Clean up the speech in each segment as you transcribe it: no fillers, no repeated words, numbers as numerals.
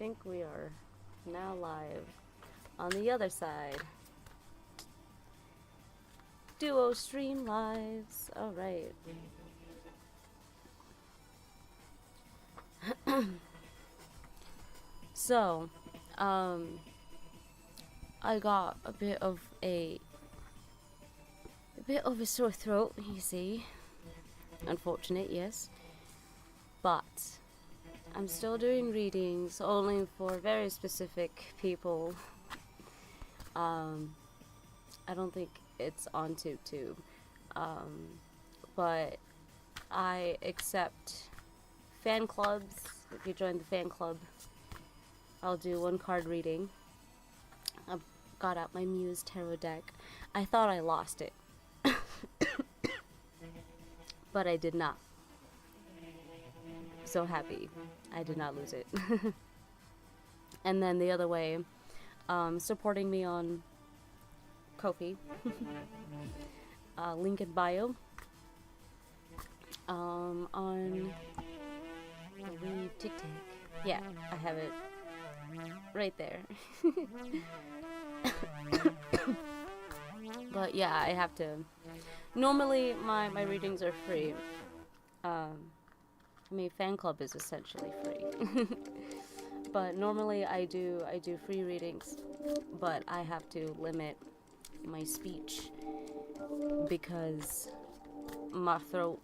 think we are now live on the other side. Duo stream lives. Alright. So, I got a bit of a sore throat, you see. Unfortunate, yes. But I'm still doing readings only for very specific people. I don't think it's on TubeTube. But I accept fan clubs. If you join the fan club, I'll do one card reading. I got out my Muse Tarot deck. I thought I lost it. But I did not. So happy I did not lose it. And then the other way, supporting me on Ko-fi. Link in bio. On the TikTok. Yeah, I have it right there. But yeah, I have to. Normally, my readings are free. I mean, fan club is essentially free. But normally, I do free readings, but I have to limit my speech because my throat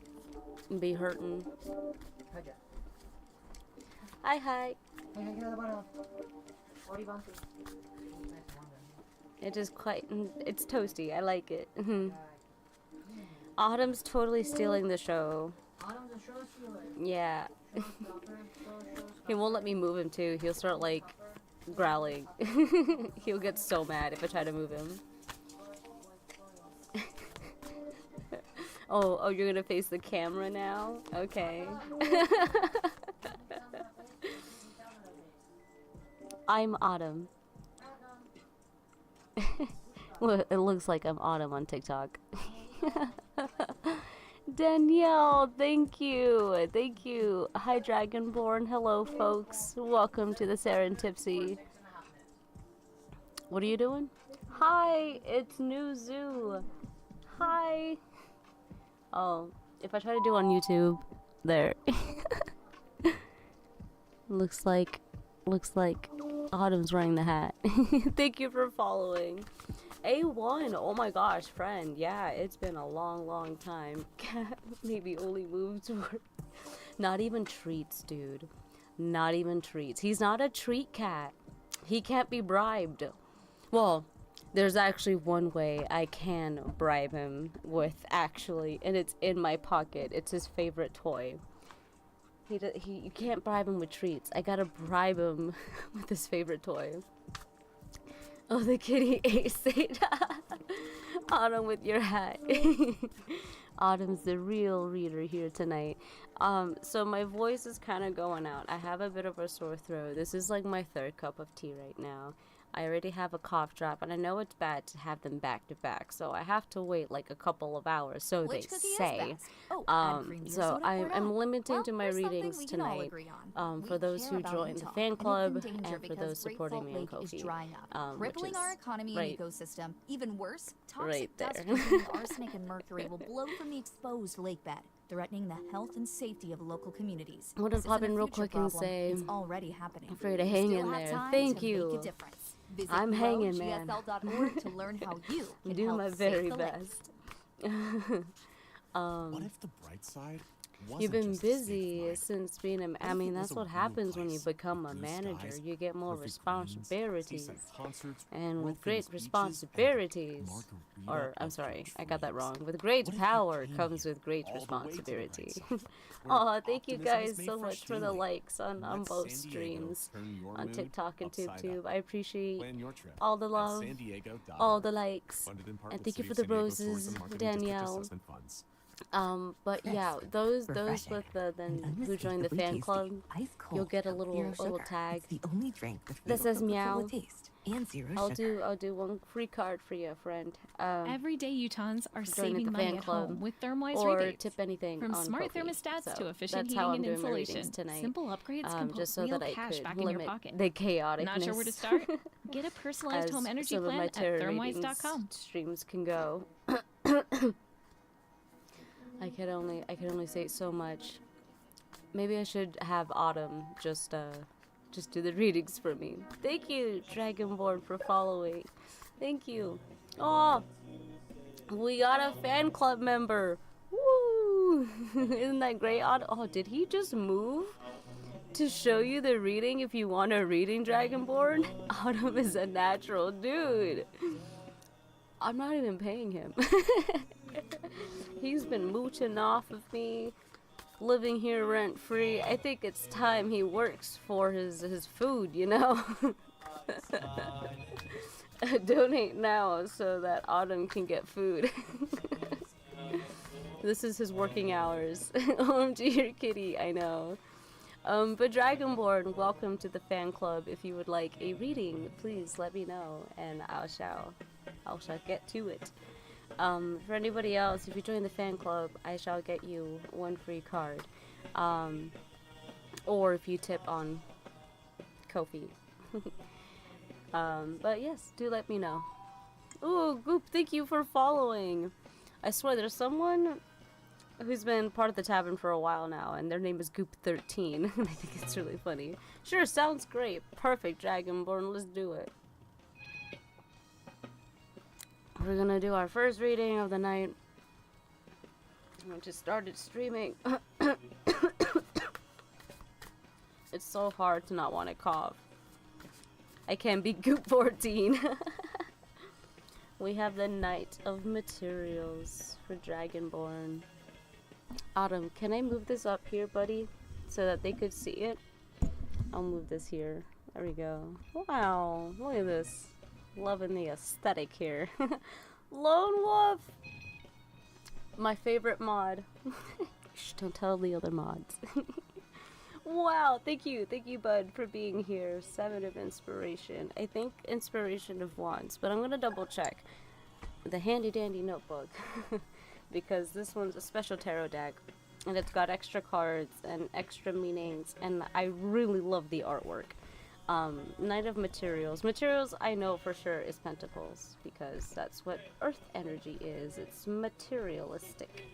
be hurting. Hi, hi. It is quite. It's toasty. I like it. Autumn's totally stealing the show. Yeah. He won't let me move him too. He'll start like growling. He'll get so mad if I try to move him. Oh, you're gonna face the camera now? Okay. I'm Autumn. Well, it looks like I'm Autumn on TikTok. Danielle, thank you. Thank you. Hi, Dragonborn. Hello, folks. Welcome to the Serentipsy. What are you doing? Hi, it's New Zoo. Hi. Oh, if I try to do on YouTube, there. Looks like Autumn's wearing the hat. Thank you for following. A1, oh my gosh, friend. Yeah, it's been a long time. Cat maybe only moved to not even treats, dude. Not even treats. He's not a treat cat. He can't be bribed. Well, there's actually one way I can bribe him with, actually, and it's in my pocket. It's his favorite toy. You can't bribe him with treats. I gotta bribe him with his favorite toy. Oh, the kitty ate Satan. Autumn with your hat. Autumn's the real reader here tonight. So my voice is kind of going out. I have a bit of a sore throat. This is like my third cup of tea right now. I already have a cough drop, and I know it's bad to have them back to back, so I have to wait like a couple of hours, so they say. So I'm limiting to my readings tonight. For those who join the fan club and for those supporting me on Ko-fi, crippling our economy and ecosystem. Even worse, toxic right there. dust containing arsenic and mercury will blow from the exposed lake bed, threatening the health and safety of local communities. I'm gonna pop in real quick and say, it's already happening. I'm afraid to hang in there. Thank you. Visit I'm hanging, man. GSL.org to learn how you can do help my save very the best. What if the bright side You've been busy since being a... I mean, that's what happens when you become a manager. You get more responsibilities. And with great responsibilities... Or, I'm sorry, I got that wrong. With great power comes with great responsibility. Oh, thank you guys so much for the likes on both streams. On TikTok and TubeTube. I appreciate all the love, all the likes. And thank you for the roses, Danielle. But yeah, those Refreshing. with the then And who joined the unmistakably fan tasty. club, Ice cold, you'll get a without zero little sugar. tag It's the only drink with that says real meow. Coca-Cola taste and 0 I'll sugar. do one free card for you, friend. Everyday Utahns are for joining saving the money fan at club, home with Thermwise or rebates. tip anything From on smart Ko-fi. thermostats So to efficient that's how heating I'm and doing my readings insulation, tonight. simple upgrades can put Just so real that I cash could back in your limit pocket. the chaoticness. Not sure where to start? Get a personalized as home energy some of plan my at tarot readings thermwise.com. streams can go. I can only say so much. Maybe I should have Autumn just do the readings for me. Thank you, Dragonborn, for following. Thank you. Oh, we got a fan club member. Woo! Isn't that great? Oh, did he just move to show you the reading if you want a reading, Dragonborn? Autumn is a natural dude. I'm not even paying him. He's been mooching off of me, living here rent free. I think it's time he works for his food, you know? Donate now so that Autumn can get food. This is his working hours. Home to your kitty, I know. But Dragonborn, welcome to the fan club. If you would like a reading, please let me know, and I shall get to it. For anybody else, if you join the fan club, I shall get you one free card. Or if you tip on Ko-fi. But yes, do let me know. Ooh, Goop, thank you for following. I swear there's someone who's been part of the tavern for a while now, and their name is Goop13. I think it's really funny. Sure, sounds great. Perfect, Dragonborn, let's do it. We're gonna do our first reading of the night. I just started streaming. It's so hard to not want to cough. I can't be Goop 14. We have the Knight of Materials for Dragonborn. Autumn, can I move this up here, buddy? So that they could see it? I'll move this here. There we go. Wow, look at this. Loving the aesthetic here. Lone Wolf! My favorite mod. Shh, don't tell the other mods. Wow, thank you, bud, for being here. 7 of inspiration. I think inspiration of wands, but I'm gonna double check the handy dandy notebook because this one's a special tarot deck, and it's got extra cards and extra meanings, and I really love the artwork. Knight of Materials. Materials I know for sure is Pentacles, because that's what Earth energy is. It's materialistic.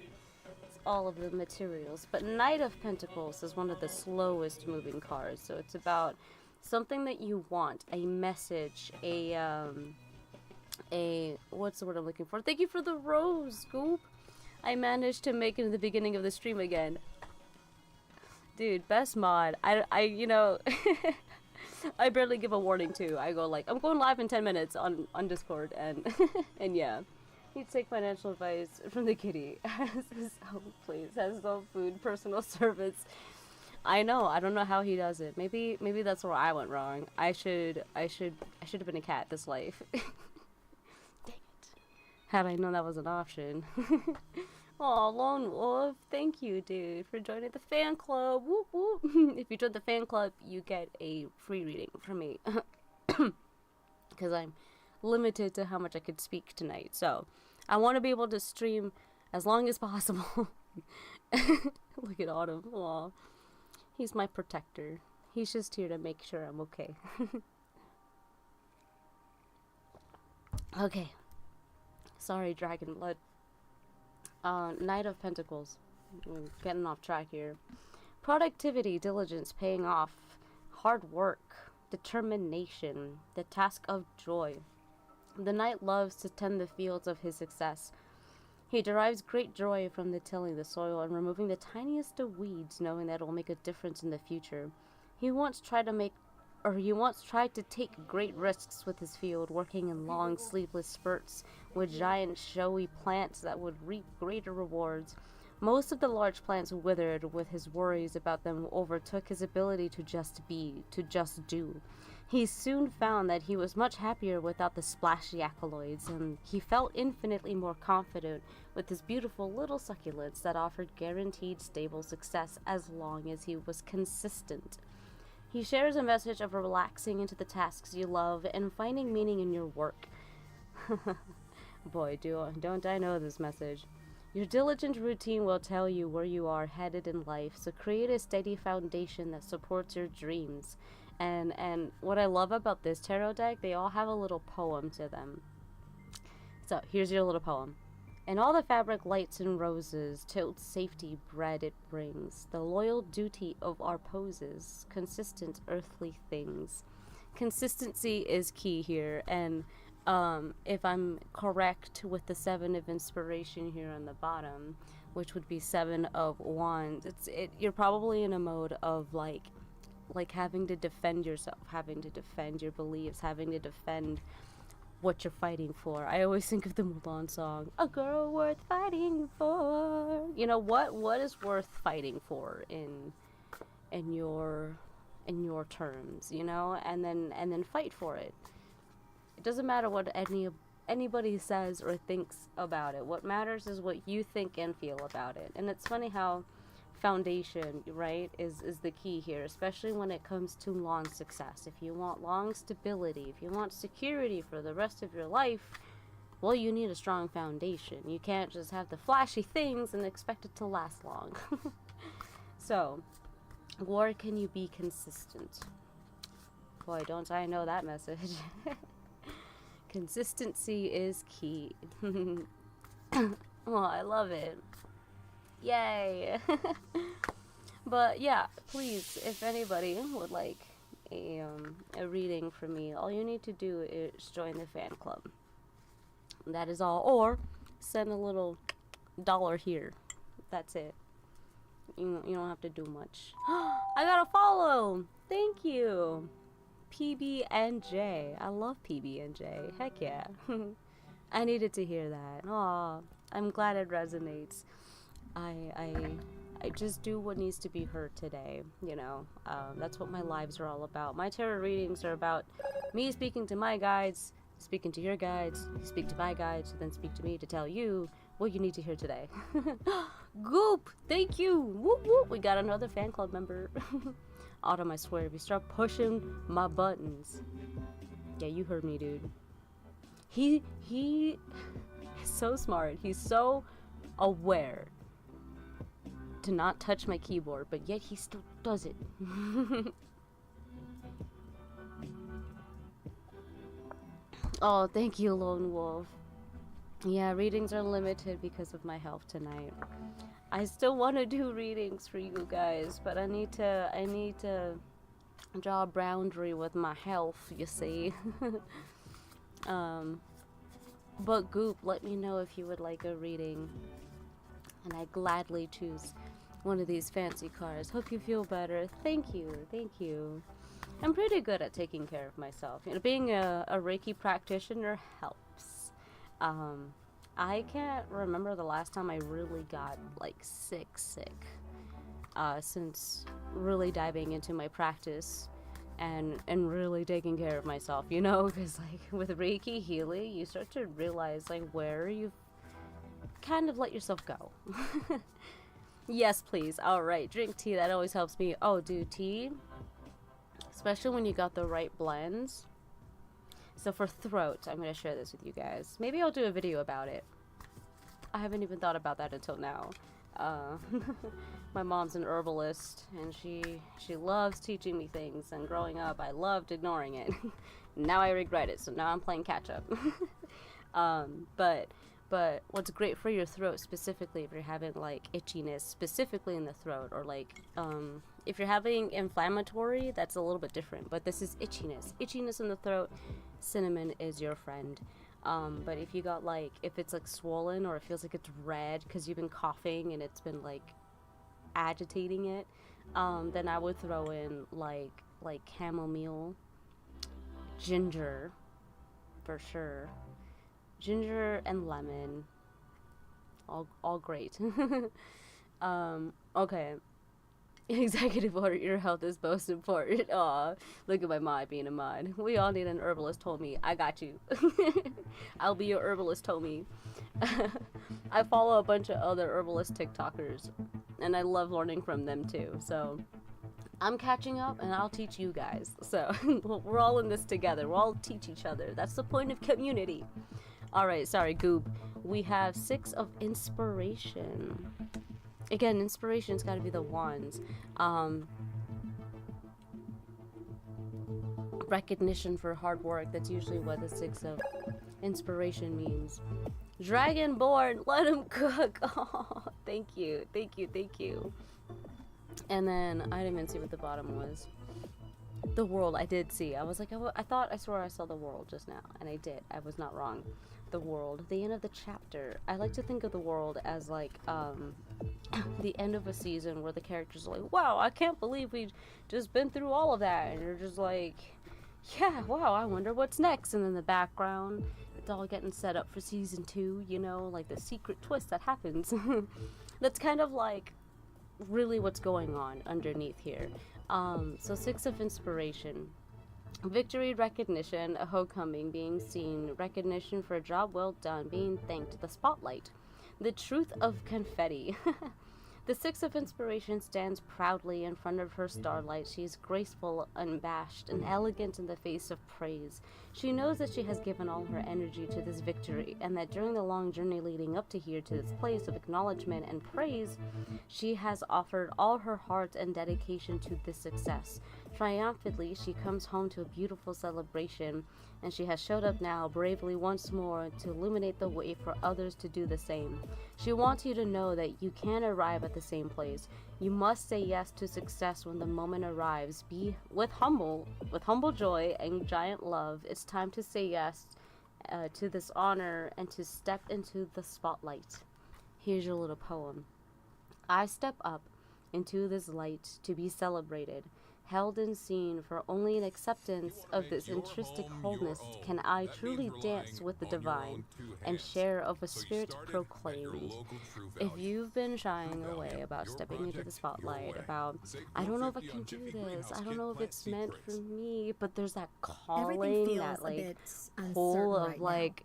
It's all of the materials. But Knight of Pentacles is one of the slowest moving cards. So it's about something that you want, a message, what's the word I'm looking for? Thank you for the rose, Goop. I managed to make it in the beginning of the stream again. Dude, best mod. I you know, I barely give a warning too. I go like, I'm going live in 10 minutes on Discord, and and yeah. He'd take financial advice from the kitty. Has his own place, has his own food, personal service. I know. I don't know how he does it. Maybe that's where I went wrong. I should have been a cat this life. Dang it. Had I known that was an option. Aw, Lone Wolf, thank you, dude, for joining the fan club. Whoop whoop. If you join the fan club, you get a free reading from me. Because I'm limited to how much I could speak tonight. So, I want to be able to stream as long as possible. Look at Autumn. Aw. He's my protector. He's just here to make sure I'm okay. Okay. Sorry, Dragon Blood. Knight of Pentacles. We're getting off track here. Productivity, diligence, paying off. Hard work, determination, the task of joy. The knight loves to tend the fields of his success. He derives great joy from the tilling the soil and removing the tiniest of weeds, knowing that it will make a difference in the future. He once tried to take great risks with his field, working in long, sleepless spurts with giant, showy plants that would reap greater rewards. Most of the large plants withered with his worries about them overtook his ability to just be, to just do. He soon found that he was much happier without the splashy accolades, and he felt infinitely more confident with his beautiful little succulents that offered guaranteed stable success as long as he was consistent. He shares a message of relaxing into the tasks you love and finding meaning in your work. Boy, don't I know this message. Your diligent routine will tell you where you are headed in life, so create a steady foundation that supports your dreams. And what I love about this tarot deck, they all have a little poem to them. So, here's your little poem. And all the fabric lights and roses, tilt safety bread it brings, the loyal duty of our poses, consistent earthly things. Consistency is key here, and if I'm correct with the 7 of inspiration here on the bottom, which would be 7 of wands, you're probably in a mode of like having to defend yourself, having to defend your beliefs, having to defend what you're fighting for. I always think of the Mulan song, "A girl worth fighting for." You know what is worth fighting for in your terms, you know, and then fight for it. It doesn't matter what anybody says or thinks about it. What matters is what you think and feel about it. And it's funny how foundation, right, is the key here, especially when it comes to long success. If you want long stability, if you want security for the rest of your life, well, you need a strong foundation. You can't just have the flashy things and expect it to last long. So, where can you be consistent? Boy, don't I know that message. Consistency is key. Well, I love it. Yay. But yeah, please, if anybody would like a reading from me, all you need to do is join the fan club. That is all. Or send a little dollar here. That's it. You don't have to do much. I got a follow. Thank you. PB&J. I love PB&J. Heck yeah. I needed to hear that. Aw, I'm glad it resonates. I just do what needs to be heard today, you know. That's what my lives are all about. My tarot readings are about me speaking to my guides, speaking to your guides, speak to my guides, then speak to me to tell you what you need to hear today. Goop! Thank you! Whoop whoop! We got another fan club member. Autumn, I swear, if you start pushing my buttons. Yeah, you heard me, dude. He is so smart. He's so aware to not touch my keyboard, but yet he still does it. Oh, thank you, Lone Wolf. Yeah, readings are limited because of my health tonight. I still want to do readings for you guys, but I need to draw a boundary with my health, you see. But Goop, let me know if you would like a reading, and I gladly choose one of these fancy cards. Hope you feel better. Thank you. I'm pretty good at taking care of myself. You know, being a Reiki practitioner helps. I can't remember the last time I really got like sick, since really diving into my practice and really taking care of myself, you know, because like with Reiki healing, you start to realize like where you've kind of let yourself go. Yes, please. All right, drink tea. That always helps me. Oh, dude, tea, especially when you got the right blends. So for throat, I'm going to share this with you guys. Maybe I'll do a video about it. I haven't even thought about that until now. My mom's an herbalist, and she loves teaching me things, and growing up, I loved ignoring it. Now I regret it, so now I'm playing catch up. But what's great for your throat, specifically if you're having like itchiness, specifically in the throat, or like if you're having inflammatory, that's a little bit different. But this is itchiness in the throat. Cinnamon is your friend. But if you got like, if it's like swollen or it feels like it's red because you've been coughing and it's been like agitating it, then I would throw in like chamomile, ginger, for sure. Ginger and lemon, all great. Okay, Executive order, your health is most important. Aw, look at my mod being a mod. We all need an herbalist, homie. I got you. I'll be your herbalist, homie. I follow a bunch of other herbalist TikTokers, and I love learning from them too. So I'm catching up, and I'll teach you guys. So we're all in this together. We'll all teach each other. That's the point of community. All right, sorry, Goob. We have 6 of inspiration. Again, inspiration's got to be the wands. Recognition for hard work. That's usually what the 6 of inspiration means. Dragonborn, let him cook. Oh, thank you, thank you, thank you. And then I didn't even see what the bottom was. The world, I did see. I was like, I swear I saw the world just now, and I did. I was not wrong. The world, the end of the chapter. I like to think of the world as like the end of a season where the characters are like, wow, I can't believe we've just been through all of that, and you're just like, yeah, wow, I wonder what's next. And in the background, it's all getting set up for season 2, you know, like the secret twist that happens. That's kind of like really what's going on underneath here. So 6 of inspiration. Victory, recognition, a homecoming, being seen, recognition for a job well done, being thanked, the spotlight, the truth of confetti. The 6 of inspiration stands proudly in front of her starlight. She is graceful, unabashed, and elegant in the face of praise. She knows that she has given all her energy to this victory, and that during the long journey leading up to here, to this place of acknowledgement and praise, she has offered all her heart and dedication to this success. Triumphantly, she comes home to a beautiful celebration, and she has showed up now bravely once more to illuminate the way for others to do the same. She wants you to know that you can arrive at the same place. You must say yes to success when the moment arrives. Be with humble joy and giant love. It's time to say yes to this honor and to step into the spotlight. Here's your little poem. I step up into this light to be celebrated, held and seen, for only in acceptance of this intrinsic wholeness can I truly dance with the divine and share of a spirit proclaimed. If you've been shying away about stepping into the spotlight, about, I don't know if I can do this, I don't know if it's meant for me, but there's that calling, that like pull of like,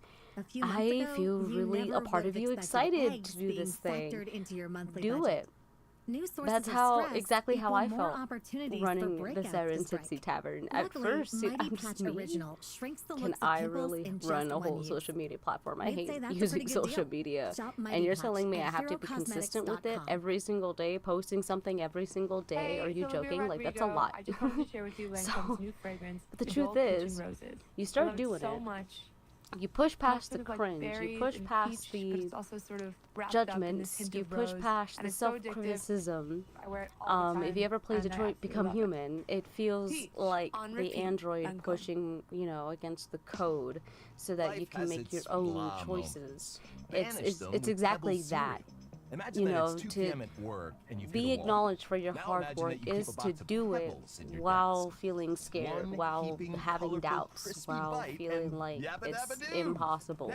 I feel really a part of you excited to do this thing. Do it. That's exactly how I felt running the Serentipsy Tavern. At first, I'm just me. Can I really run a whole social media platform? I hate using social media. And you're telling me I have to be consistent with it every single day, posting something every single day? Are you joking? Like, that's a lot. So, the truth is, you start doing it. You push past the cringe, you push past the judgments, you push past the self-criticism. If you ever play Detroit Become Human, it feels like the android pushing, you know, against the code so that you can make your own choices. It's exactly that. You know, to be acknowledged for your hard work is to do it while feeling scared, while having doubts, while feeling like it's impossible.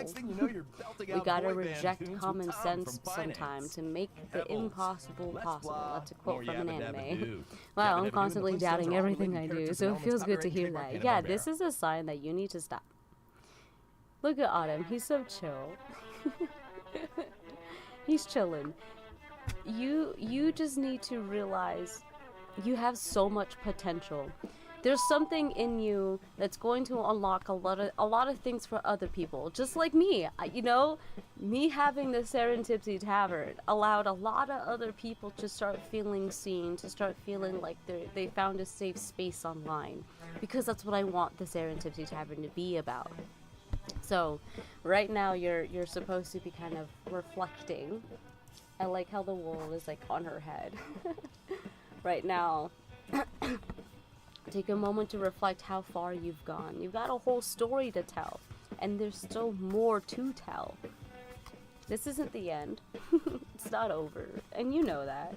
We gotta reject common sense sometimes to make the impossible possible. That's a quote from an anime. Wow, I'm constantly doubting everything I do, so it feels good to hear that. Yeah, this is a sign that you need to stop. Look at Autumn, he's so chill. He's chilling. You just need to realize you have so much potential. There's something in you that's going to unlock a lot of things for other people. Just like me, you know, me having the Serentipsy Tavern allowed a lot of other people to start feeling seen, to start feeling like they found a safe space online, because that's what I want the Serentipsy Tavern to be about. So, right now you're supposed to be kind of reflecting. I like how the world is like on her head. Right now, take a moment to reflect how far you've gone. You've got a whole story to tell, and there's still more to tell. This isn't the end. It's not over, and you know that.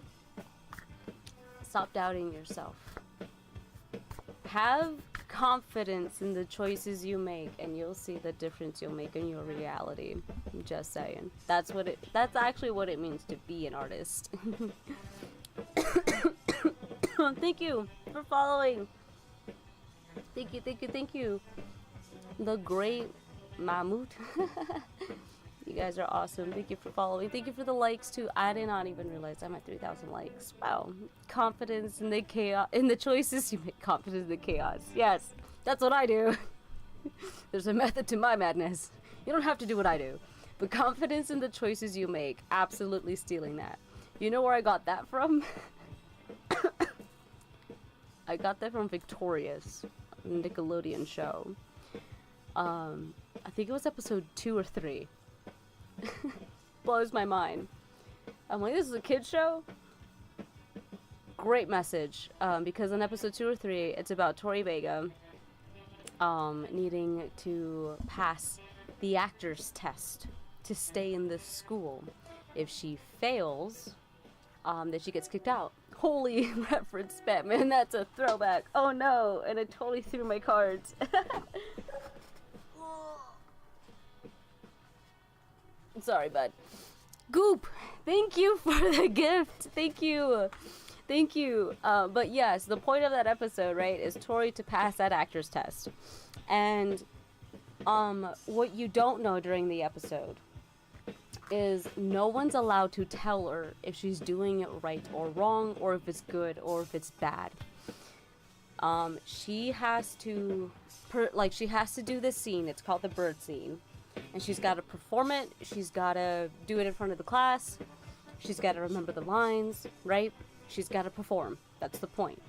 Stop doubting yourself. Have confidence in the choices you make, and you'll see the difference you'll make in your reality. I'm just saying. That's actually what it means to be an artist. Thank you for following. Thank you, thank you, thank you. The great Mahmoud. You guys are awesome. Thank you for following. Thank you for the likes too. I did not even realize I'm at 3,000 likes. Wow. Confidence in the chaos, in the choices you make. Confidence in the chaos. Yes, that's what I do. There's a method to my madness. You don't have to do what I do. But confidence in the choices you make. Absolutely stealing that. You know where I got that from? I got that from Victorious, Nickelodeon show. I think it was episode 2 or 3. Blows my mind. I'm like, this is a kid's show? Great message. Because in episode 2 or 3, it's about Tori Vega needing to pass the actor's test to stay in this school. If she fails, then she gets kicked out. Holy reference, Batman. That's a throwback. Oh no, and I totally threw my cards. Sorry, bud. Goop, thank you for the gift. Thank you. Thank you. But yes, the point of that episode, right, is Tori to pass that actor's test. And what you don't know during the episode is no one's allowed to tell her if she's doing it right or wrong, or if it's good or if it's bad. She has to she has to do this scene. It's called the bird scene. And she's got to perform it. She's got to do it in front of the class. She's got to remember the lines, right? She's got to perform. That's the point.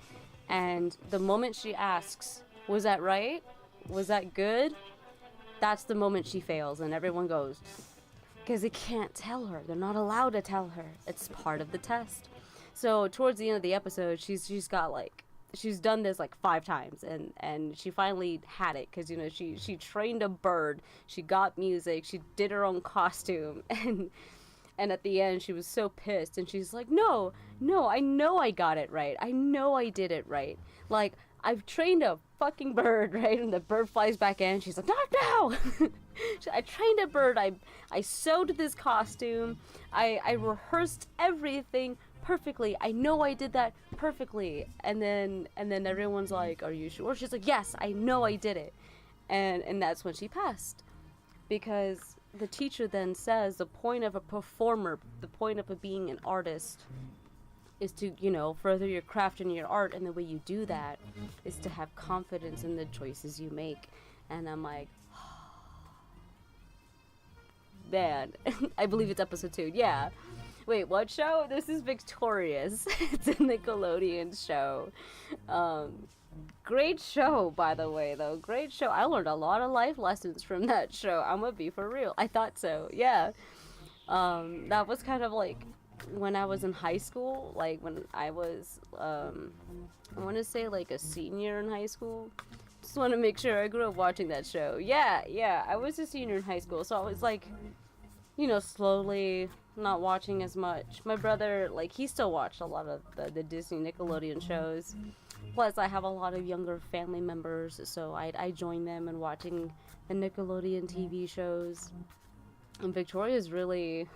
And the moment she asks, was that right? Was that good? That's the moment she fails, and everyone goes, because they can't tell her. They're not allowed to tell her. It's part of the test. So towards the end of the episode, she's got like, she's done this like 5 times, and she finally had it, because, you know, she trained a bird, she got music, she did her own costume, and at the end she was so pissed, and she's like, no, I know I got it right, I know I did it right, like, I've trained a fucking bird, right? And the bird flies back in, she's like, not now. I trained a bird, I sewed this costume, I rehearsed everything perfectly. I know I did that perfectly. And then everyone's like, are you sure? She's like, yes, I know I did it. And that's when she passed. Because the teacher then says the point of a performer, the point of being an artist, is to, you know, further your craft and your art. And the way you do that is to have confidence in the choices you make. And I'm like, man. I believe it's episode 2. Yeah. Wait, what show? This is Victorious. It's a Nickelodeon show. Great show, by the way, though. Great show. I learned a lot of life lessons from that show. I'm gonna be for real. I thought so, yeah. That was kind of like when I was in high school, like when I was, I want to say like a senior in high school. Just want to make sure I grew up watching that show. Yeah, I was a senior in high school, so I was like, you know, slowly not watching as much. My brother, like, he still watched a lot of the Disney Nickelodeon shows. Plus, I have a lot of younger family members, so I join them in watching the Nickelodeon TV shows. And Victoria's really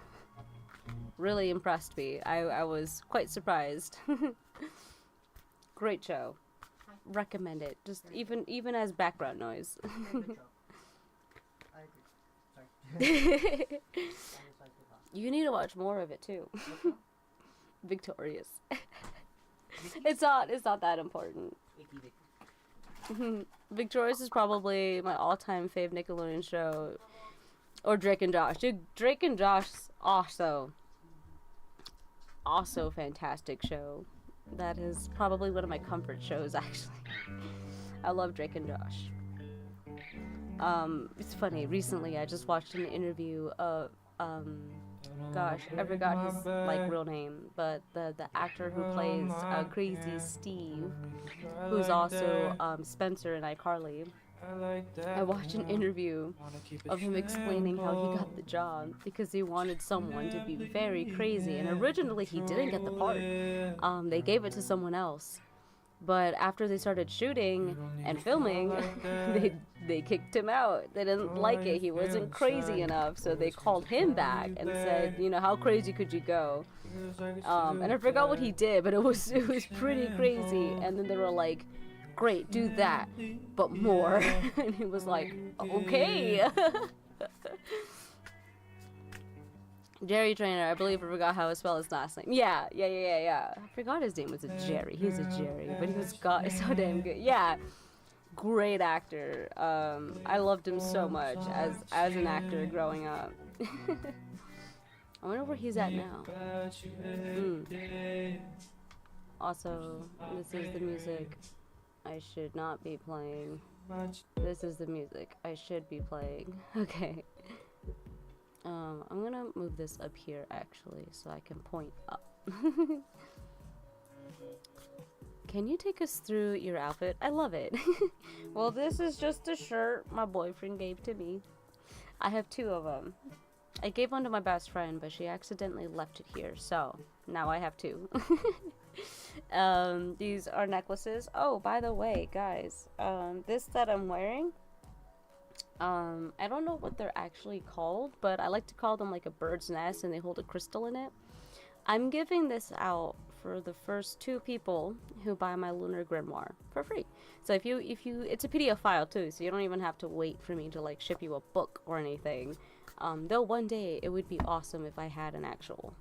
impressed me. I was quite surprised. Great show. Recommend it. Just even as background noise. You need to watch more of it too. Victorious. It's not that important. Victorious is probably my all-time fave Nickelodeon show. Or Drake and Josh. Dude, Drake and Josh also fantastic show. That is probably one of my comfort shows, actually. I love Drake and Josh. It's funny, recently I just watched an interview of, gosh, I forgot his, like, real name, but the actor who plays Crazy Steve, who's also Spencer in iCarly. I watched an interview of him explaining how he got the job because he wanted someone to be very crazy, and originally he didn't get the part. They gave it to someone else, but after they started shooting and filming, they kicked him out. They didn't like it. He wasn't crazy enough, so they called him back and said, you know, how crazy could you go? And I forgot what he did, but it was pretty crazy. And then they were like, great, do that, but more. And he was like, okay. Jerry Trainer, I believe I forgot how to spell his last name. Yeah. I forgot his name was a Jerry. He's a Jerry, but he was so damn good. Yeah. Great actor. I loved him so much as an actor growing up. I wonder where he's at now. Also, this is the music I should not be playing. This is the music I should be playing. Okay. I'm gonna move this up here actually so I can point up. Can you take us through your outfit? I love it. Well, this is just a shirt my boyfriend gave to me. I have 2 of them. I gave one to my best friend, but she accidentally left it here, so now I have 2. These are necklaces. Oh, by the way, guys, this that I'm wearing, I don't know what they're actually called, but I like to call them like a bird's nest, and they hold a crystal in it. I'm giving this out for the first 2 people who buy my Lunar Grimoire for free. So if you it's a PDF file too, so you don't even have to wait for me to like ship you a book or anything. Though one day it would be awesome if I had an actual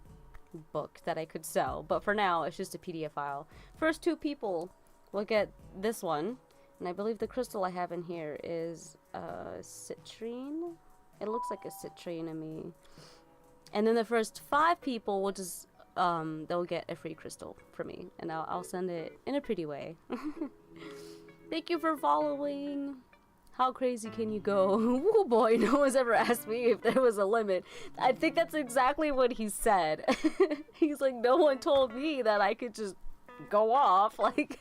book that I could sell, but for now it's just a PDF file. First 2 people will get this one, and I believe the crystal I have in here is citrine. It looks like a citrine to me. And then the first 5 people will just they'll get a free crystal from me, and I'll send it in a pretty way. Thank you for following. How crazy can you go? Oh boy, no one's ever asked me if there was a limit. I think that's exactly what he said. He's like, no one told me that I could just go off. Like,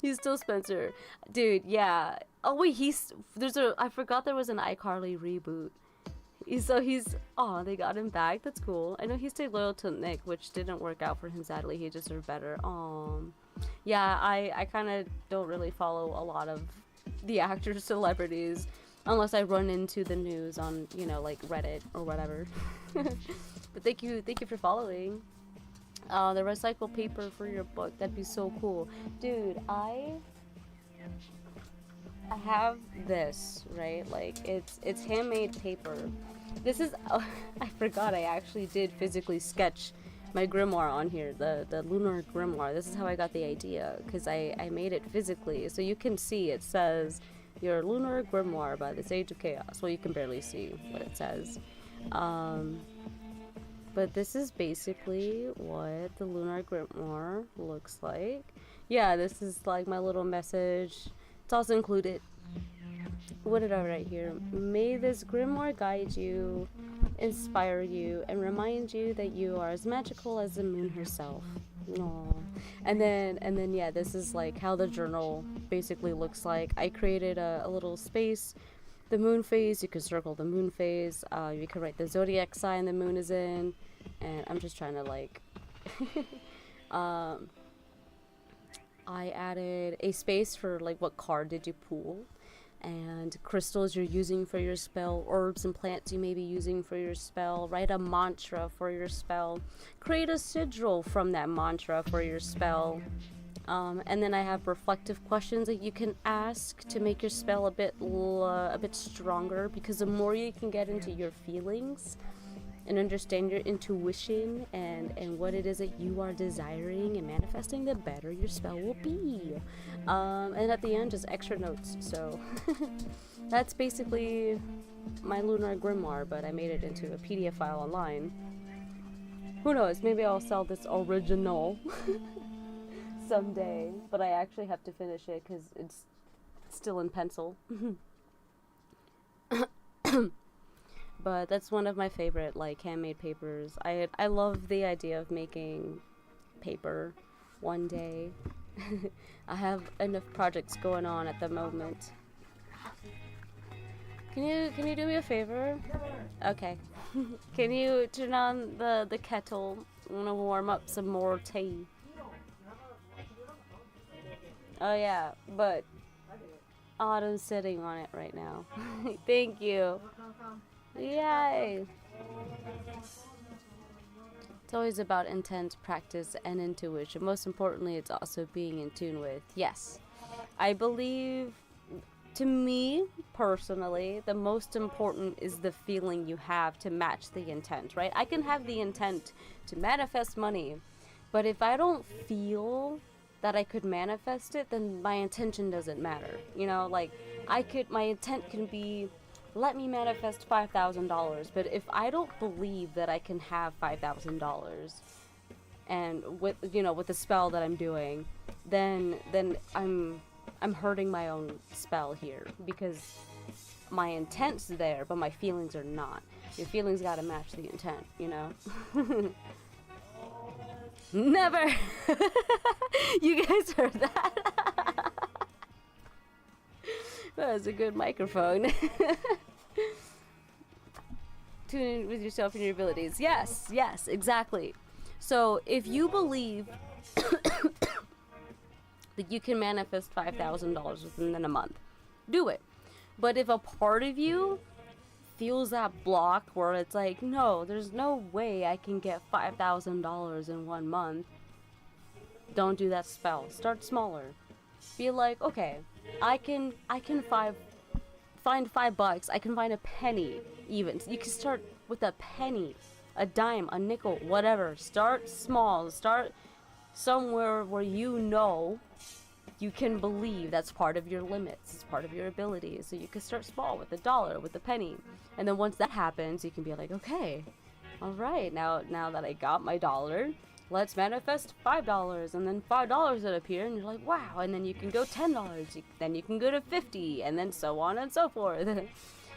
he's still Spencer. Dude, yeah. Oh wait, I forgot there was an iCarly reboot. Oh, they got him back. That's cool. I know he stayed loyal to Nick, which didn't work out for him, sadly. He deserved better. Yeah, I kind of don't really follow a lot of the actors, celebrities, unless I run into the news on, you know, like Reddit or whatever. But thank you for following. The recycled paper for your book, that'd be so cool. Dude, I have this, right? Like, it's handmade paper. This is, I forgot I actually did physically sketch my grimoire on here, the Lunar Grimoire. This is how I got the idea, because I made it physically. So you can see it says, your Lunar Grimoire by the Sage of Chaos. Well, you can barely see what it says. But this is basically what the Lunar Grimoire looks like. Yeah, this is like my little message. It's also included. What did I write here? May this grimoire guide you, inspire you, and remind you that you are as magical as the moon herself. Aww. And then yeah, this is like how the journal basically looks like. I created a little space. The moon phase, you can circle the moon phase. You can write the zodiac sign the moon is in. And I'm just trying to like I added a space for like what card did you pull, and crystals you're using for your spell, herbs and plants you may be using for your spell. Write a mantra for your spell. Create a sigil from that mantra for your spell. And then I have reflective questions that you can ask to make your spell a bit stronger, because the more you can get into your feelings and understand your intuition and what it is that you are desiring and manifesting, the better your spell will be. And at the end, just extra notes. So that's basically my Lunar Grimoire, but I made it into a PDF file online. Who knows, maybe I'll sell this original someday, but I actually have to finish it because it's still in pencil. But that's one of my favorite like handmade papers. I love the idea of making paper one day. I have enough projects going on at the moment. Can you do me a favor? Okay. Can you turn on the kettle? I want to warm up some more tea. Oh yeah, but Autumn's sitting on it right now. Thank you. Yay. It's always about intent, practice, and intuition. Most importantly, it's also being in tune with. Yes. I believe, to me, personally, the most important is the feeling you have to match the intent, right? I can have the intent to manifest money, but if I don't feel that I could manifest it, then my intention doesn't matter. You know, like, my intent can be, let me manifest $5,000, but if I don't believe that I can have $5,000, and with the spell that I'm doing, then I'm hurting my own spell here, because my intent's there, but my feelings are not. Your feelings gotta match the intent, you know? Never! You guys heard that? That was a good microphone. Tune in with yourself and your abilities. Yes, yes, exactly. So if you believe that you can manifest $5,000 within a month, do it. But if a part of you feels that block where it's like, no, there's no way I can get $5,000 in 1 month, don't do that spell. Start smaller. Be like, okay, I can find $5. I can find a penny even. You can start with a penny, a dime, a nickel, whatever. Start small. Start somewhere where you know you can believe that's part of your limits, it's part of your abilities. So you can start small with $1, with a penny. And then once that happens, you can be like, okay, all right, now that I got my dollar, let's manifest $5. And then $5 would appear, and you're like, wow. And then you can go $10, then you can go to 50, and then so on and so forth.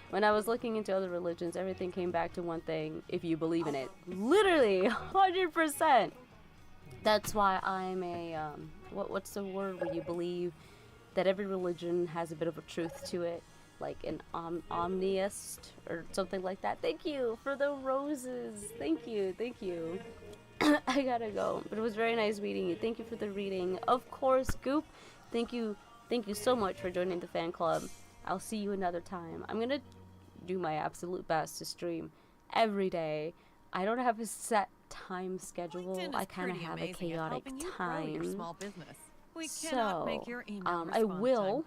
When I was looking into other religions, everything came back to one thing: if you believe in it. Literally, 100%. That's why I'm a, what's the word where you believe that every religion has a bit of a truth to it, like an omniist or something like that. Thank you for the roses. Thank you. I gotta go, but it was very nice meeting you. Thank you for the reading. Of course, Goop. Thank you so much for joining the fan club. I'll see you another time. I'm gonna do my absolute best to stream every day. I don't have a set time schedule. I kind of have a chaotic time. So I will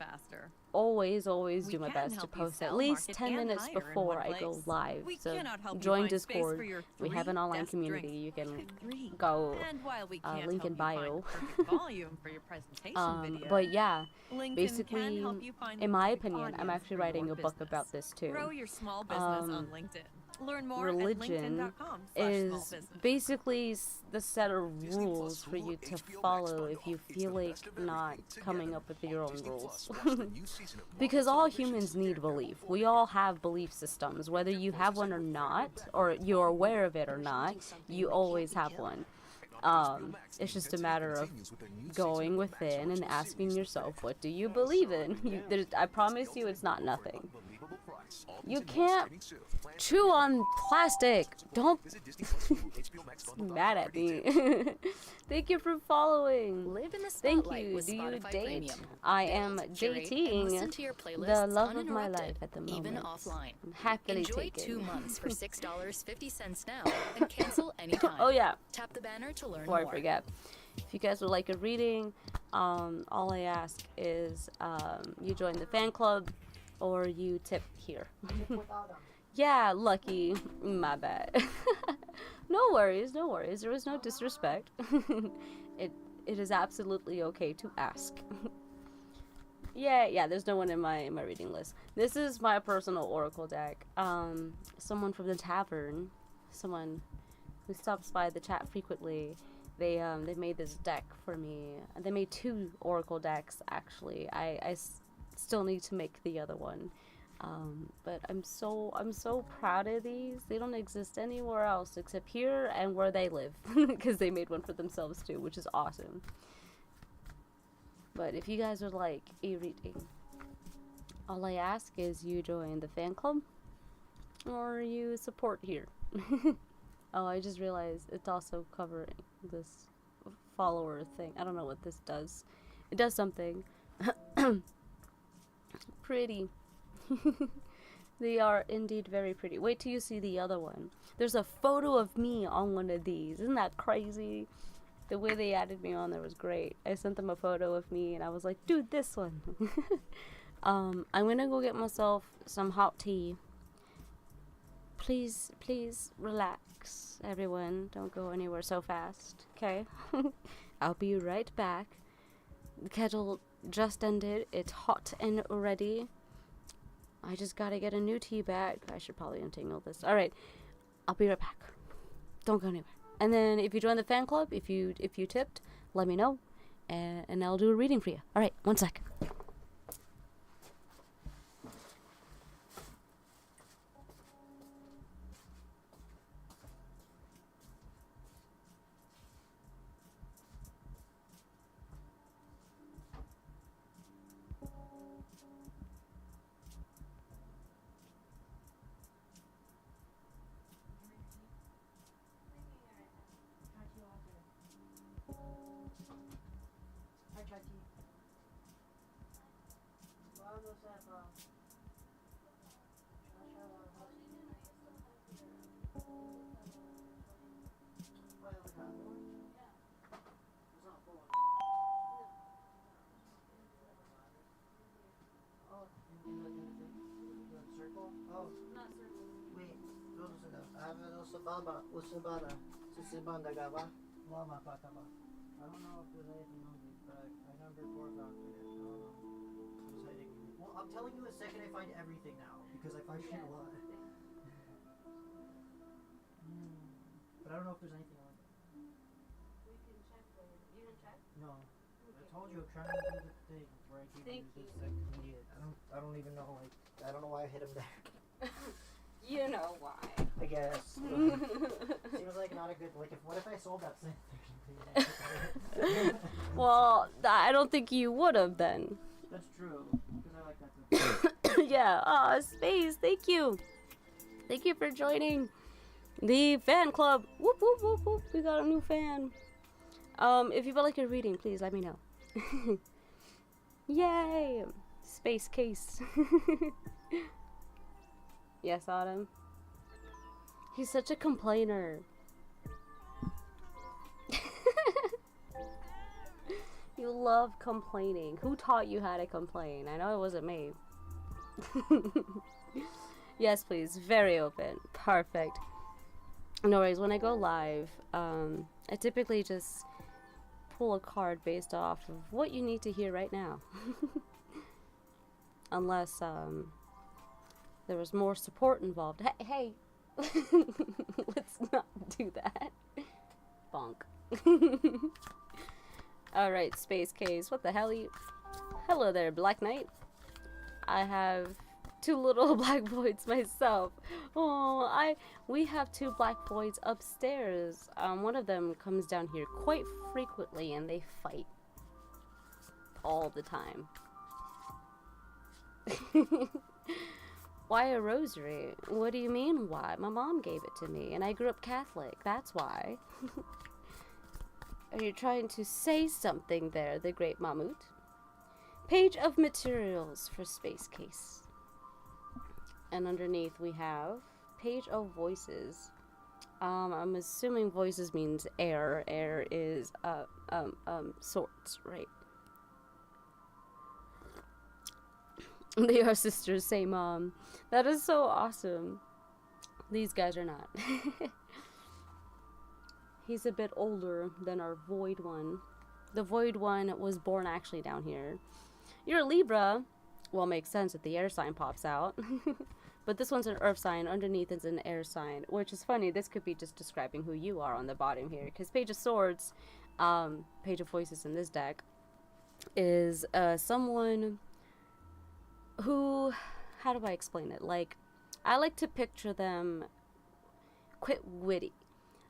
always do my best to post at least 10 minutes before I go live. So join Discord. We have an online community. You can go link in bio. But yeah, basically, in my opinion, I'm actually writing a book about this too. Grow your small business on LinkedIn. Learn more Religion at is basically the set of rules for you to follow if you feel like not coming up with your own rules. Because all humans need belief. We all have belief systems. Whether you have one or not, or you're aware of it or not, you always have one. It's just a matter of going within and asking yourself, what do you believe in? I promise you it's not nothing. You can't chew on plastic. Don't mad at me. Thank you for following. Live in the Thank spotlight you. with Do you Spotify date? Premium. I am Curate and listen dating to your the playlists love of my uninterrupted, life at the moment. even offline. I'm happily Enjoy taken. 2 months for $6.50 now and cancel anytime. Oh yeah. Tap the banner to learn Before I more. forget, if you guys would like a reading, all I ask is you join the fan club or you tip here. Yeah, Lucky. My bad. No worries. There was no disrespect. It is absolutely okay to ask. Yeah, there's no one in my reading list. This is my personal oracle deck. Someone from the tavern, someone who stops by the chat frequently, they made this deck for me. They made 2 oracle decks actually. I still need to make the other one. But I'm so proud of these. They don't exist anywhere else except here and where they live, because they made one for themselves too, which is awesome. But if you guys would like a reading, all I ask is you join the fan club or you support here. Oh, I just realized it's also covering this follower thing. I don't know what this does. It does something. pretty. They are indeed very pretty. Wait till you see the other one. There's a photo of me on one of these. Isn't that crazy? The way they added me on there was great. I sent them a photo of me and I was like, dude, this one. I'm gonna go get myself some hot tea. Please relax, everyone. Don't go anywhere so fast, okay? I'll be right back. The kettle just ended. It's hot and ready. I just gotta get a new tea bag. I should probably untangle this. Alright, I'll be right back. Don't go anywhere. And then if you join the fan club, if you tipped, let me know. And I'll do a reading for you. Alright, one sec. Lama Pataba. I don't know if there's anything on me, but I numbered 4 doctor. I don't know. It was hiding me. Well, I'm telling you the second I find everything now, because I find shit a lot. But I don't know if there's anything on it. We can check later. You can check? No. I told you I'm trying to do the thing where I keep using second idiot. I don't even know, like, I don't know why I hit him there. You know why. I guess. Seems like not a good, like, what if I sold that thing? Well, I don't think you would have then. That's true, because I like that thing. Yeah, Space, thank you. Thank you for joining the fan club. Whoop, whoop, whoop, whoop. We got a new fan. If you would like a reading, please let me know. Yay! Space case. Yes, Autumn. He's such a complainer. You love complaining. Who taught you how to complain? I know it wasn't me. Yes, please. Very open. Perfect. No worries. When I go live, I typically just pull a card based off of what you need to hear right now. Unless, there was more support involved. Hey! Let's not do that. Bonk. Alright, Space Case. What the hell are you? Hello there, Black Knight. I have 2 little black voids myself. Oh, we have 2 black voids upstairs. One of them comes down here quite frequently and they fight. All the time. Why a rosary? What do you mean why? My mom gave it to me and I grew up Catholic. That's why. Are you trying to say something there, the great Mammut? Page of materials for Space Case. And underneath we have page of voices. I'm assuming voices means air. Air is sorts, right? They are sisters, say mom. That is so awesome. These guys are not. He's a bit older than our Void one. The Void one was born actually down here. You're a Libra. Well, makes sense if the air sign pops out. But this one's an earth sign. Underneath is an air sign. Which is funny. This could be just describing who you are on the bottom here. Because Page of Swords, Page of Voices in this deck, is someone who, how do I explain it? Like, I like to picture them quite witty,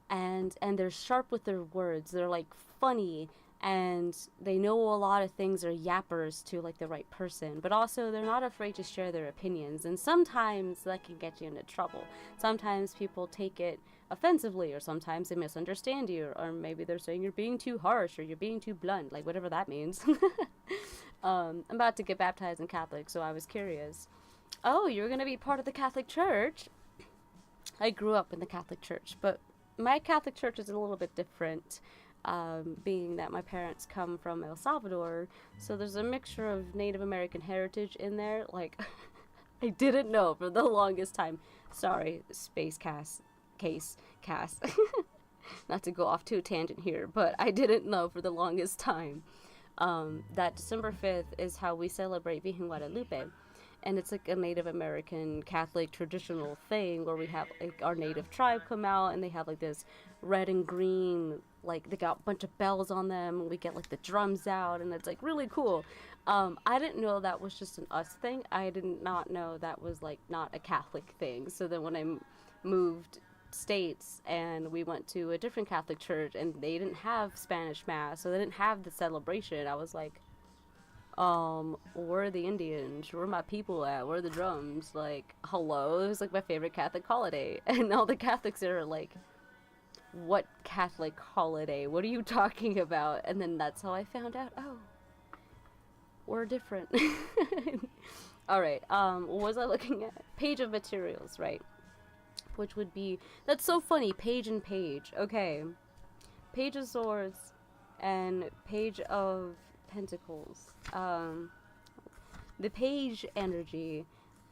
and they're sharp with their words. They're like funny, and they know a lot of things, are yappers to like the right person, but also they're not afraid to share their opinions, and sometimes that can get you into trouble. Sometimes people take it offensively, or sometimes they misunderstand you, or maybe they're saying you're being too harsh or you're being too blunt, like whatever that means. I'm about to get baptized in Catholic, so I was curious. Oh, you're gonna be part of the Catholic Church? I grew up in the Catholic Church, but my Catholic Church is a little bit different, being that my parents come from El Salvador, so there's a mixture of Native American heritage in there. Like, I didn't know for the longest time. Sorry, space cast. Not to go off to a tangent here, but I didn't know for the longest time that December 5th is how we celebrate Virgen Guadalupe. And it's like a Native American Catholic traditional thing where we have like our native tribe come out and they have like this red and green, like they got a bunch of bells on them, and we get like the drums out, and it's like really cool. I didn't know that was just an us thing. I did not know that was like not a Catholic thing. So then when I moved states and we went to a different Catholic church and they didn't have Spanish mass, so they didn't have the celebration, I was like, where are the Indians? Where are my people at? Where are the drums? Like, hello? It was like my favorite Catholic holiday. And all the Catholics are like, what Catholic holiday? What are you talking about? And then that's how I found out, oh, we're different. Alright, what was I looking at? Page of materials, right? Which would be, that's so funny, page and page. Okay. Page of swords and page of pentacles. The page energy,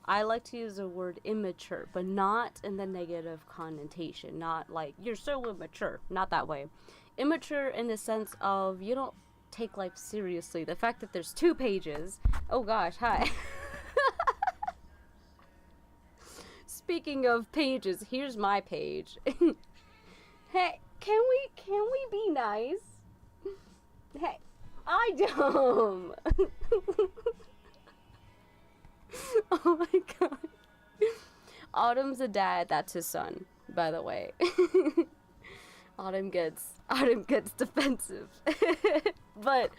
I like to use the word immature, but not in the negative connotation. Not like, you're so immature. Not that way. Immature in the sense of, you don't take life seriously. The fact that there's 2 pages. Oh gosh, hi. Speaking of pages, here's my page. Hey, can we be nice? Hey, I don't. Oh my god. Autumn's a dad, that's his son, by the way. Autumn gets defensive. But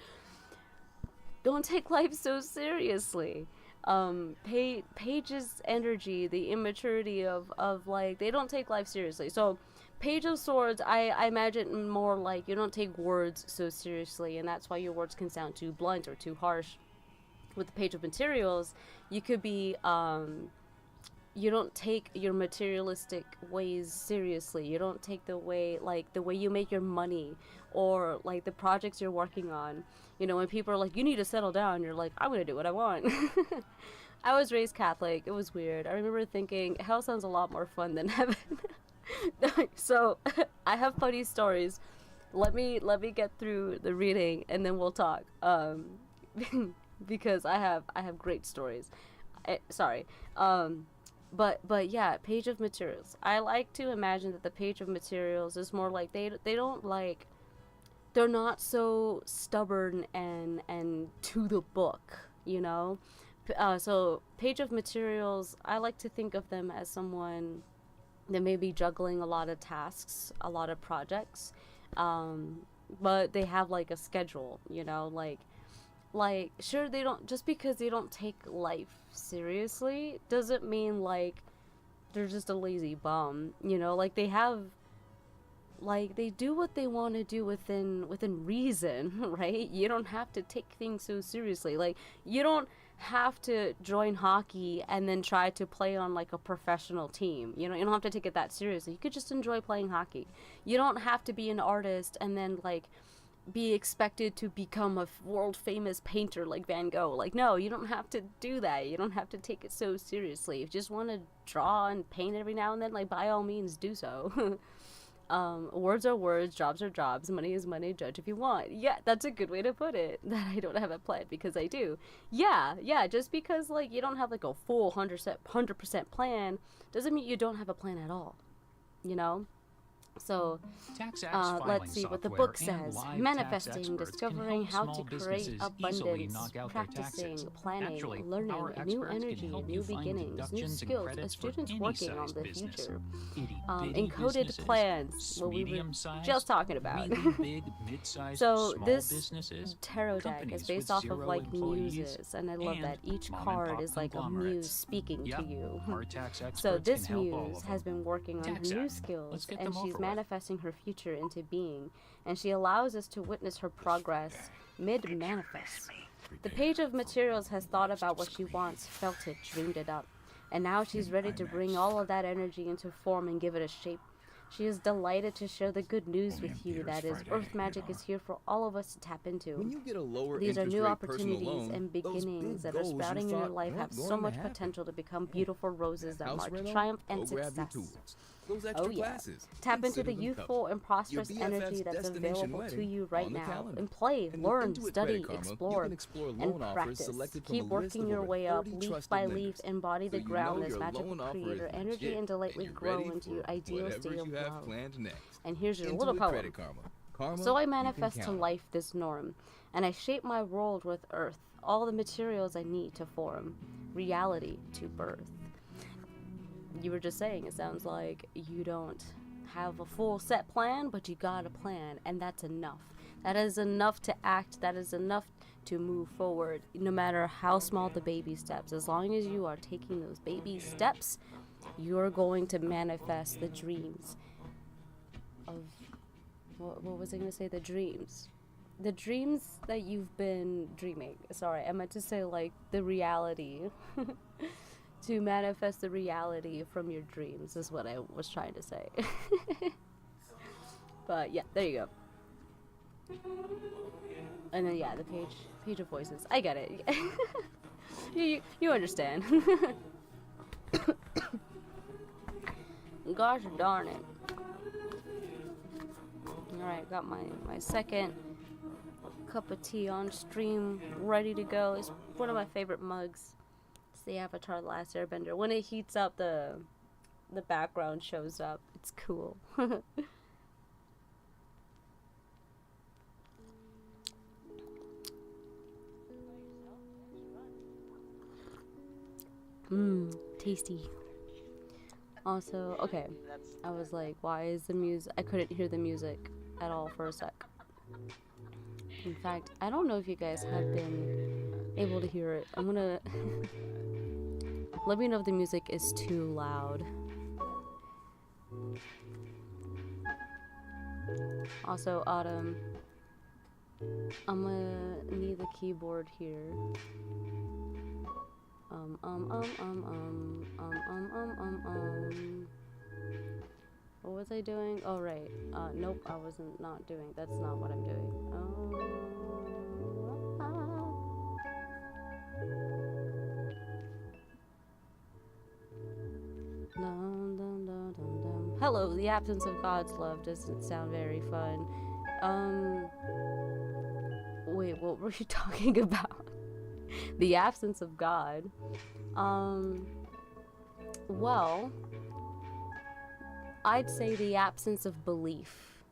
don't take life so seriously. Page's energy, the immaturity of like, they don't take life seriously. So Page of Swords, I imagine more like you don't take words so seriously, and that's why your words can sound too blunt or too harsh. With the Page of Materials, you could be, you don't take your materialistic ways seriously. You don't take the way you make your money, or like the projects you're working on. You know, when people are like, you need to settle down, you're like, I'm gonna do what I want. I was raised Catholic. It was weird. I remember thinking, hell sounds a lot more fun than heaven. So, I have funny stories. Let me get through the reading and then we'll talk. Because I have great stories. Sorry. But yeah, Page of Materials. I like to imagine that the Page of Materials is more like they don't like, they're not so stubborn and to the book, you know? So Page of Materials, I like to think of them as someone that may be juggling a lot of tasks, a lot of projects, but they have like a schedule, you know, like sure, they don't, just because they don't take life seriously doesn't mean like they're just a lazy bum, you know? Like they do what they want to do within reason, right? You don't have to take things so seriously. Like, you don't have to join hockey and then try to play on like a professional team. You know, you don't have to take it that seriously. You could just enjoy playing hockey. You don't have to be an artist and then like be expected to become a world famous painter like Van Gogh. Like, no, you don't have to do that. You don't have to take it so seriously. If you just want to draw and paint every now and then, like, by all means do so. Words are words, jobs are jobs, money is money, judge if you want. Yeah, that's a good way to put it. That I don't have a plan, because I do. Yeah, just because like you don't have like a full 100% plan doesn't mean you don't have a plan at all, you know? So, let's see what the book says. Manifesting, discovering how to create abundance, practicing, planning, learning, new energy, new beginnings, new skills, as students working on the future. Encoded plans, what we were just talking about. So this tarot deck is based off of like muses, and I love that each card is like a muse speaking to you. So this muse has been working on her new skills, and she's manifesting her future into being, and she allows us to witness her progress mid-manifest. The page of materials has thought about what she wants, felt it, dreamed it up. And now she's ready to bring all of that energy into form and give it a shape. She is delighted to share the good news with you, that is, Earth magic is here for all of us to tap into. When you get a lower These are interest new rate personal opportunities loan, and those beginnings big that are goals you sprouting in your thought life have weren't so going much to happen. potential to become beautiful roses that House mark rental? triumph and Go grab your success. tools. Those extra Oh yeah. classes. Tap into Consider the them youthful covered. and prosperous Your energy BFF's that's destination available to wedding you right on the now. calendar. And play, And with learn, Intuit study, Credit Karma, explore, you can explore and loan offers practice. selected from Keep a list working of your over way up, 30 leaf trusted by lenders. leaf, embody So the you ground know as your magical loan offer creator is energy legit, and delightfully you're grow ready into for your ideal whatever state of you have love. planned next. And here's your Intuit little poem. Credit Karma. Karma So I you can manifest to count on. life this norm, and I shape my world with earth, all the materials I need to form, reality to birth. You were just saying, it sounds like you don't have a full set plan, but you got a plan, and that's enough. That is enough to act, that is enough to move forward, no matter how small the baby steps. As long as you are taking those baby steps, you're going to manifest the dreams of, what was I going to say? The dreams that you've been dreaming. Sorry, I meant to say like the reality. To manifest the reality from your dreams is what I was trying to say. But yeah, there you go. And then yeah, the page of voices. I get it. you understand. Gosh darn it. Alright, got my second cup of tea on stream ready to go. It's one of my favorite mugs. It's the Avatar: The Last Airbender. When it heats up, the background shows up. It's cool. Tasty. Also, okay, I was like, why is the music? I couldn't hear the music at all for a sec. In fact, I don't know if you guys have been able to hear it. I'm gonna let me know if the music is too loud. Also, Autumn, I'm gonna need the keyboard here. What was I doing? Oh, right. Nope, I wasn't not doing. That's not what I'm doing. Dum, dum, dum, dum, dum. Hello, the absence of God's love doesn't sound very fun. Wait, what were you talking about? The absence of God. Well, I'd say the absence of belief,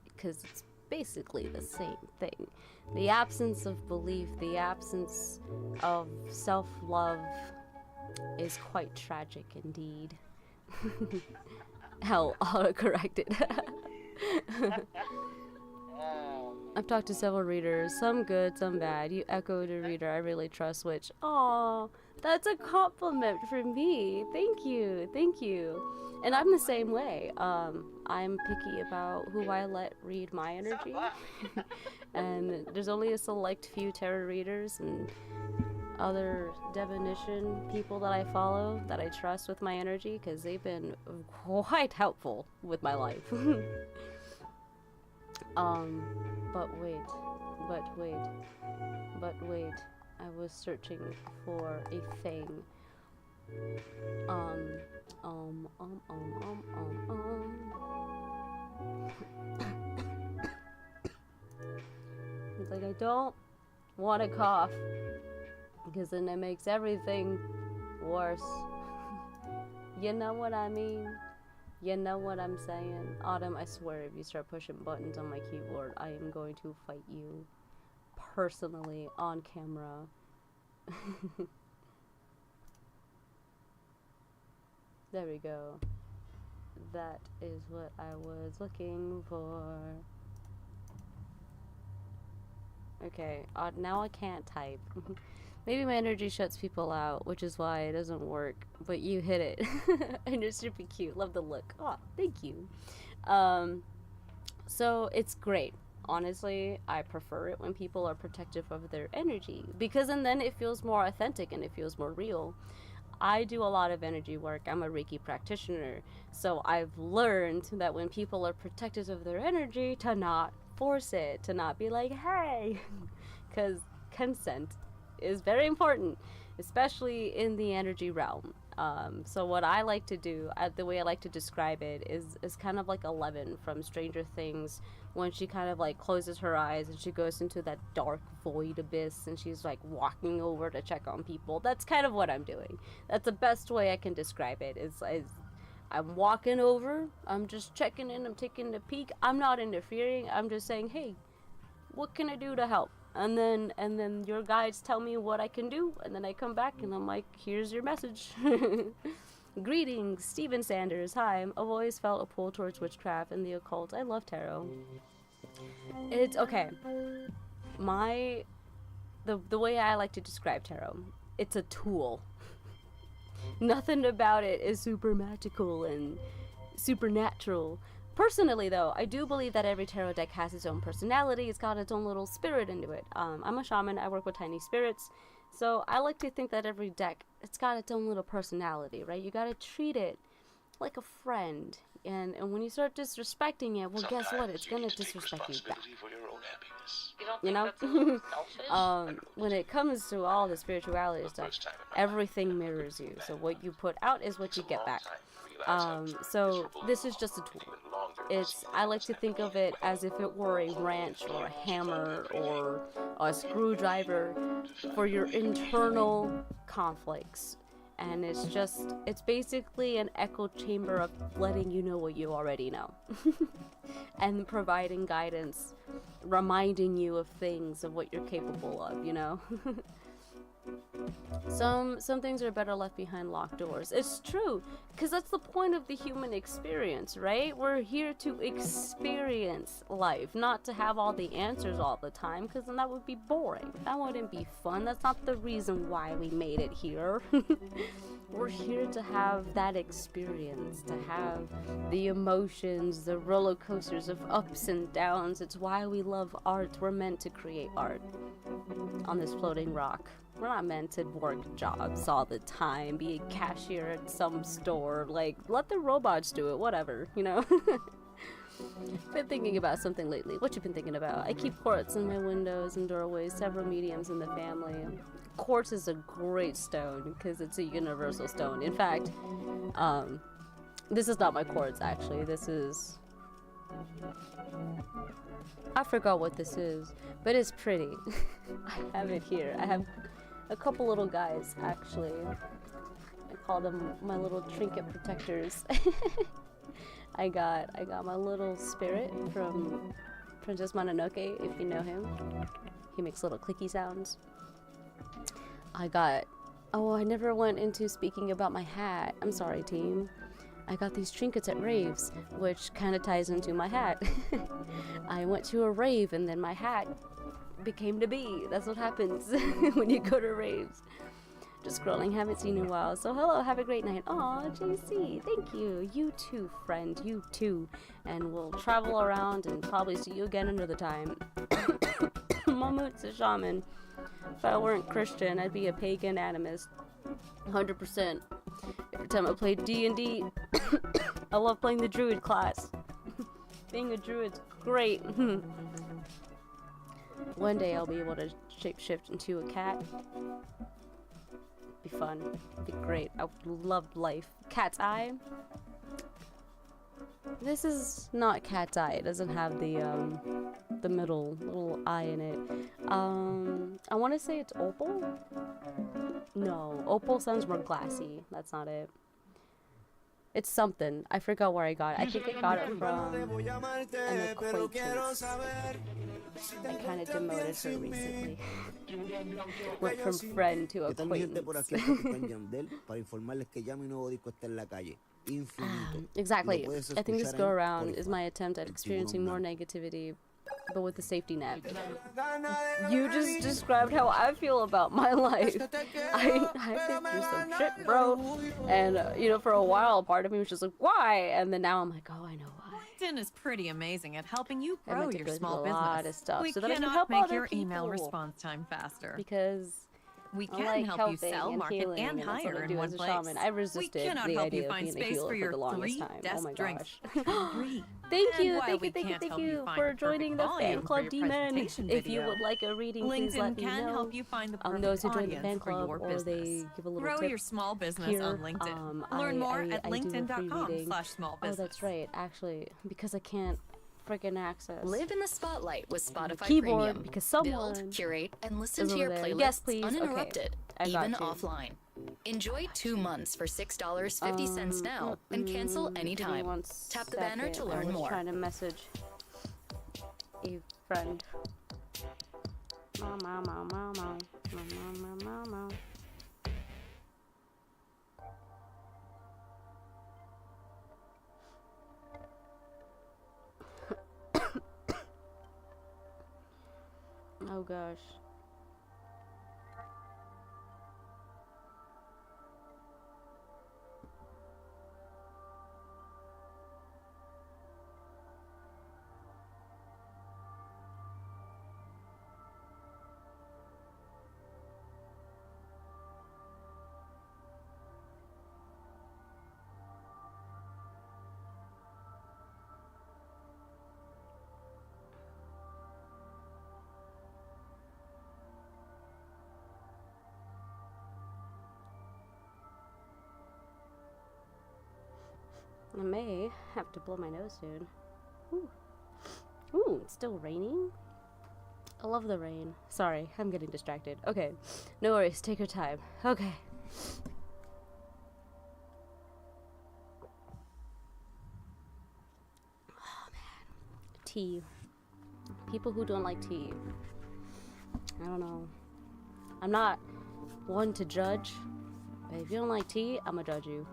because it's basically the same thing. The absence of belief, the absence of self-love is quite tragic indeed. Hell, autocorrected. I've talked to several readers, some good, some bad. You echoed a reader I really trust, which, aw, that's a compliment for me. Thank you, thank you. And I'm the same way. I'm picky about who I let read my energy. And there's only a select few tarot readers and other divination people that I follow that I trust with my energy, because they've been quite helpful with my life. But wait, I was searching for a thing. It's like, I don't want to cough, because then it makes everything worse. You know what I mean? You know what I'm saying? Autumn, I swear, if you start pushing buttons on my keyboard, I am going to fight you personally on camera. There we go. That is what I was looking for. Okay, now I can't type. Maybe my energy shuts people out, which is why it doesn't work. But you hit it. And you're super cute. Love the look. Oh, thank you. So it's great. honestly, I prefer it when people are protective of their energy, because and then it feels more authentic and it feels more real. I do a lot of energy work. I'm a Reiki practitioner. So I've learned that when people are protective of their energy, to not force it, to not be like, hey, because consent is very important, especially in the energy realm. So what I like to do, the way I like to describe it, is kind of like Eleven from Stranger Things, when she kind of like closes her eyes and she goes into that dark void abyss and she's like walking over to check on people. That's kind of what I'm doing. That's the best way I can describe it. Is I'm walking over, I'm just checking in, I'm taking a peek. I'm not interfering. I'm just saying, hey, what can I do to help? And then your guides tell me what I can do, and then I come back and I'm like, here's your message. Greetings, Steven Sanders. Hi, I've always felt a pull towards witchcraft and the occult. I love tarot. It's okay. The way I like to describe tarot, it's a tool. Nothing about it is super magical and supernatural. Personally, though, I do believe that every tarot deck has its own personality. It's got its own little spirit into it. I'm a shaman. I work with tiny spirits. So I like to think that every deck, it's got its own little personality, right? You gotta treat it like a friend. And when you start disrespecting it, well, guess what? It's gonna disrespect you back. You know? When it comes to all the spirituality stuff, everything mirrors you. So what you put out is what you get back. So this is just a tool. I like to think of it as if it were a wrench or a hammer or a screwdriver for your internal conflicts. And it's basically an echo chamber of letting you know what you already know. And providing guidance, reminding you of things, of what you're capable of, you know? Some things are better left behind locked doors. It's true, because that's the point of the human experience, right? We're here to experience life, not to have all the answers all the time, because then that would be boring. That wouldn't be fun. That's not the reason why we made it here. We're here to have that experience, to have the emotions, the roller coasters of ups and downs. It's why we love art. We're meant to create art on this floating rock. We're not meant to work jobs all the time, be a cashier at some store. Like, let the robots do it, whatever, you know? Been thinking about something lately. What you been thinking about? I keep quartz in my windows and doorways, several mediums in the family. Quartz is a great stone because it's a universal stone. In fact, this is not my quartz, actually. This is... I forgot what this is, but it's pretty. I have it here. I have a couple little guys, actually. I call them my little trinket protectors. I got my little spirit from Princess Mononoke, if you know him. He makes little clicky sounds. I never went into speaking about my hat. I'm sorry, team. I got these trinkets at raves, which kind of ties into my hat. I went to a rave and then my hat became to be. That's what happens when you go to raves. Just scrolling, haven't seen you in a while. So hello, have a great night. Aw, JC, thank you. You too, friend, you too. And we'll travel around and probably see you again another time. Mamut's a shaman. If I weren't Christian, I'd be a pagan animist. 100%. Every time I play D&D, I love playing the druid class. Being a druid's great. One day I'll be able to shapeshift into a cat. Be fun. Be great. I would love life. Cat's eye. This is not cat's eye. It doesn't have the middle little eye in it. I want to say it's opal. No, opal sounds more glassy. That's not it. It's something. I forgot where I got it. I think I got it from an acquaintance. I kind of demoted her recently. Went from friend to acquaintance. Exactly. I think this go around is my attempt at experiencing more negativity, but with the safety net. You just described how I feel about my life. I've been through some shit, bro. And, you know, for a while, part of me was just like, why? And then now I'm like, oh, I know why. LinkedIn is pretty amazing at helping you I grow meant to your go small through a lot of business. stuff We so that I can cannot help make other your email people. response time faster. Because We I can like help you helping sell, and market, healing, and that's what I hire do in one as a place. shaman. I We resisted cannot the help idea you of find being a space healer for for your the longest 3 time. Oh desk my drinks. gosh. Free. Thank And you, while thank we you, thank you, can't thank help you find for the joining perfect the fan volume for club, your Demon. presentation If you video, would like a reading, please LinkedIn let me can know. help you find the perfect Those who join the audience fan for club, your or business. they give a little Grow tip your small business here. on LinkedIn. Learn more at I do a free linkedin.com reading. /small Oh, business. that's right. Actually, because I can't freaking access Live in the spotlight with Spotify keyboard Premium. because someone Build, curate, and listen is to over your there. playlists Yes, please. uninterrupted, Okay. I got even you. offline. Enjoy 2 months for $6.50 now and cancel Give me anytime. one Tap the banner to second. learn I was more. trying to message a friend. Meow, meow, meow, meow, meow. Meow, meow, meow, meow, meow. Oh gosh. I may have to blow my nose soon. Ooh. Ooh, it's still raining? I love the rain. Sorry, I'm getting distracted. Okay, no worries, take your time. Okay. Oh man. Tea. People who don't like tea. I don't know. I'm not one to judge, but if you don't like tea, I'ma judge you.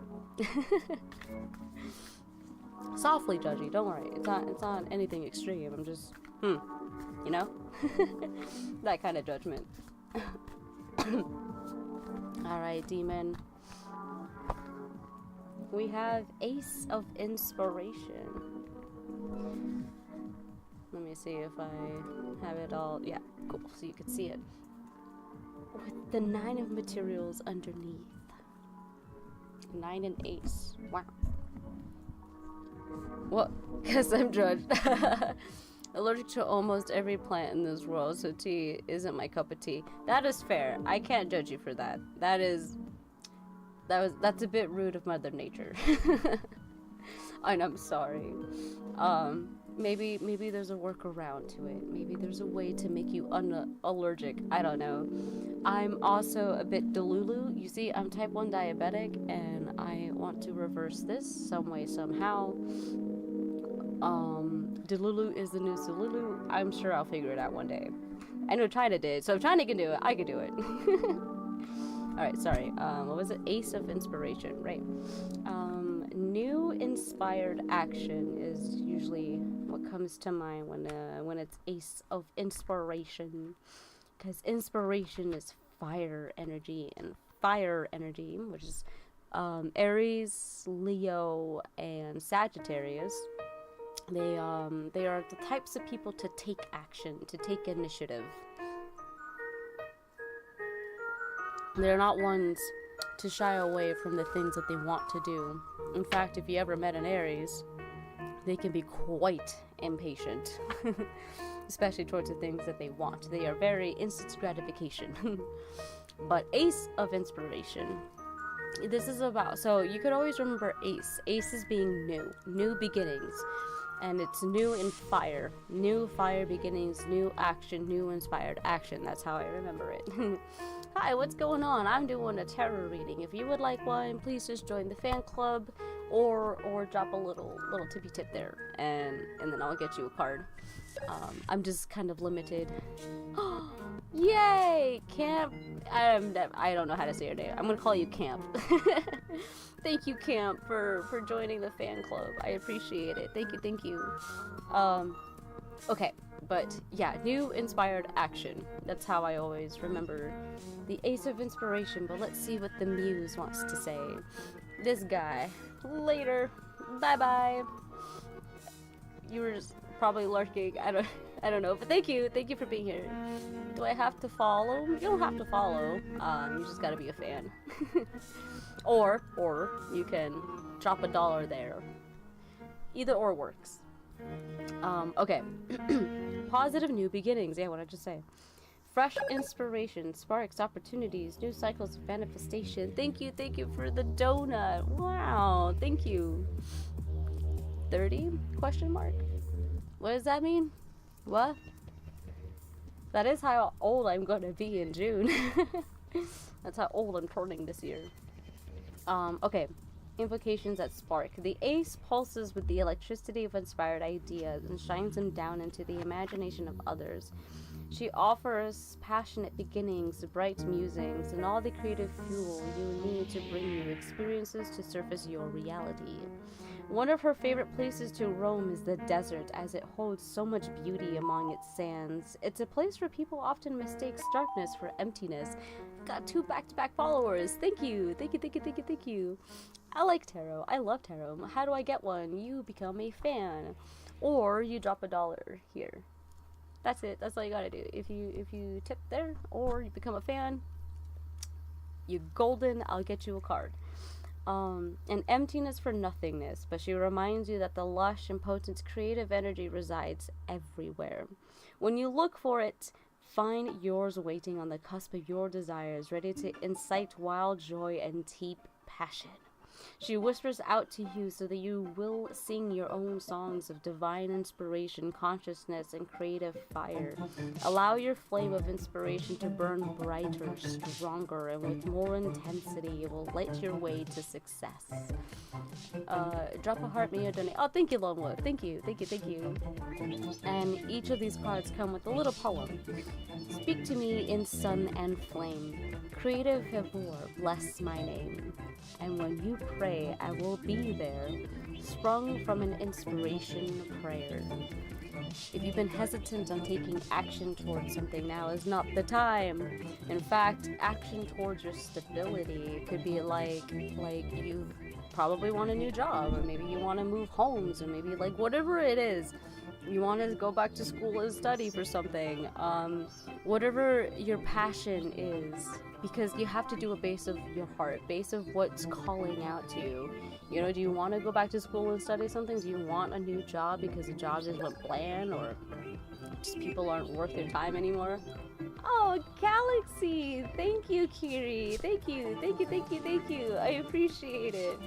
Softly judgy, don't worry. It's not anything extreme. I'm just you know? That kind of judgment. Alright, Demon. We have Ace of Inspiration. Let me see if I have it all. Yeah, cool. So you can see it. With the 9 of materials underneath. 9 and Ace. Wow. What? Because I'm judged. Allergic to almost every plant in this world, so tea isn't my cup of tea. That is fair. I can't judge you for that. That's a bit rude of Mother Nature. And I'm sorry. Maybe there's a workaround to it. Maybe there's a way to make you allergic. I don't know. I'm also a bit delulu. You see, I'm type 1 diabetic, and I want to reverse this some way, somehow. Delulu is the new Sululu. I'm sure I'll figure it out one day. I know China did, so if China can do it, I can do it. Alright, sorry. What was it? Ace of Inspiration, right. New inspired action is usually what comes to mind when it's Ace of Inspiration. Because inspiration is fire energy, and fire energy, which is Aries, Leo, and Sagittarius. They are the types of people to take action, to take initiative. They're not ones to shy away from the things that they want to do. In fact, if you ever met an Aries, they can be quite impatient, especially towards the things that they want. They are very instant gratification. But Ace of Inspiration. This is about, so you could always remember Ace. Ace is being new beginnings. And it's new in fire. New fire beginnings, new action, new inspired action. That's how I remember it. Hi, what's going on? I'm doing a tarot reading. If you would like one, please just join the fan club or drop a little tippy tip there, and then I'll get you a card. I'm just kind of limited. Yay! Camp. I don't know how to say your name. I'm gonna call you Camp. Thank you, Camp, for joining the fan club. I appreciate it. Thank you. Okay, but yeah, new inspired action. That's how I always remember the Ace of Inspiration. But let's see what the Muse wants to say. This guy. Later. Bye bye. you were just probably lurking. I don't know, but thank you for being here. Do I have to follow? You don't have to follow. You just gotta be a fan. or you can drop $1 there. Either or works. Okay. Positive new beginnings. Yeah, what I just say. Fresh inspiration sparks opportunities, new cycles of manifestation. Thank you for the donut. Wow, thank you. 30? Question mark. What does that mean? What? That is how old I'm gonna be in June. That's how old I'm turning this year. Okay. Implications that spark. The ace pulses with the electricity of inspired ideas and shines them down into the imagination of others. She offers passionate beginnings, bright musings, and all the creative fuel you need to bring new experiences to surface your reality. One of her favorite places to roam is the desert, as it holds so much beauty among its sands. It's a place where people often mistake starkness for emptiness. Got 2 back-to-back followers. Thank you. I like tarot. I love tarot. How do I get one? You become a fan. Or you drop $1 here. That's it. That's all you gotta do. If you tip there, or you become a fan, you're golden. I'll get you a card. An emptiness for nothingness, but she reminds you that the lush and potent creative energy resides everywhere. When you look for it, find yours waiting on the cusp of your desires, ready to incite wild joy and deep passion. She whispers out to you so that you will sing your own songs of divine inspiration, consciousness, and creative fire. Allow your flame of inspiration to burn brighter, stronger, and with more intensity. It will light your way to success. Drop a heart, me a donate. Oh, thank you, Lone Wolf. Thank you. And each of these cards come with a little poem. Speak to me in sun and flame. Creative Hevor, bless my name. And when you pray, I will be there, sprung from an inspiration prayer. If you've been hesitant on taking action towards something, now is not the time. In fact, action towards your stability could be like you probably want a new job, or maybe you want to move homes, or maybe like whatever it is. You want to go back to school and study for something. Whatever your passion is, because you have to do a base of your heart, base of what's calling out to you. You know, do you want to go back to school and study something? Do you want a new job because the job just went bland, or just people aren't worth your time anymore? Oh, Galaxy! Thank you, Kiri. Thank you. I appreciate it.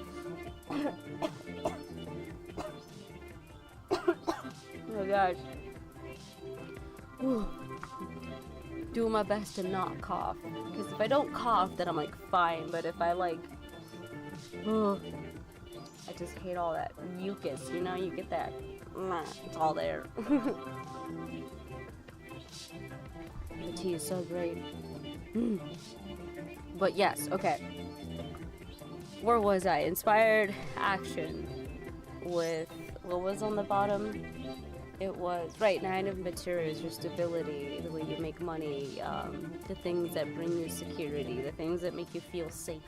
Oh gosh. Whew. Doing my best to not cough, because if I don't cough, then I'm like fine, but if I like, I just hate all that mucus, you know, you get that, it's all there. The tea is so great. But yes, okay. Where was I? Inspired action with, what was on the bottom? It was, right, 9 of materials, your stability, the way you make money, the things that bring you security, the things that make you feel safe.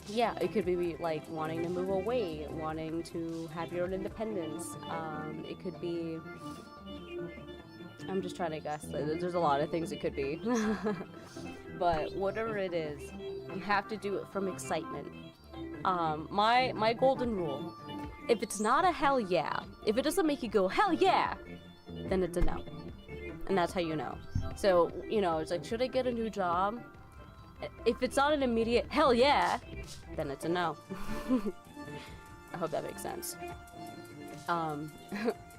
Yeah, it could be like wanting to move away, wanting to have your own independence. It could be, I'm just trying to guess, there's a lot of things it could be. But whatever it is, you have to do it from excitement. My golden rule: if it's not a hell yeah, if it doesn't make you go hell yeah, then it's a no. And that's how you know. So, you know, it's like, should I get a new job? If it's not an immediate hell yeah, then it's a no. I hope that makes sense.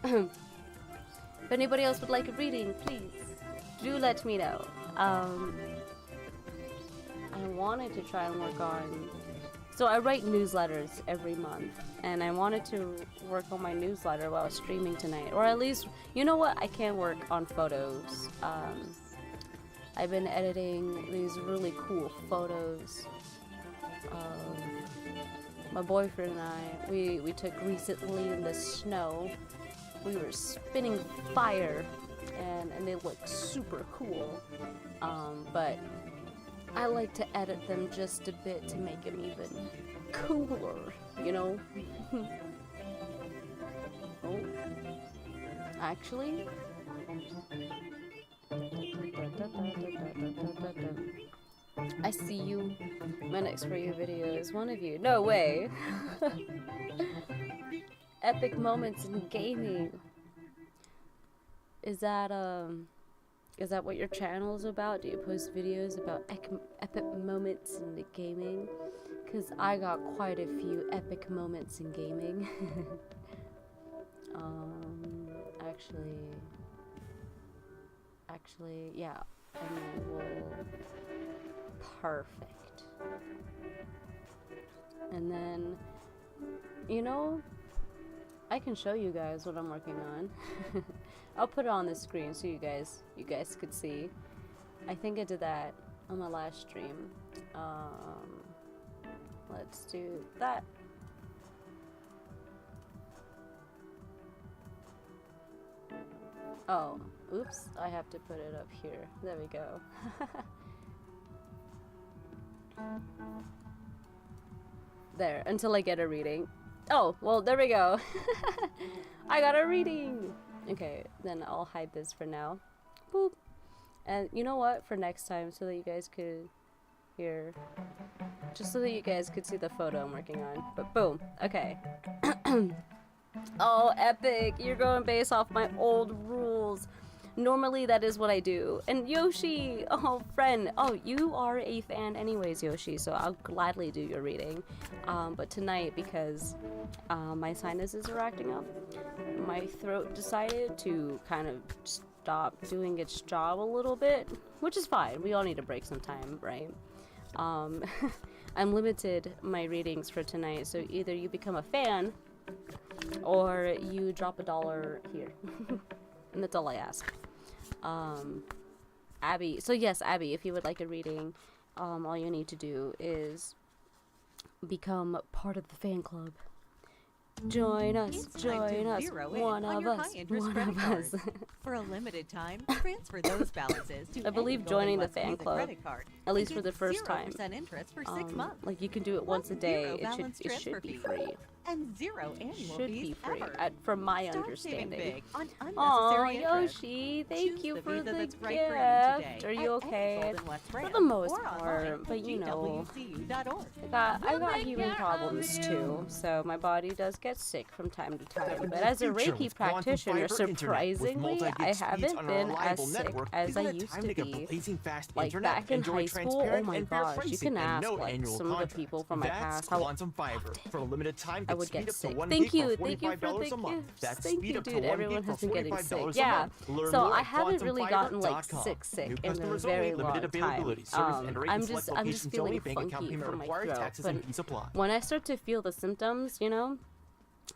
If anybody else would like a reading, please do let me know. I wanted to try and work on, so I write newsletters every month, and I wanted to work on my newsletter while streaming tonight, or at least, you know what, I can work on photos. I've been editing these really cool photos of my boyfriend and I. We took recently in the snow. We were spinning fire, and they look super cool. But I like to edit them just a bit to make them even cooler, you know? Oh. Actually. I see you. My next For You video is one of you. No way. Epic moments in gaming. Is that what your channel is about? Do you post videos about epic moments in the gaming? Cause I got quite a few epic moments in gaming. Actually, yeah. I mean, well, perfect. And then, you know, I can show you guys what I'm working on. I'll put it on the screen so you guys could see. I think I did that on my last stream. Let's do that. Oh, oops, I have to put it up here. There we go. There, until I get a reading. Oh, well, there we go. I got a reading. Okay, then I'll hide this for now. Boop. And you know what? For next time, so that you guys could hear. Just so that you guys could see the photo I'm working on. But boom. Okay. Oh, epic. You're going based off my old rules. Normally, that is what I do. And Yoshi! Oh, friend. Oh, you are a fan anyways, Yoshi, so I'll gladly do your reading. But tonight, because my sinuses are acting up, my throat decided to kind of stop doing its job a little bit, which is fine. We all need a break sometime, right? I'm limited my readings for tonight, so either you become a fan or you drop $1 here. And that's all I ask. Abby, so yes, Abby, if you would like a reading, all you need to do is become part of the fan club. Join us, join us, one of us, one of us. For a limited time, transfer those balances to I believe joining the fan club, at least for the Get first time, 0% interest for 6 months. like you can do it once a day. Zero It balance should transfer be fee. free. And zero annual Should fees be free, ever. from my Start saving understanding. big on Oh, unnecessary interest. Yoshi, thank Choose you the for Visa the that's gift. right for you today Are you at any okay? Golden West For branch the most or online part, at but you know, gwcu.org. I got human problems too, so my body does get sick from time to time. But as a Reiki practitioner, surprisingly, I haven't been as sick as I used to be. Like back in high school, oh my gosh, you can ask like some of the people from my past how For a limited time, I would get sick. Thank you for the gifts. Thank you, dude. Everyone has been getting sick. Yeah. So I haven't really gotten like sick in a very long time. I'm just feeling funky from my throat. But when I start to feel the symptoms, you know,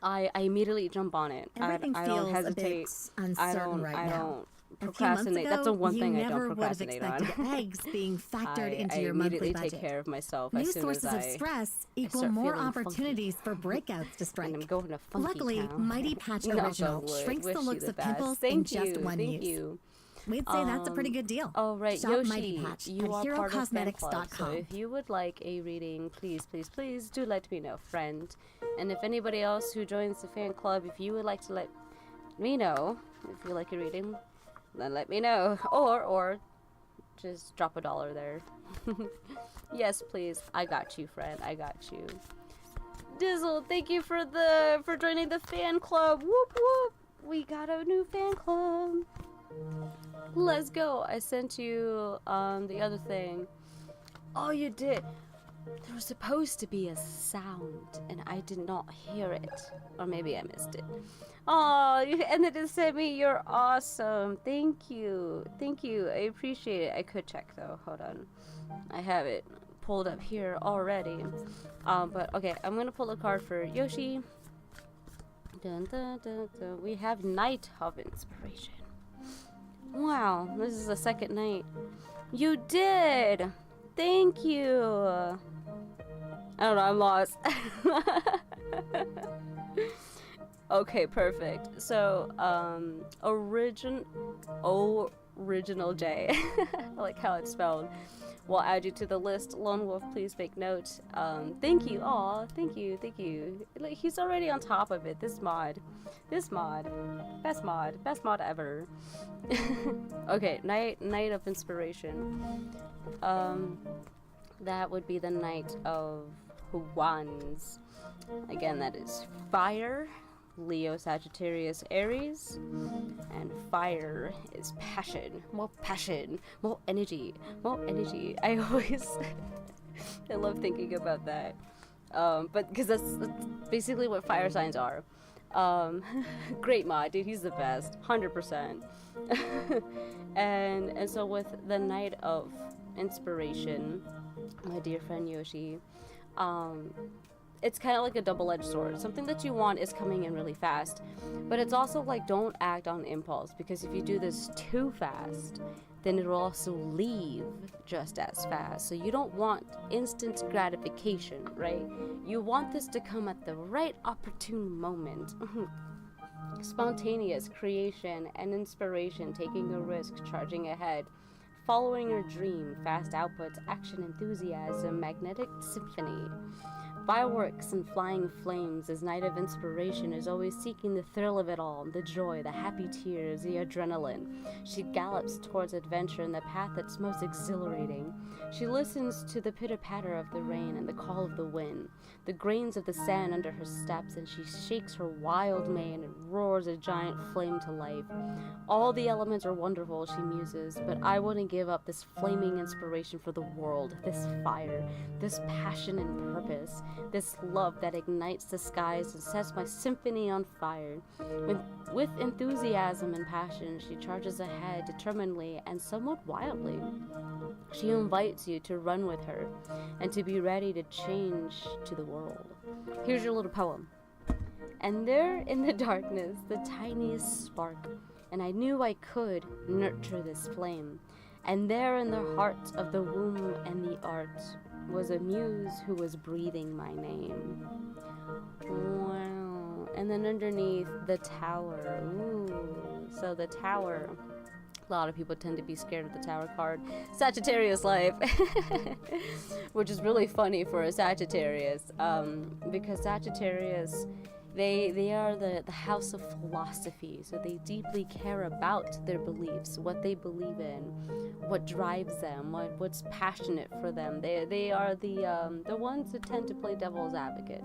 I immediately jump on it. Everything I feels don't hesitate. a bit uncertain right I now. don't A few months procrastinate. That's the ago, one thing you I never don't would have procrastinate on. expected eggs being factored into I your monthly immediately budget. take care of myself New as soon sources as of I stress equal start more feeling funky. opportunities for breakouts to strike. and I'm going to funky Luckily, town. Mighty Patch Knock on Original wood. shrinks Wish the you looks of best. pimples Thank in just you, one thank use. you. We'd say that's a pretty good deal. Oh, right, Shop Yoshi, Mighty Patch you at are part of fan club, so HeroCosmetics.com. if you would like a reading, please, please, please do let me know, friend. And if anybody else who joins the fan club, if you would like to let me know, if you like a reading, then let me know. Or just drop $1 there. Yes, please. I got you, friend. I got you. Dizzle, thank you for joining the fan club. Whoop whoop. We got a new fan club. Let's go. I sent you the other thing. Oh, you did. There was supposed to be a sound and I did not hear it. Or maybe I missed it. Oh, and it just sent me. You're awesome. Thank you. Thank you. I appreciate it. I could check though. Hold on. I have it pulled up here already. But okay, I'm gonna pull a card for Yoshi. Dun, dun, dun, dun. We have Night of Inspiration. Wow, this is the second night. You did! Thank you! I don't know, I'm lost. Okay, perfect. So, original J. I like how it's spelled. We'll add you to the list. Lone Wolf, please make note. Thank you. Aw, thank you. Like, he's already on top of it. This mod. Best mod ever. Okay, night of inspiration. That would be the night of Wands. Again, that is fire. Leo, Sagittarius, Aries, and fire is passion, more energy. I always, I love thinking about that, but because that's basically what fire signs are. Great mod, dude, he's the best, 100%. and so with the night of inspiration, my dear friend Yoshi, it's kind of like a double-edged sword. Something that you want is coming in really fast, but it's also like, don't act on impulse, because if you do this too fast, then it will also leave just as fast. So you don't want instant gratification, right? You want this to come at the right opportune moment. Spontaneous creation and inspiration, taking a risk, charging ahead, following your dream, fast outputs, action, enthusiasm, magnetic symphony. Fireworks and flying flames, his night of inspiration is always seeking the thrill of it all, the joy, the happy tears, the adrenaline. She gallops towards adventure in the path that's most exhilarating. She listens to the pitter-patter of the rain and the call of the wind, the grains of the sand under her steps, and she shakes her wild mane and roars a giant flame to life. All the elements are wonderful, she muses, but I wouldn't give up this flaming inspiration for the world, this fire, this passion and purpose. This love that ignites the skies and sets my symphony on fire. With enthusiasm and passion, she charges ahead determinedly and somewhat wildly. She invites you to run with her and to be ready to change to the world. Here's your little poem. And there in the darkness, the tiniest spark, and I knew I could nurture this flame. And there in the heart of the womb and the art was a muse who was breathing my name. Wow. And then underneath, the tower. Ooh. So the tower. A lot of people tend to be scared of the tower card. Sagittarius life. Which is really funny for a Sagittarius. Because Sagittarius, they are the house of philosophy, so they deeply care about their beliefs, what they believe in, what drives them, what's passionate for them. They are the ones that tend to play devil's advocate.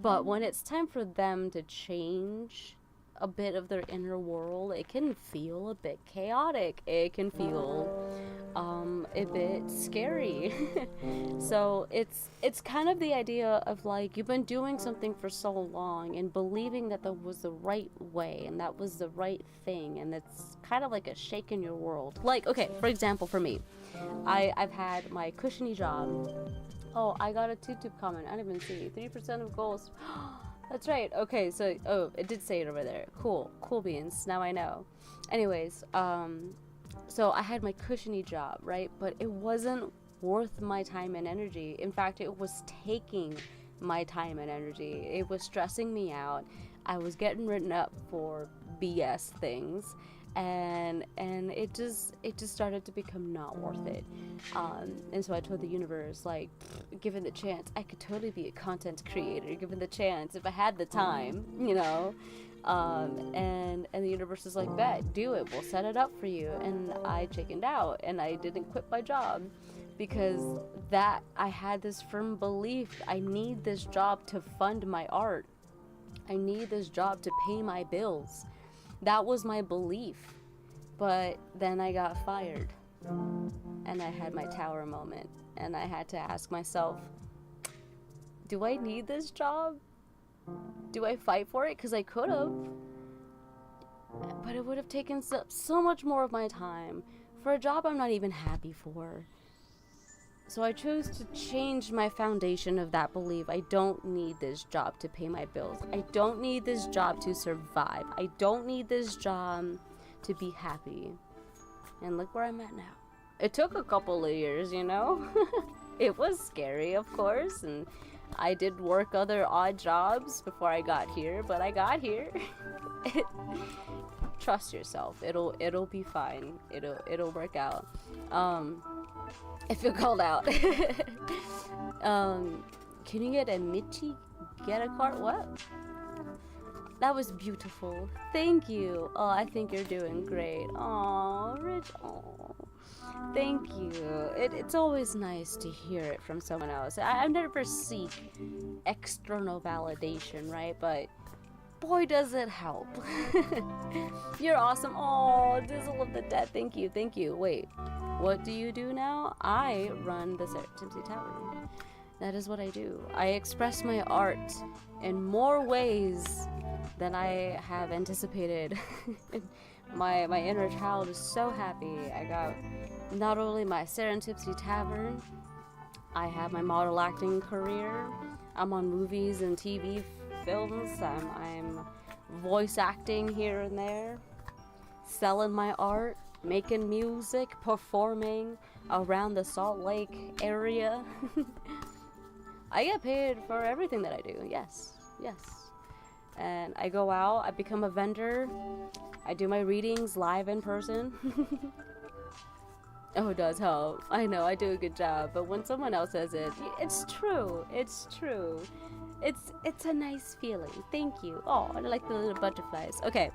But when it's time for them to change a bit of their inner world, it can feel a bit chaotic. It can feel a bit scary. So it's kind of the idea of like, you've been doing something for so long and believing that that was the right way and that was the right thing, and it's kind of like a shake in your world. Like, okay, for example, for me, I've had my cushiony job. Oh, I got a YouTube comment. I didn't even see 3% of goals. That's right. Okay, so, oh, it did say it over there. Cool beans. Now I know. Anyways, so I had my cushiony job, right? But it wasn't worth my time and energy. In fact, it was taking my time and energy. It was stressing me out. I was getting written up for BS things. And it just started to become not worth it. And so I told the universe, like, given the chance, I could totally be a content creator, given the chance, if I had the time, you know. And the universe is like, bet, do it, we'll set it up for you. And I chickened out, and I didn't quit my job, because that I had this firm belief, I need this job to fund my art. I need this job to pay my bills. That was my belief. But then I got fired. And I had my tower moment. And I had to ask myself, do I need this job? Do I fight for it? Because I could have. But it would have taken so much more of my time for a job I'm not even happy for. So I chose to change my foundation of that belief. I don't need this job to pay my bills. I don't need this job to survive. I don't need this job to be happy. And look where I'm at now. It took a couple of years, you know? It was scary, of course, and I did work other odd jobs before I got here, but I got here. trust yourself. It'll be fine. It'll work out. If you're called out. Can you get a Michi? Get a cart? What? That was beautiful. Thank you. Oh, I think you're doing great. Oh, Rich. Oh, thank you. It's always nice to hear it from someone else. I never seek external validation, right? But boy, does it help. You're awesome. Oh, Dizzle of the Dead. Thank you. Thank you. Wait, what do you do now? I run the Serentipsy Tavern. That is what I do. I express my art in more ways than I have anticipated. My inner child is so happy. I got not only my Serentipsy Tavern, I have my model acting career. I'm on movies and TV films. I'm voice acting here and there, selling my art, making music, performing around the Salt Lake area. I get paid for everything that I do. Yes. And I go out, I become a vendor, I do my readings live in person. Oh, it does help. I know, I do a good job, but when someone else says it, it's true. It's true. It's a nice feeling. Thank you. Oh, I like the little butterflies. Okay.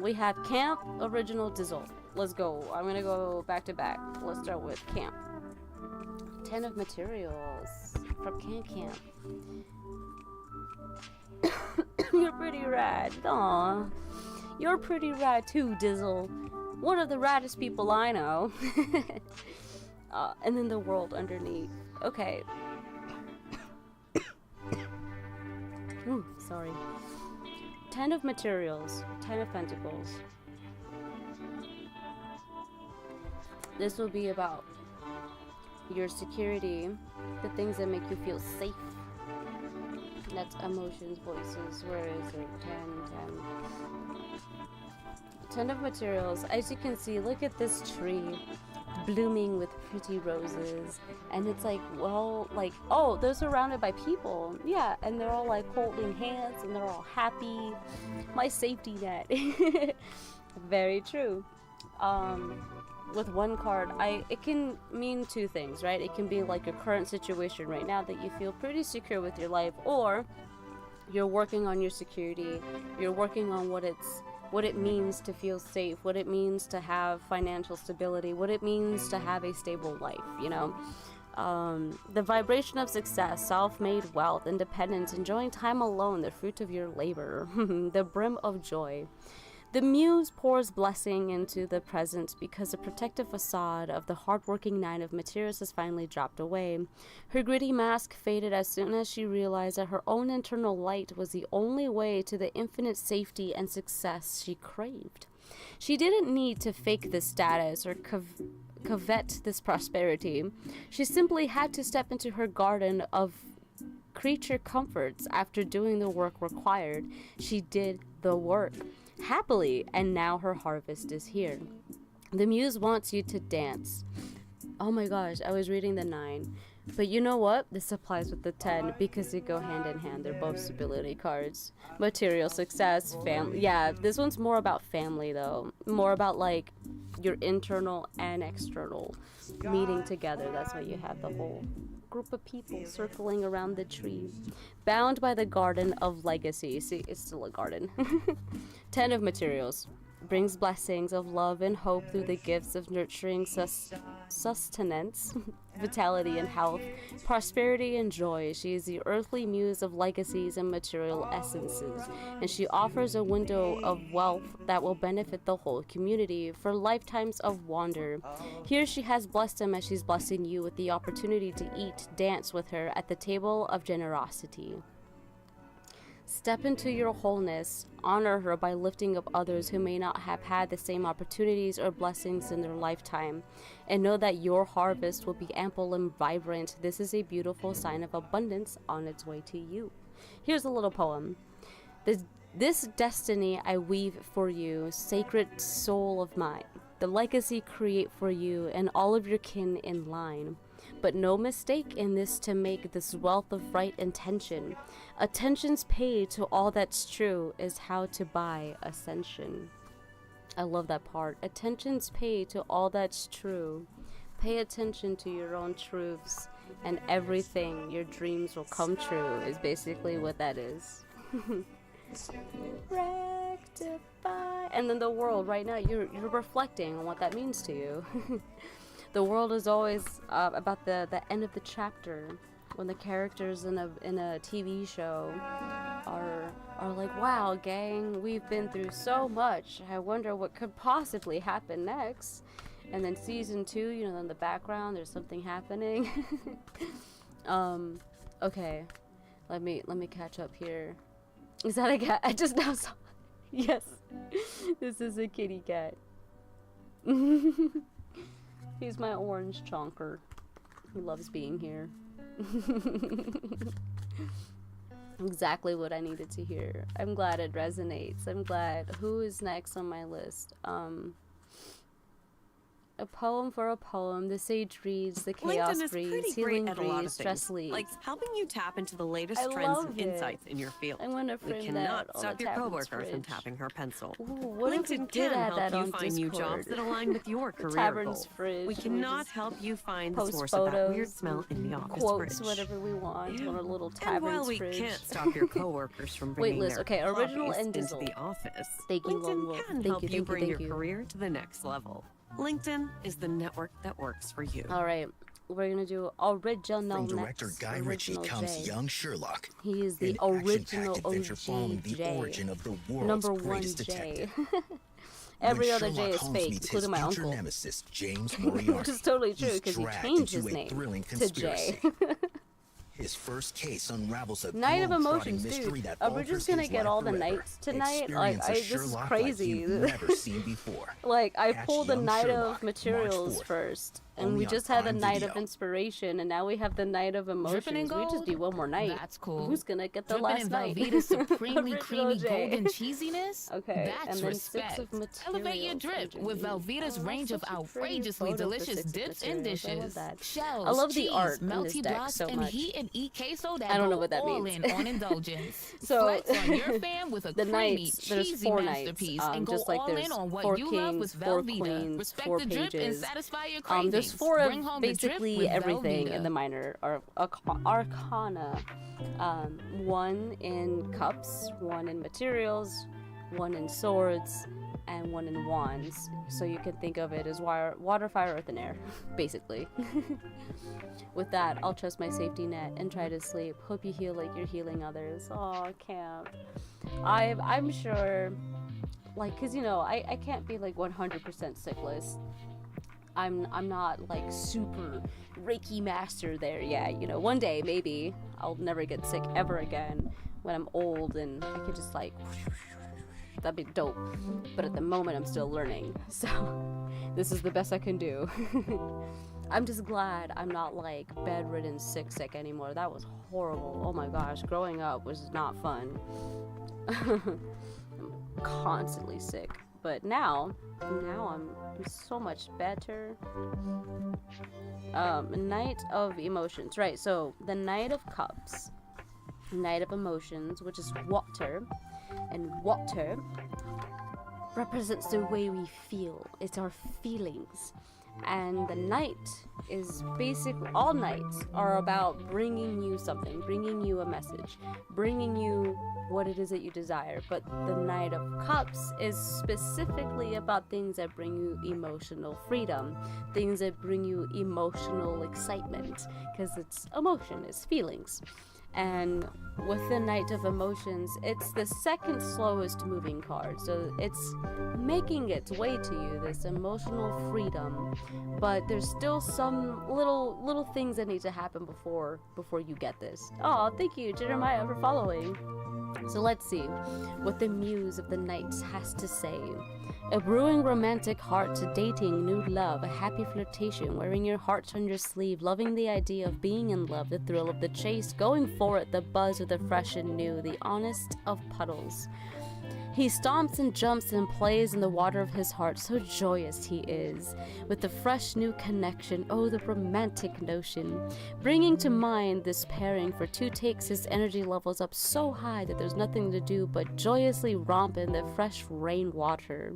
We have camp, original, Dizzle. Let's go. I'm gonna go back to back. Let's start with camp. 10 of materials from camp. You're pretty rad. Aw. You're pretty rad too, Dizzle. One of the raddest people I know. And then the world underneath. Okay. Ooh, sorry. 10 of materials. 10 of pentacles. This will be about your security, the things that make you feel safe. That's emotions, voices. Where is it? 10 of materials. As you can see, look at this tree blooming with pretty roses. And it's like, well, like, oh, they're surrounded by people. Yeah, and they're all like holding hands and they're all happy. My safety net. Very true. With one card, it can mean two things, right? It can be like your current situation right now that you feel pretty secure with your life, or you're working on your security, you're working on what it means to feel safe, what it means to have financial stability, what it means to have a stable life, you know? The vibration of success, self-made wealth, independence, enjoying time alone, the fruit of your labor, the brim of joy. The muse pours blessing into the present because the protective facade of the hardworking 9 of materials has finally dropped away. Her gritty mask faded as soon as she realized that her own internal light was the only way to the infinite safety and success she craved. She didn't need to fake this status or covet this prosperity. She simply had to step into her garden of creature comforts after doing the work required. She did the work happily, and now her harvest is here. The muse wants you to dance. Oh my gosh, I was reading the 9. But you know what? This applies with the 10 because they go hand in hand. They're both stability cards. Material success, family. Yeah, this one's more about family though. More about like your internal and external meeting together. That's why you have the whole group of people circling around the tree. Bound by the garden of legacy. See, it's still a garden. 10 of materials. Brings blessings of love and hope through the gifts of nurturing sustenance, vitality and health, prosperity and joy. She is the earthly muse of legacies and material essences, and she offers a window of wealth that will benefit the whole community for lifetimes of wonder. Here she has blessed him as she's blessing you with the opportunity to eat, dance with her at the table of generosity. Step into your wholeness, honor her by lifting up others who may not have had the same opportunities or blessings in their lifetime, and know that your harvest will be ample and vibrant. This is a beautiful sign of abundance on its way to you. Here's a little poem. This destiny I weave for you, sacred soul of mine. The legacy create for you and all of your kin in line. But no mistake in this to make this wealth of right intention. Attentions paid to all that's true is how to buy ascension. I love that part. Attention's paid to all that's true. Pay attention to your own truths, and everything, your dreams will come true, is basically what that is. Rectify. And then the world, right now, you're reflecting on what that means to you. The world is always about the end of the chapter, when the characters in a TV show are like, wow, gang, we've been through so much. I wonder what could possibly happen next. And then season 2, you know, in the background, there's something happening. Okay, let me catch up here. Is that a cat? I just now saw. Yes, this is a kitty cat. He's my orange chonker. He loves being here. Exactly what I needed to hear. I'm glad it resonates. I'm glad. Who is next on my list? A poem for a poem. The sage reads, the chaos LinkedIn is breeds, pretty healing great at a lot of breeds, stress things, leaves. like helping you tap into the latest I trends love and it. insights in your field. I'm gonna We frame cannot that on stop the your tavern's coworker from fridge. tapping her pencil. Ooh, what if we LinkedIn did can add that help on you find new jobs Discord? that align with your career Tavern's goals. fridge. We We cannot just help you find the post source of that photos, weird smell in the office quotes, fridge. whatever we want, on a little And tavern's while we fridge. can't stop your coworkers from bringing Wait, Liz, their okay, original hobbies and into Dizzle. the office, Thank you, Lone LinkedIn Wolf. can Thank help you, you thank bring you, your thank you. career to the next level. LinkedIn is the network that works for you. All right, we're gonna do original From director next. Guy Ritchie Original comes J. Young Sherlock. He is the An original action-packed adventure following the OG origin J. of the world's Number 1 greatest J. detective. Every When other J Sherlock is Holmes fake, meets including his my future uncle. nemesis, James Moriarty, Which is totally true, he's because he dragged changed into his a name thrilling to conspiracy. J. His first case unravels a Night of globe-trotting Emotions, mystery dude. that We're alters just gonna his get life all the forever. nights tonight. Like, Experience a this is Sherlock crazy. like you've never seen before. Like, I Catch pulled the Young Night Sherlock, of Materials March 4th, first, and only we on just had the Prime Night Video. of Inspiration, and now we have the Night of Emotions. We just do one more night. That's cool. Who's gonna get the Dripping last in night? Velveeta's supremely Original creamy J. golden cheesiness? Okay, That's and then respect. 6 of Materials. Elevate your drip from with Jimmy. Velveeta's Oh, range of that's such a pretty outrageously photo for delicious 6 of dips and Materials. I love dishes. that. Shells, I love the cheese, art in melty this deck blocks, so and much. heat and eat queso that I don't know go what that all means. in on indulgence. So, Flex on your fam with a the creamy, nights, there's cheesy 4 nights, masterpiece and go just like all there's in on what 4 you love kings, with 4 Velveeta. queens, Respect 4 the drip and pages. satisfy your cravings. There's 4 Bring of home the drip basically with everything Velveeta. in the minor arcana. 1 in cups, 1 in materials, 1 in swords, and 1 in wands. So you can think of it as water, fire, earth, and air, basically. With that, I'll trust my safety net and try to sleep. Hope you heal like you're healing others. Aw, Camp. I'm sure, like, cause you know, I can't be like 100% sickless. I'm not like super Reiki master there yet. You know, one day maybe I'll never get sick ever again when I'm old and I could just like, that'd be dope. But at the moment I'm still learning, so this is the best I can do. I'm just glad I'm not like bedridden sick anymore. That was horrible. Oh my gosh, growing up was not fun. I'm constantly sick. But now I'm so much better. Night of Emotions. Right, so the Knight of Cups, Knight of Emotions, which is water. And water represents the way we feel. It's our feelings. And the night is basically, all nights are about bringing you something, bringing you a message, bringing you what it is that you desire. But the Knight of Cups is specifically about things that bring you emotional freedom, things that bring you emotional excitement, because it's emotion, it's feelings. And with the Knight of Emotions, it's the second slowest moving card, so it's making its way to you, this emotional freedom, but there's still some little things that need to happen before you get this. Oh, thank you, Jeremiah, for following. So let's see what the muse of the night has to say. A brewing romantic heart to dating, new love, a happy flirtation, wearing your heart on your sleeve, loving the idea of being in love, the thrill of the chase, going for it, the buzz of the fresh and new, the honest of puddles. He stomps and jumps and plays in the water of his heart, so joyous he is, with the fresh new connection, oh the romantic notion. Bringing to mind this pairing for 2 takes his energy levels up so high that there's nothing to do but joyously romp in the fresh rainwater.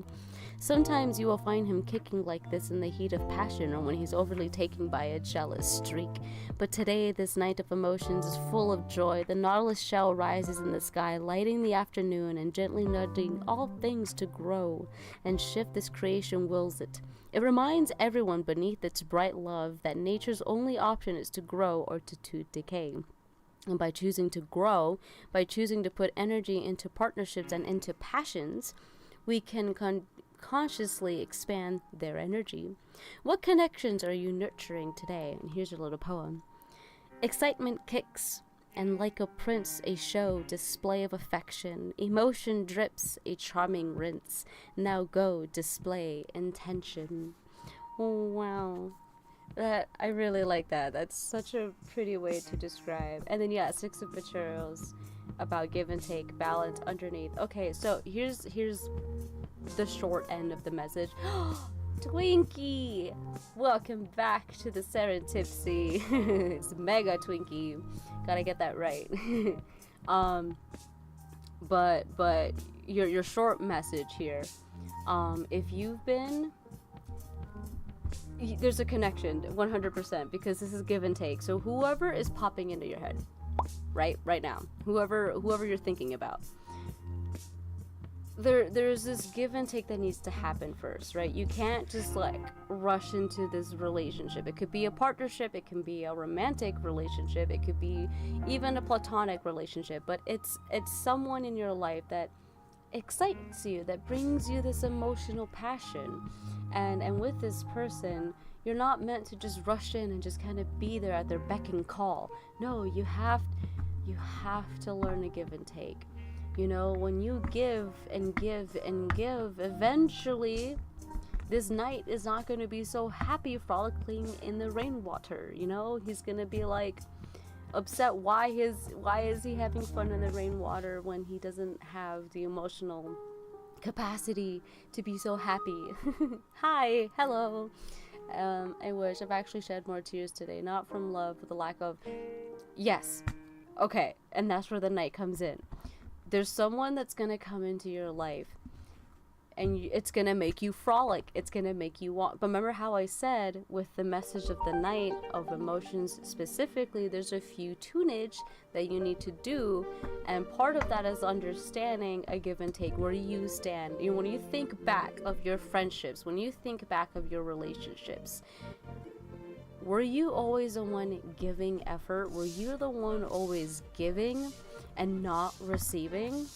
Sometimes you will find him kicking like this in the heat of passion or when he's overly taken by a jealous streak. But today, this night of emotions is full of joy. The nautilus shell rises in the sky, lighting the afternoon and gently nudging all things to grow and shift this creation wills it. It reminds everyone beneath its bright love that nature's only option is to grow or to decay. And by choosing to grow, by choosing to put energy into partnerships and into passions, we can consciously expand their energy. What connections are you nurturing today? And here's your little poem. Excitement kicks, and like a prince, a show, display of affection. Emotion drips, a charming rinse. Now go, display intention. Oh, wow. I really like that. That's such a pretty way to describe. And then, yeah, 6 of materials about give and take, balance underneath. Okay, so here's the short end of the message. Twinkie! Welcome back to the Serentipsy. It's mega Twinkie. Gotta get that right. But your short message here. If you've been, there's a connection 100% because this is give and take. So whoever is popping into your head right now, whoever you're thinking about, there's this give and take that needs to happen first, right? You can't just like rush into this relationship. It could be a partnership, it can be a romantic relationship, it could be even a platonic relationship, but it's someone in your life that excites you, that brings you this emotional passion. And with this person, you're not meant to just rush in and just kind of be there at their beck and call. No, you have to learn to give and take. You know, when you give and give and give, eventually this knight is not going to be so happy frolicking in the rainwater. You know, he's going to be like upset. Why is he having fun in the rainwater when he doesn't have the emotional capacity to be so happy? Hi, hello. I wish I've actually shed more tears today, not from love, but the lack of, yes, okay, and that's where the knight comes in. There's someone that's gonna come into your life and it's gonna make you frolic, it's gonna make you want. But remember how I said with the message of the knight of emotions specifically, there's a few tunage that you need to do, and part of that is understanding a give and take. Where do you stand? You know, when you think back of your friendships, when you think back of your relationships, were you always the one giving effort? Were you the one always giving and not receiving?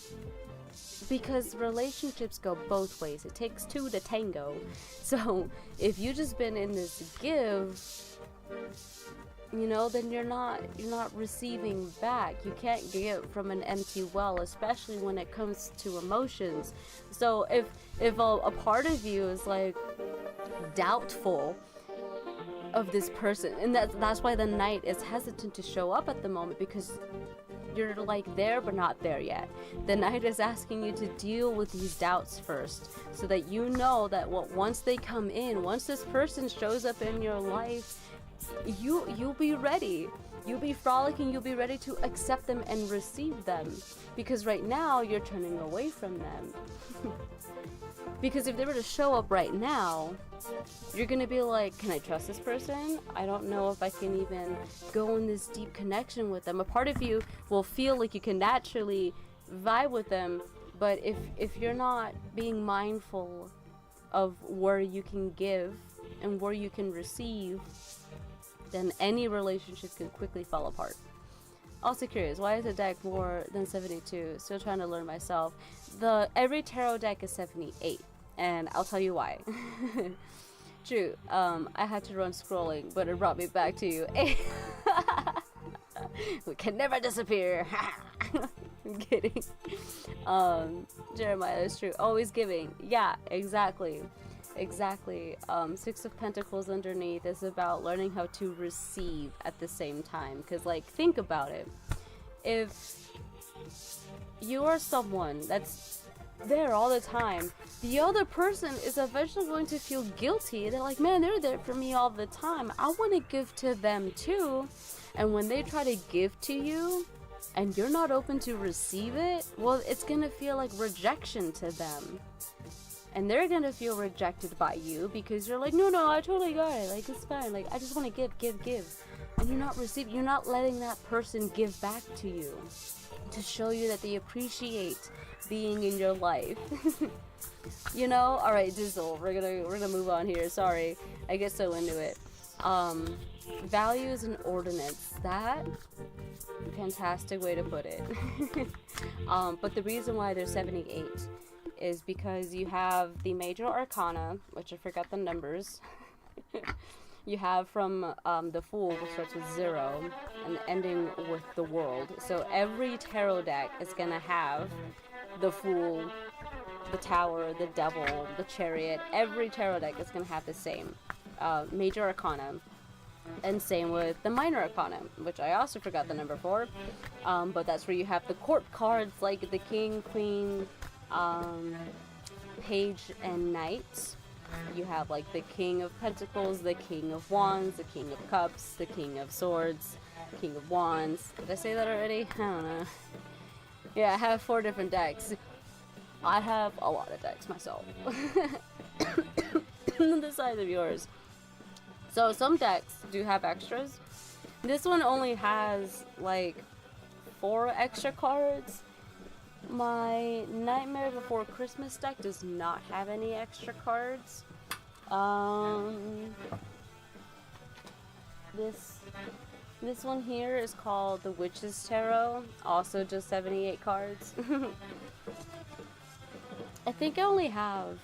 Because relationships go both ways. It takes 2 to tango. So if you just been in this give, you know, then you're not receiving back. You can't give from an empty well, especially when it comes to emotions. So if a part of you is like doubtful of this person, and that's why the knight is hesitant to show up at the moment, because you're like there but not there yet. The knight is asking you to deal with these doubts first, so that you know that once they come in, once this person shows up in your life, you'll be ready. You'll be frolicking, you'll be ready to accept them and receive them. Because right now you're turning away from them. Because if they were to show up right now, you're gonna be like, can I trust this person? I don't know if I can even go in this deep connection with them. A part of you will feel like you can naturally vibe with them, but if you're not being mindful of where you can give and where you can receive, then any relationship can quickly fall apart. Also curious, why is the deck more than 72? Still trying to learn myself. Every tarot deck is 78, and I'll tell you why. True, I had to run scrolling, but it brought me back to you. We can never disappear. I'm kidding. Jeremiah, that's true. Always giving. Yeah, exactly. Exactly. 6 of Pentacles underneath is about learning how to receive at the same time. Because, like, think about it. If you are someone that's there all the time, the other person is eventually going to feel guilty. They're like, man, they're there for me all the time. I want to give to them too. And when they try to give to you and you're not open to receive it, well, it's going to feel like rejection to them. And they're going to feel rejected by you because you're like, no, I totally got it. Like, it's fine. Like, I just want to give. And you're not letting that person give back to you to show you that they appreciate being in your life. You know? Alright, Dizzle, we're gonna move on here. Sorry, I get so into it. Values and ordinance. That fantastic way to put it. But the reason why there's 78 is because you have the major arcana, which I forgot the numbers. You have from the Fool, which starts with 0, and ending with the World. So every tarot deck is gonna have the Fool, the Tower, the Devil, the Chariot. Every tarot deck is gonna have the same major arcana, and same with the minor arcana, which I also forgot the number for. But that's where you have the court cards like the King, Queen, Page, and Knight. You have like the King of Pentacles, the King of Wands, the King of Cups, the King of Swords, King of Wands. Did I say that already? I don't know. Yeah, I have 4 different decks. I have a lot of decks myself. The size of yours. So some decks do have extras. This one only has like 4 extra cards. My Nightmare Before Christmas deck does not have any extra cards. This one here is called the Witch's Tarot, also just 78 cards. I think I only have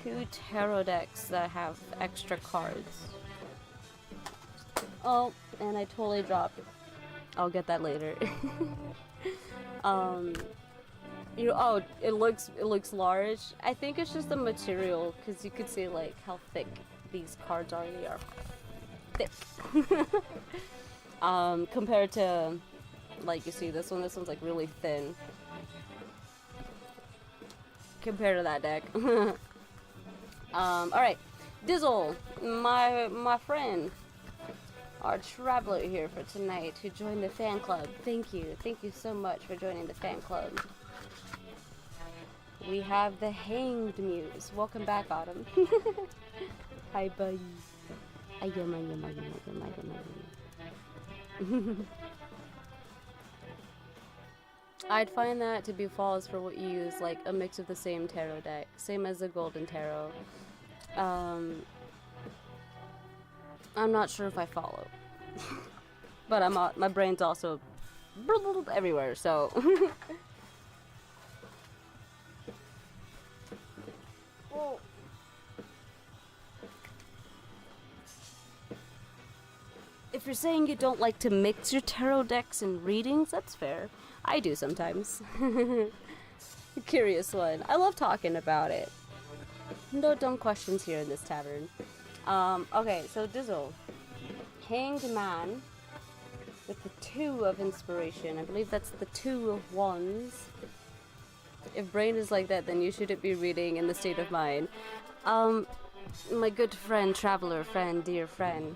2 tarot decks that have extra cards. Oh, and I totally dropped. I'll get that later. It looks large. I think it's just the material, because you could see like how thick these cards are. They are thick. Compared to, like, you see this one's like really thin compared to that deck. Alright, Dizzle, my friend, our traveler here for tonight who joined the fan club. Thank you so much for joining the fan club. We have the Hanged Muse. Welcome back, Autumn. Hi, buddy. I'd find that to be false for what you use, like a mix of the same tarot deck, same as the Golden Tarot. I'm not sure if I follow, but my brain's also everywhere, so. Well, if you're saying you don't like to mix your tarot decks and readings, that's fair. I do sometimes. Curious one. I love talking about it. No dumb questions here in this tavern. Okay, so Dizzle. Hanged Man with the 2 of inspiration. I believe that's the 2 of wands. If brain is like that, then you shouldn't be reading in the state of mind. My good friend, traveler friend, dear friend,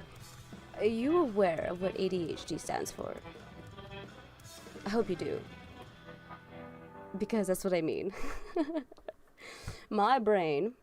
are you aware of what ADHD stands for? I hope you do. Because that's what I mean. My brain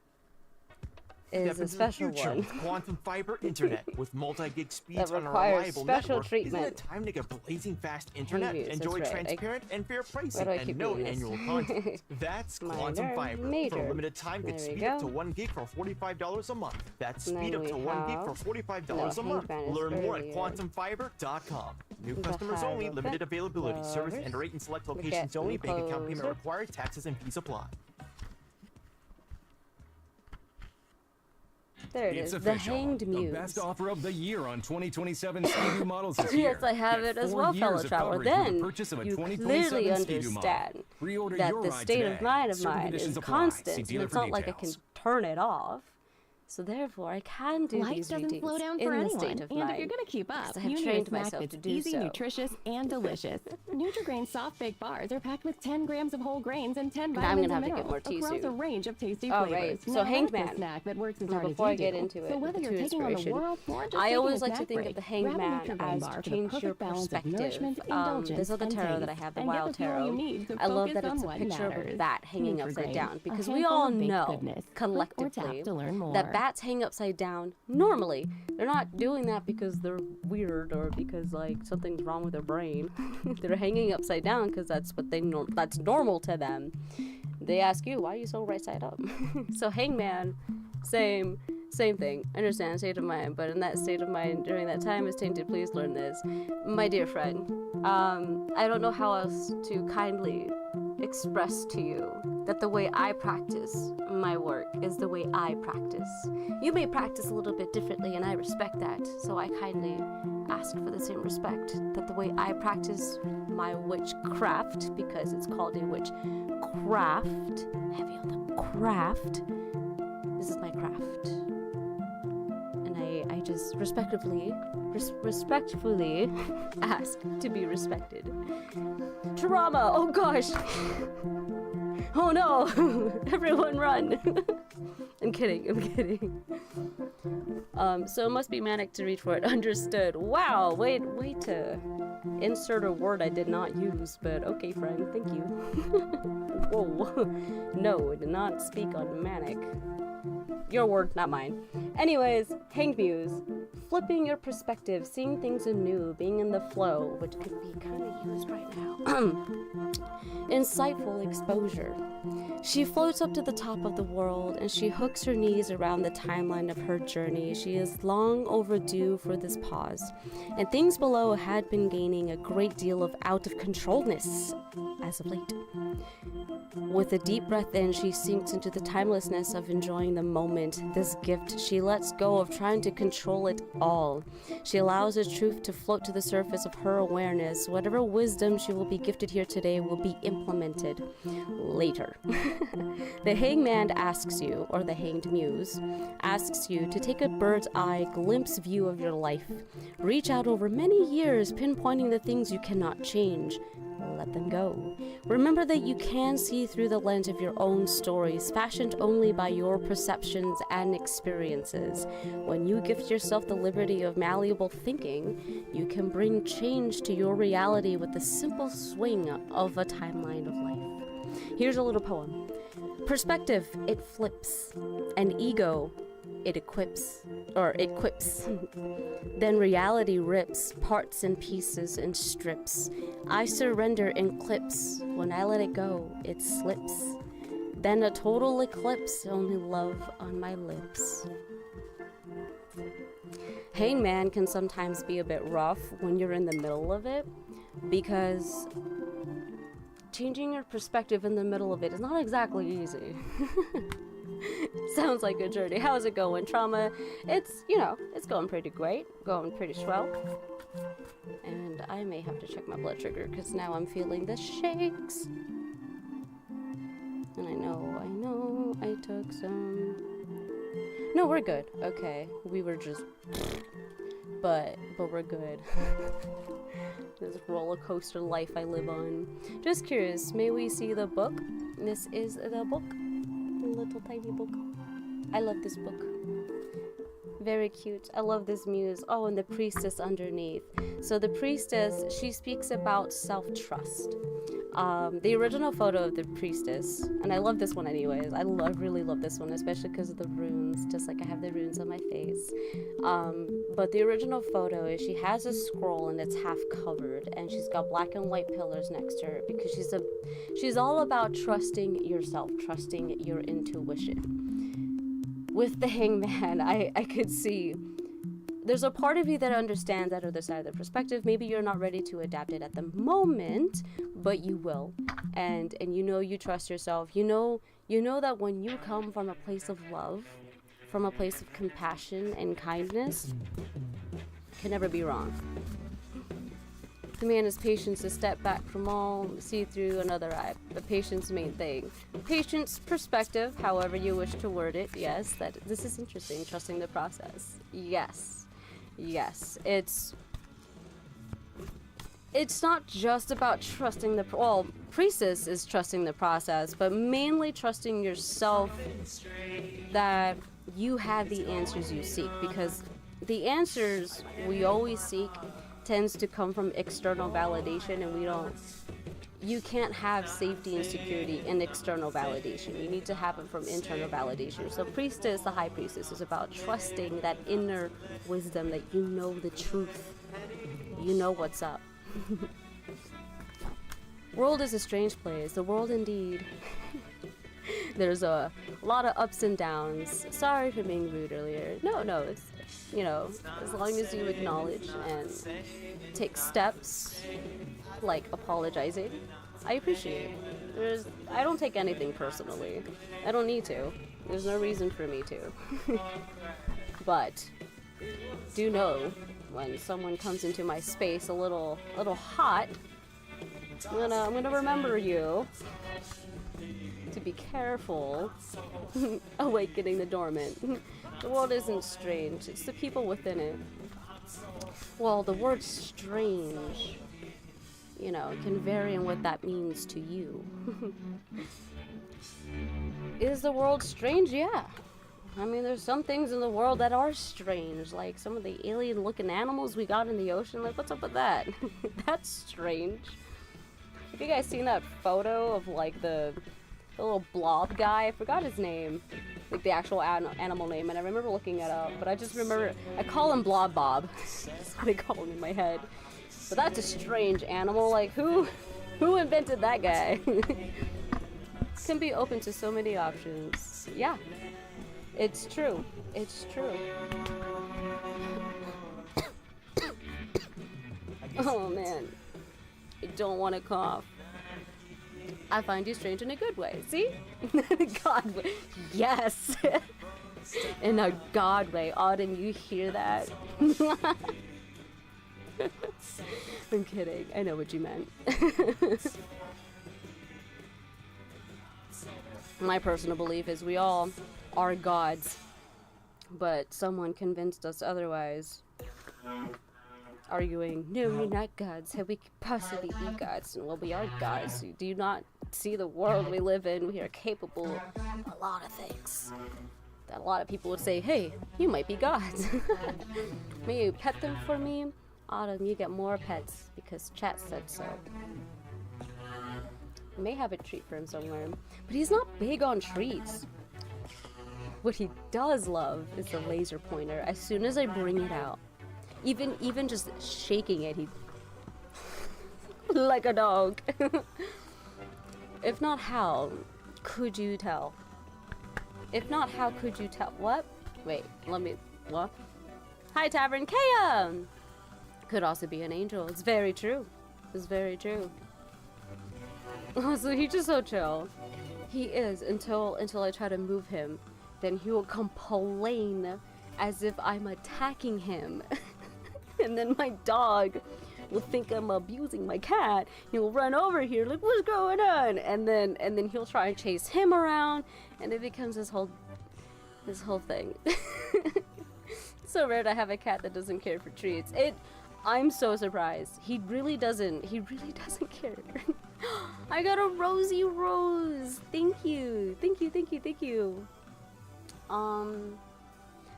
is a special one with quantum fiber internet with multi-gig speeds that on a requires reliable special network. treatment. Isn't it time to get blazing fast internet? Muse, Enjoy that's right. transparent and fair pricing Why do I and keep no reading this? annual content. That's quantum Minor, fiber. major. For a limited time, get There we speed up to go. 1 gig for $45 a month. That's And speed then up to we 1 gig have for $45 a no month. hangman is Learn more at earlier. quantumfiber.com. New The customers only, hieroglyph, limited availability. Service clovers. and rate in select We locations get only. Bank account payment closer. required. Taxes and fees apply. There it It's is. The official. Hanged Muse. The best offer of the year on 2027 Ski-Doo models is here. Yes, I have Get it as 4 well, years fellow of traveler. coverage with the Then purchase of a you 2027 clearly Ski-Doo model. understand Pre-order that your the ride state today. of mind Certain is conditions apply. See constant. And dealer it's for not like I can details. turn it off. So therefore, I can do Life these doesn't readings slow down in for the anyone, state of and mind. if you're gonna keep up, because I have you need trained a snack myself that's to do easy, so. nutritious, and delicious. Nutri-Grain soft baked bars are packed with 10 grams of whole grains and 10 Now I'm vitamins gonna have and to get minerals more tea across a soon. range of tasty Oh, flavors. right. So Now, Hanged that's a Man. snack that works as Now, hard before I as you get do. into it, So whether the you're two taking on the inspiration, world or just I taking always a like to snack think break, of the Hanged grab a Man Nutri-Grain as bar for the change your perfect balance of perspective. nourishment, This indulgence, is the and tarot taste, that I have, the and get Wild the fuel Tarot. you need to I love focus that it's on a what picture of a matters. bat hanging upside Nutri-Grain, down, a because we handful all of baked know goodness. Click or collectively tap to learn more. that bats hang upside down normally. They're not doing that because they're weird or because like something's wrong with their brain. They're hanging upside down because that's what that's normal to them. They ask you, why are you so right side up? So Hangman, same thing. Understand state of mind, but in that state of mind during that time is tainted. Please learn this, my dear friend. I don't know how else to kindly express to you that the way I practice my work is the way I practice. You may practice a little bit differently, and I respect that. So I kindly ask for the same respect that the way I practice my witchcraft, because it's called a witchcraft, heavy on the craft. This is my craft, and I just respectfully ask to be respected. Trauma! Oh gosh! Oh no! Everyone run! I'm kidding. So it must be manic to reach for it. Understood. Wow, wait to insert a word I did not use, but okay, friend, thank you. Whoa. No, I did not speak on manic. Your word, not mine. Anyways, Hanged Muse. Flipping your perspective, seeing things anew, being in the flow, which could be kind of used right now. Insightful exposure. She floats up to the top of the world and she hooks her knees around the timeline of her journey. She is long overdue for this pause, and things below had been gaining a great deal of out of controlness as of late. With a deep breath in, she sinks into the timelessness of enjoying the moment, this gift. She lets go of trying to control it all. She allows the truth to float to the surface of her awareness. Whatever wisdom she will be gifted here today will be implemented later. The Hangman asks you, or the Hanged Muse, asks you to take a bird's eye glimpse view of your life. Reach out over many years, pinpointing the things you cannot change. Let them go. Remember that you can see through the lens of your own stories, fashioned only by your perceptions and experiences. When you gift yourself the liberty of malleable thinking, you can bring change to your reality with the simple swing of a timeline of life. Here's a little poem. Perspective, it flips. And ego, it quips. Then reality rips parts and pieces and strips. I surrender in clips. When I let it go, it slips. Then a total eclipse, only love on my lips. Hangman can sometimes be a bit rough when you're in the middle of it, because changing your perspective in the middle of it is not exactly easy. Sounds like a journey. How's it going, Trauma? It's going pretty great, going pretty swell. And I may have to check my blood sugar because now I'm feeling the shakes. And I know, I took some. No, we're good. Okay, we were just, but we're good. This roller coaster life I live on. Just curious, may we see the book? This is the book. Little tiny book. I love this book. Very cute. I love this muse. Oh, and the priestess underneath. So the priestess, she speaks about self-trust. The original photo of the priestess, and I love this one anyways. I really love this one, especially because of the runes, just like I have the runes on my face. But the original photo is she has a scroll and it's half covered, and she's got black and white pillars next to her because she's all about trusting yourself, trusting your intuition. With the Hangman, I could see there's a part of you that understands that other side of the perspective. Maybe you're not ready to adapt it at the moment, but you will. And you trust yourself. You know that when you come from a place of love, from a place of compassion and kindness, can never be wrong. Demand is patience to step back from all, see through another eye. The patient's main thing. Patient's perspective, however you wish to word it. Yes, this is interesting. Trusting the process. Yes. Yes. It's not just about trusting the... Well, Priestess is trusting the process, but mainly trusting yourself that you have the answers you seek, because the answers we always seek tends to come from external validation, and you can't have safety and security in external validation. You need to have it from internal validation. So Priestess, the High Priestess, is about trusting that inner wisdom, that you know the truth. You know what's up. World is a strange place. The world indeed. There's a lot of ups and downs. Sorry for being rude earlier. No, it's, you know, as long as you acknowledge and take steps, like apologizing, I appreciate it. I don't take anything personally. I don't need to. There's no reason for me to. But do know when someone comes into my space a little hot, I'm gonna remember you to be careful. Awakening the dormant. The world isn't strange, it's the people within it. Well, the word strange, you know, can vary in what that means to you. Is the world strange? Yeah. I mean, there's some things in the world that are strange, like some of the alien-looking animals we got in the ocean. Like, what's up with that? That's strange. Have you guys seen that photo of, like, the little blob guy? I forgot his name. Like, the actual animal name, and I remember looking it up, but I just remember... I call him Blob Bob. That's what I call him in my head. But that's a strange animal. Like, who invented that guy? Can be open to so many options. Yeah. It's true. It's true. Oh man. I don't want to cough. I find you strange in a good way. See? God way. Yes. In a God way. Autumn, you hear that? I'm kidding. I know what you meant. My personal belief is we all are gods, but someone convinced us otherwise, arguing, no, we're not gods, how we could possibly be gods? And well, we are gods. Do you not see the world we live in? We are capable of a lot of things that a lot of people would say, hey, you might be gods. May you pet them for me? Autumn, you get more pets because chat said so. May have a treat for him somewhere, but he's not big on treats. What he does love is the laser pointer. As soon as I bring it out, even just shaking it, he like a dog. If not, how could you tell? If not, how could you tell? What? Wait, what? Hi, Tavern Kea! Could also be an angel. It's very true. It's very true. Oh, so he's just so chill. He is until I try to move him. Then he will complain as if I'm attacking him. And then my dog will think I'm abusing my cat. He will run over here like, what's going on? And then he'll try and chase him around, and it becomes this whole thing. So rare to have a cat that doesn't care for treats. I'm so surprised. He really doesn't care. I got a rosy rose. Thank you.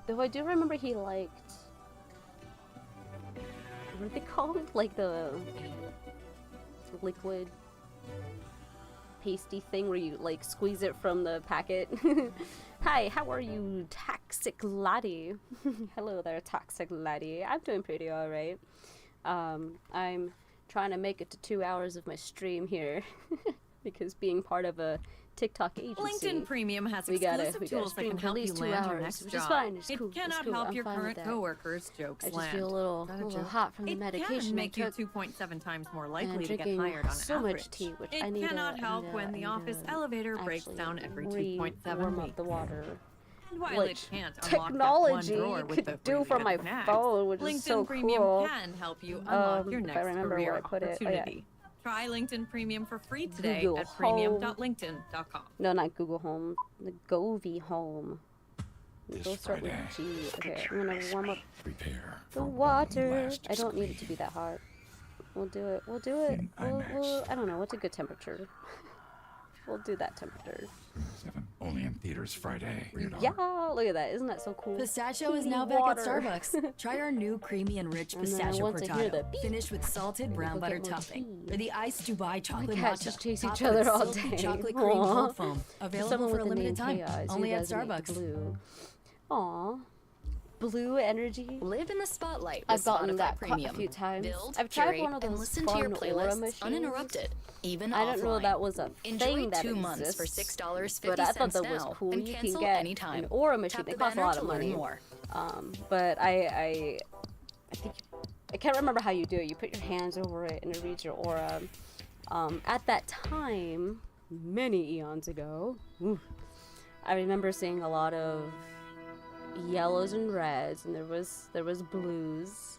Though I do remember he liked, what are they called? Like the liquid pasty thing where you like squeeze it from the packet. Hi, how are you, toxic laddie? Hello there, toxic laddie. I'm doing pretty alright. I'm trying to make it to 2 hours of my stream here because being part of a TikTok agency. LinkedIn Premium has exclusive tools that can help you land your next job. It cannot help your current coworkers jokes land. I just feel a little hot from the medication. It can make you 2.7 times more likely to get fired on so average. Much tea, which it cannot help when the office elevator breaks down every 2.7 warm weeks. up the water. While like it can't unlock that technology one drawer with could the do free for my connect, phone, which LinkedIn is so Premium cool. can help you unlock your If I next remember career where I put it. Oh, yeah. opportunity. Try LinkedIn Premium for free today Google at Home. premium.linkedin.com. No, not Google Home. The Govee Home. Go start with G. Okay, I'm gonna warm up the water. I don't need it to be that hot. We'll do it. We'll do it. We'll, I don't know. What's a good temperature? We'll do that temperature. Only in theaters Friday. Yeah, look at that. Isn't that so cool? Pistachio is Heating now back water. at Starbucks. Try our new creamy and rich And then I pistachio want to hear the cortado, beep. finished with salted brown Go butter get more topping, tea. or the iced Dubai chocolate cats matcha, just chase topped each other with all silky day. chocolate cream Aw. cold foam, For available someone for a with the limited name time, Chaos, only you at guys make Starbucks. Blue. Aw. Blue energy. Live in the spotlight with I've gotten Spotify that Premium. a few times. Build, I've tried curate, one of those and listen fun to your aura playlists machines. uninterrupted, even I don't know offline. that was a Enjoy thing that 2 months exists, for $6.50 but I thought that was now, cool. and You can cancel get anytime. an aura machine. Tap They the cost a banner lot to of learn money. more. But I think I can't remember how you do it. You put your hands over it and it reads your aura. At that time, many eons ago, I remember seeing a lot of yellows and reds, and there was blues.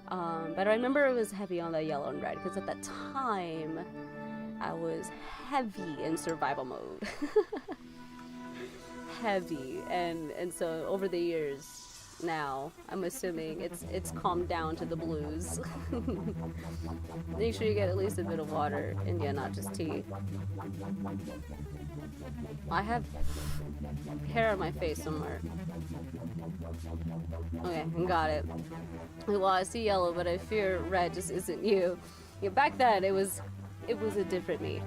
But I remember it was heavy on the yellow and red because at that time I was heavy in survival mode. Heavy, and so over the years now, I'm assuming it's calmed down to the blues. Make sure you get at least a bit of water, and yeah, not just tea. I have hair on my face somewhere. Okay, got it. Well, I see yellow, but I fear red just isn't you. Yeah, back then it was a different me.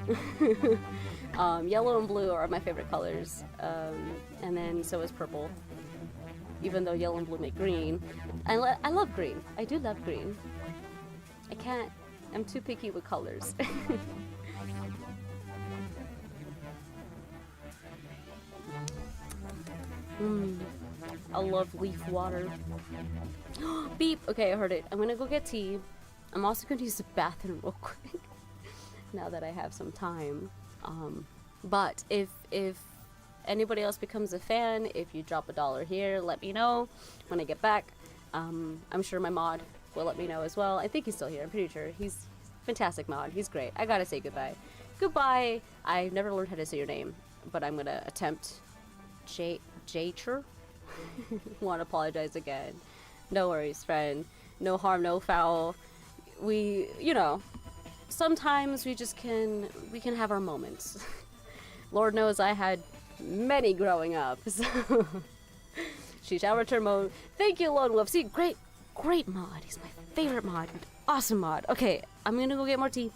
Yellow and blue are my favorite colors, and then so is purple. Even though yellow and blue make green, I love green. I do love green. I can't. I'm too picky with colors. I love leaf water. Beep. Okay, I heard it. I'm gonna go get tea. I'm also gonna use the bathroom real quick now that I have some time. But if anybody else becomes a fan, if you drop $1 here, let me know when I get back. I'm sure my mod will let me know as well. I think he's still here. I'm pretty sure. He's a fantastic mod. He's great. I gotta say goodbye. Goodbye. I've never learned how to say your name, but I'm gonna attempt. Jacher? Want to apologize again. No worries, friend. No harm, no foul. We, sometimes we can have our moments. Lord knows I had many growing up, so she shall return mode. Thank you, Lone Wolf. See, great mod. He's my favorite mod. Awesome mod. Okay, I'm gonna go get more tea,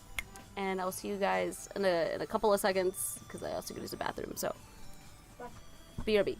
and I'll see you guys in a couple of seconds, because I also gotta use the bathroom, so. BRB.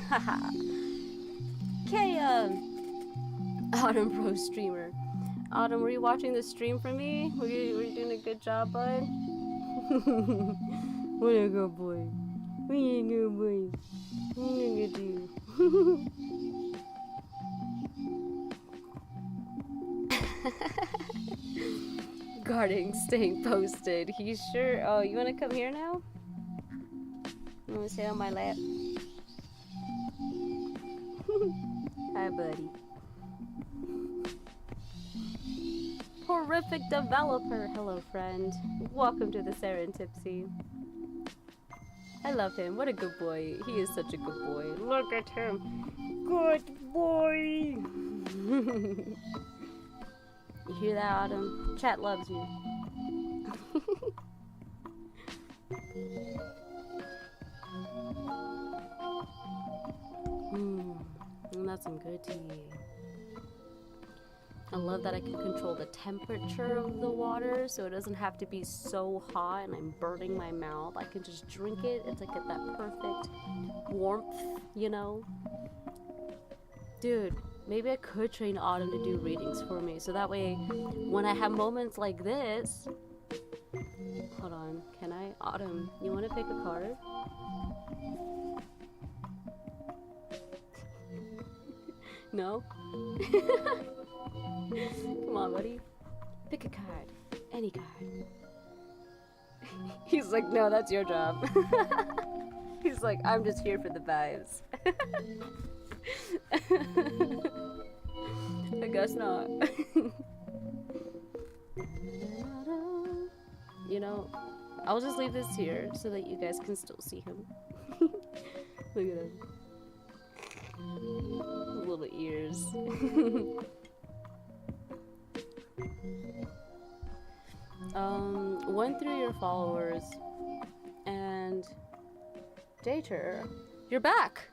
Haha. Okay, Autumn Pro streamer. Autumn, were you watching the stream for me? Were you doing a good job, bud? What a good boy. What a good boy. What a good dude. Guarding, staying posted. He's sure. Oh, you want to come here now? You want to sit on my lap? Hi, buddy. Horrific developer. Hello, friend. Welcome to the Serentipsy. I love him. What a good boy. He is such a good boy. Look at him. Good boy. You hear that, Autumn? Chat loves you. And that's some good tea. I love that I can control the temperature of the water so it doesn't have to be so hot and I'm burning my mouth. I can just drink it. It's like at that perfect warmth, you know? Dude, maybe I could train Autumn to do readings for me so that way when I have moments like this... Hold on, can I? Autumn, you want to pick a card? No? Come on, buddy. Pick a card. Any card. He's like, no, that's your job. He's like, I'm just here for the vibes. I guess not. You know, I'll just leave this here so that you guys can still see him. Look at him. Little ears. Went through your followers and Dater, you're back.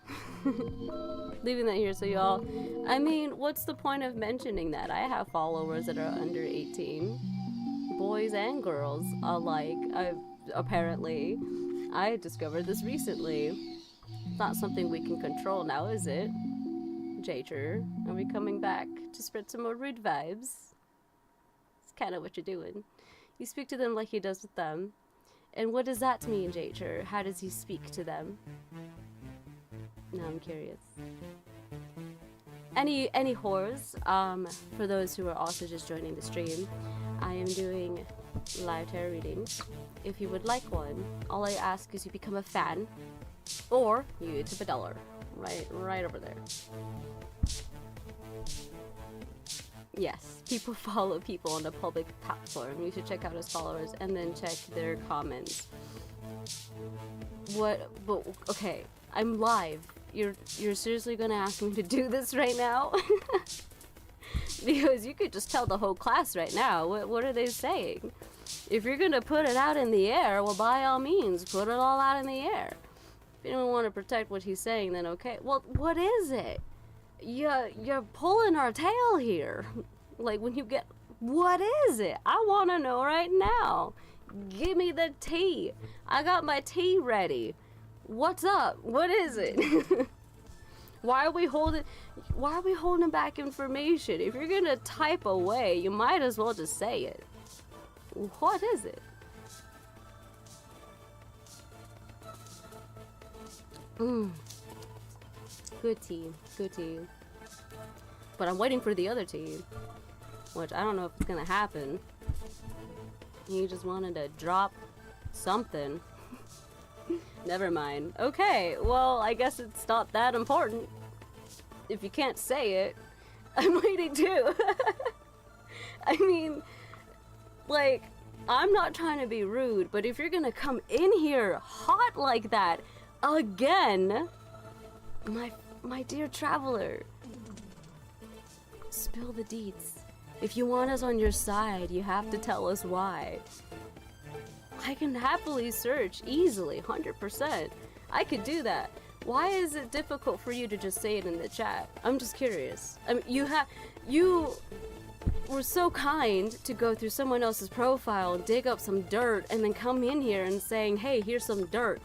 Leaving that here so y'all, I mean, what's the point of mentioning that? I have followers that are under 18, boys and girls alike. Apparently I discovered this recently. It's not something we can control now, is it? Dater, are we coming back to spread some more rude vibes? It's kind of what you're doing. You speak to them like he does with them. And what does that mean, Dater? How does he speak to them? Now I'm curious. Any whores? For those who are also just joining the stream, I am doing live tarot readings. If you would like one, all I ask is you become a fan, or you tip $1. Right over there. Yes, people follow people on the public platform. You should check out his followers and then check their comments. What? But okay, I'm live. You're seriously gonna ask me to do this right now? Because you could just tell the whole class right now. What are they saying? If you're gonna put it out in the air, well, by all means, put it all out in the air. If you don't want to protect what he's saying, then okay. Well, what is it? You're pulling our tail here. Like when you get, what is it? I want to know right now. Give me the tea. I got my tea ready. What's up? What is it? Why are we holding back information? If you're gonna type away, you might as well just say it. What is it? Good tea, good tea. But I'm waiting for the other tea, which I don't know if it's gonna happen. He just wanted to drop something. Never mind. Okay, well, I guess it's not that important. If you can't say it, I'm waiting too. I mean, like, I'm not trying to be rude, but if you're gonna come in here hot like that again, my dear traveler, spill the deets. If you want us on your side, you have to tell us why. I can happily search easily, 100%. I could do that. Why is it difficult for you to just say it in the chat? I'm just curious. I mean, you were so kind to go through someone else's profile, dig up some dirt, and then come in here and saying, hey, here's some dirt.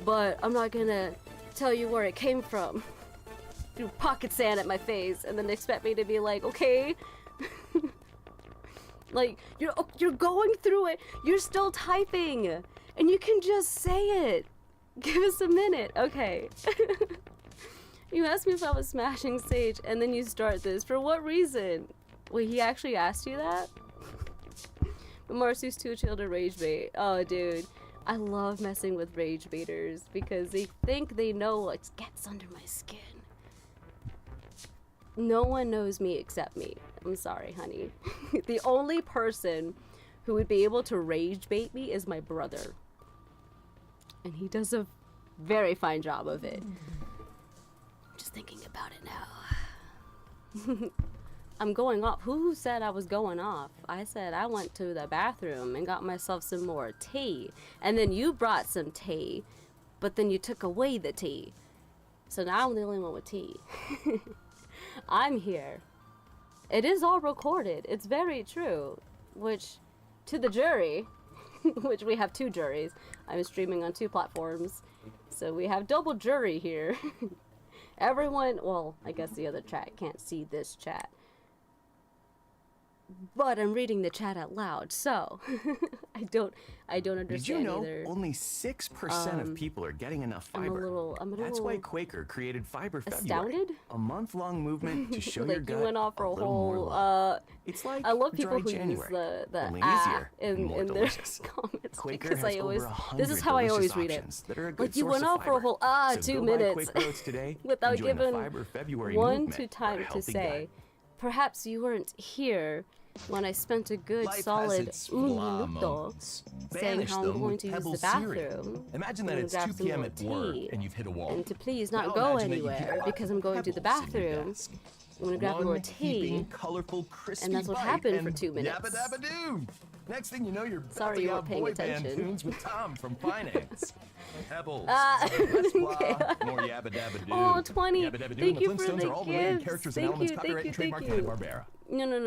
But I'm not gonna tell you where it came from. Threw pocket sand at my face and then expect me to be like, okay. Like, you're going through it. You're still typing. And you can just say it. Give us a minute. Okay. You asked me if I was smashing Sage, and then you start this. For what reason? Wait, he actually asked you that? But Marcy's too chill to rage bait. Oh, dude. I love messing with rage baiters because they think they know what gets under my skin. No one knows me except me. I'm sorry, honey. The only person who would be able to rage bait me is my brother. And he does a very fine job of it. I'm just thinking about it now. I'm going off. Who said I was going off? I said I went to the bathroom and got myself some more tea. And then you brought some tea, but then you took away the tea. So now I'm the only one with tea. I'm here. It is all recorded. It's very true. Which, to the jury, which we have 2 juries. I'm streaming on 2 platforms. So we have double jury here. Everyone, well, I guess the other chat can't see this chat. But I'm reading the chat out loud, so I don't understand. Did you know either. only 6% of people are getting enough fiber? That's why Quaker created Fiber February, astounded? a month-long movement to show Like your gut you went off for a little more whole. love. It's like I love people dry who January, use the only easier and in more their delicious. comments Quaker because has I always over 100 this is how I always delicious read it. options that are a good Like you source went of off for a fiber. whole So 2 go buy minutes Quaker Oats today without and join the giving Fiber February one movement to for a time to healthy say. gut. Perhaps you weren't here when I spent a good Life has solid its un blah minuto moments. saying Banish how I'm them going with to use the Pebble cereal. bathroom. Imagine I'm that gonna it's grab 2 some p.m. more at work tea, and you've hit a wall. and to please not Now go imagine that you anywhere keep because I'm going to the pebbles in your bathroom. desk. I'm gonna grab more tea. Heaping, colorful, crispy And that's what bite, happened for and 2 minutes. Yabba dabba doo. Next thing you know, you're Sorry you belting weren't out paying boy band attention. tunes with Tom from Finance. Pebbles. Okay. More yabba dabba doo. Oh, 20. Yabba dabba doo Thank and the you for Flintstones the are all related gifts. characters and Thank elements, you, copyright thank and you, trademark thank you. Hanna-Barbera.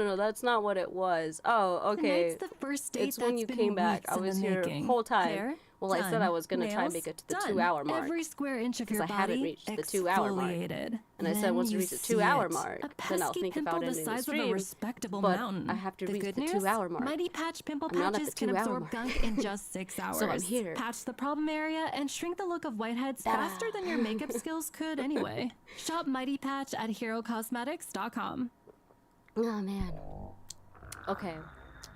No, that's not what it was. Oh, okay. Tonight's the first date It's when that's you been came back. weeks I in was the here making. whole time. Hair, Well, I said done. I was gonna try and Nails, make it to the done. 2-hour mark. Every square inch of your Because I haven't body reached the 2-hour mark. exfoliated. And I said Then once you you reach the see 2-hour it. mark, A then I'll pesky think pimple about it the in the size of a stream. respectable But mountain. I have to The reach good the news? 2-hour mark. Mighty Patch pimple I'm not at patches the can 2-hour absorb mark. gunk in just 6 hours. So I'm here. Patch the problem area and shrink the look of whiteheads faster than your makeup skills could anyway. Shop Mighty Patch at HeroCosmetics.com. Oh man. Okay.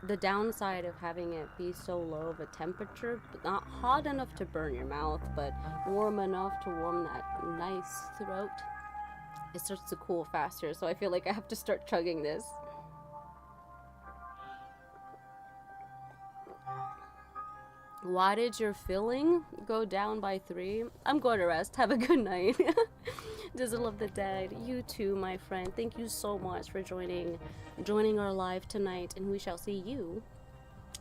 The downside of having it be so low of a temperature, but not hot enough to burn your mouth, but warm enough to warm that nice throat, it starts to cool faster, so I feel like I have to start chugging this. Why did your filling go down by 3? I'm going to rest. Have a good night. Doesn't love the dead. You too, my friend. Thank you so much for joining our live tonight, and we shall see you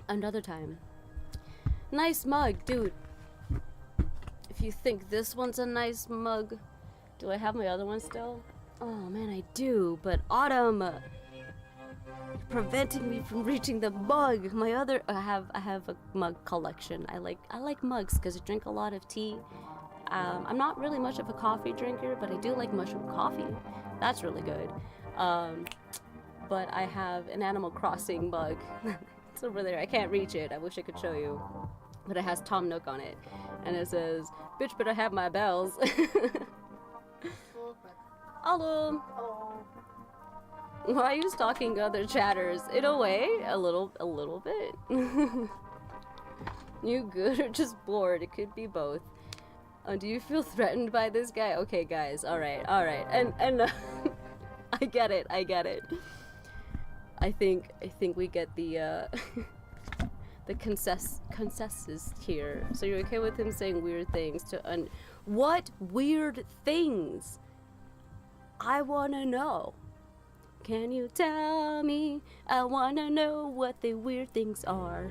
another time. Nice mug, dude. If you think this one's a nice mug, do I have my other one still? Oh man, I do. But Autumn, preventing me from reaching the mug. My other, I have a mug collection. I like mugs because I drink a lot of tea. I'm not really much of a coffee drinker, but I do like mushroom coffee. That's really good. But I have an Animal Crossing mug. It's over there. I can't reach it. I wish I could show you. But it has Tom Nook on it. And it says, bitch better have my bells. Hello. Why are you stalking other chatters? In a way, a little bit. You good or just bored? It could be both. Do you feel threatened by this guy? Okay, guys. All right. And I get it. I think we get the the consensus here. So you're okay with him saying weird things to what weird things? I wanna know. Can you tell me? I wanna know what the weird things are.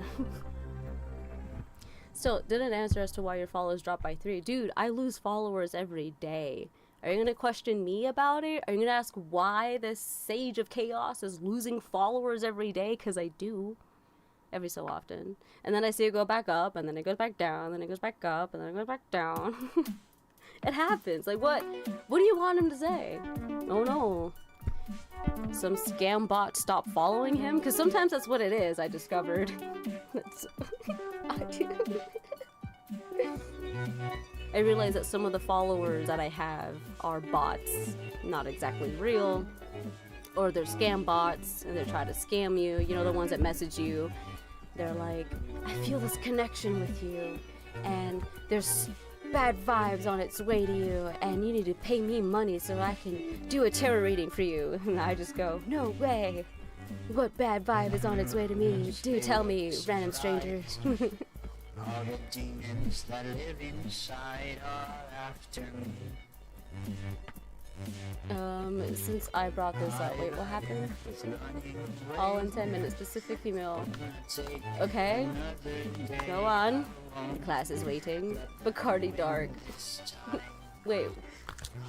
Still, didn't answer as to why your followers dropped by 3. Dude, I lose followers every day. Are you gonna question me about it? Are you gonna ask why this Sage of Chaos is losing followers every day? Because I do. Every so often. And then I see it go back up, and then it goes back down, and then it goes back up, and then it goes back down. It happens. Like, what do you want him to say? Oh no. Some scam bot stop following him? Because sometimes that's what it is, I discovered. I realize that some of the followers that I have are bots, not exactly real, or they're scam bots, and they try to scam you. You know, the ones that message you. They're like, I feel this connection with you, and there's bad vibes on its way to you, and you need to pay me money so I can do a tarot reading for you. And I just go, no way. What bad vibe is on its way to me? Do tell me, random stranger. All the demons that live inside are after me. Since I brought this up, wait, what happened? All in 10 minutes, Pacific female. Okay, go on. The class is waiting. Bacardi Dark. Wait,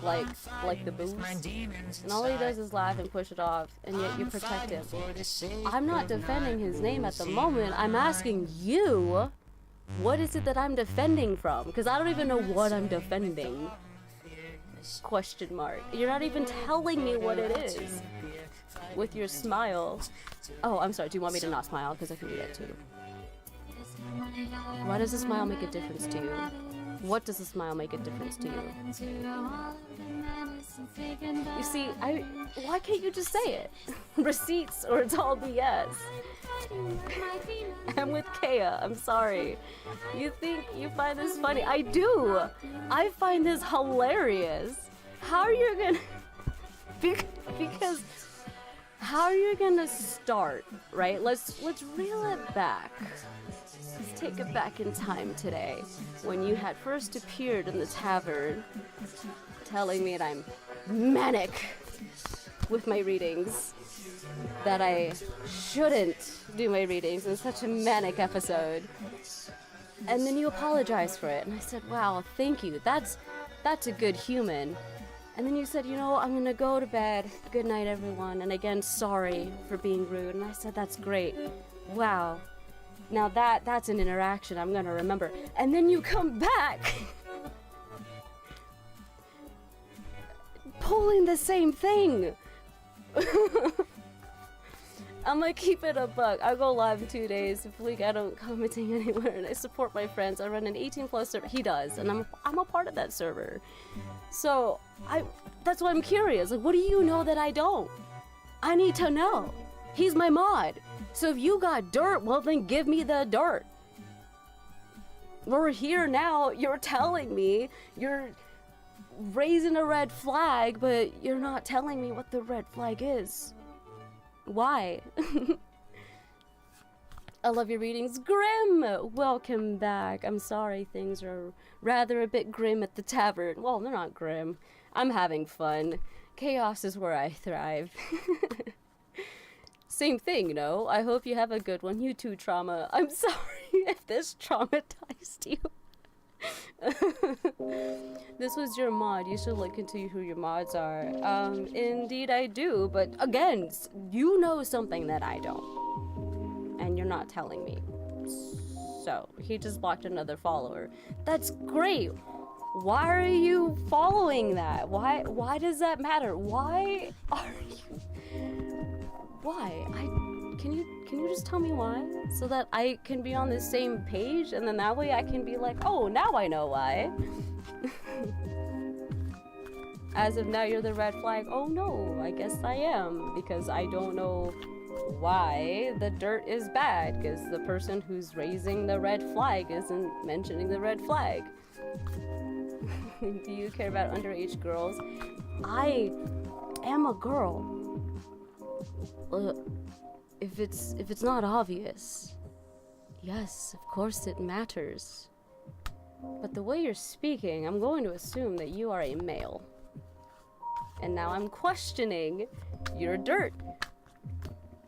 like the booze? And all he does is laugh and push it off, and yet you protect him. I'm not defending his name at the moment. I'm asking you, what is it that I'm defending from? Because I don't even know what I'm defending. Question mark. You're not even telling me what it is. With your smile. Oh, I'm sorry. Do you want me to not smile? Because I can do that too. Why does a smile make a difference to you? What does a smile make a difference to you? You see, why can't you just say it? Receipts or it's all BS. I'm with Kea. I'm sorry. You think you find this funny? I do. I find this hilarious. How are you gonna? Because how are you gonna start? Right? Let's reel it back. Let's take it back in time today, when you had first appeared in the tavern, telling me that I'm manic with my readings. That I shouldn't do my readings in such a manic episode. And then you apologized for it. And I said, wow, thank you. That's a good human. And then you said, you know, I'm gonna go to bed. Good night, everyone. And again, sorry for being rude. And I said, that's great. Wow. Now that's an interaction I'm gonna remember. And then you come back pulling the same thing. I'm gonna keep it a buck. I go live in 2 days. If I don't commenting anywhere, and I support my friends. I run an 18+ server. He does, and I'm a part of that server. So that's why I'm curious. Like, what do you know that I don't? I need to know. He's my mod. So if you got dirt, well then give me the dirt. We're here now. You're telling me you're raising a red flag, but you're not telling me what the red flag is. Why? I love your readings. Grim! Welcome back. I'm sorry things are rather a bit grim at the tavern. Well, they're not grim. I'm having fun. Chaos is where I thrive. Same thing, you know? I hope you have a good one. You too, Trauma. I'm sorry if this traumatized you. This was your mod. You should look into who your mods are. Indeed I do, but again, you know something that I don't. And you're not telling me. So, he just blocked another follower. That's great! Why are you following that? Why does that matter? Why are you... Why? Can you just tell me why? So that I can be on the same page, and then that way I can be like, oh, now I know why. As of now, you're the red flag. Oh no, I guess I am, because I don't know why the dirt is bad, because the person who's raising the red flag isn't mentioning the red flag. Do you care about underage girls? I am a girl. If it's not obvious, yes, of course it matters. But the way you're speaking, I'm going to assume that you are a male. And now I'm questioning your dirt.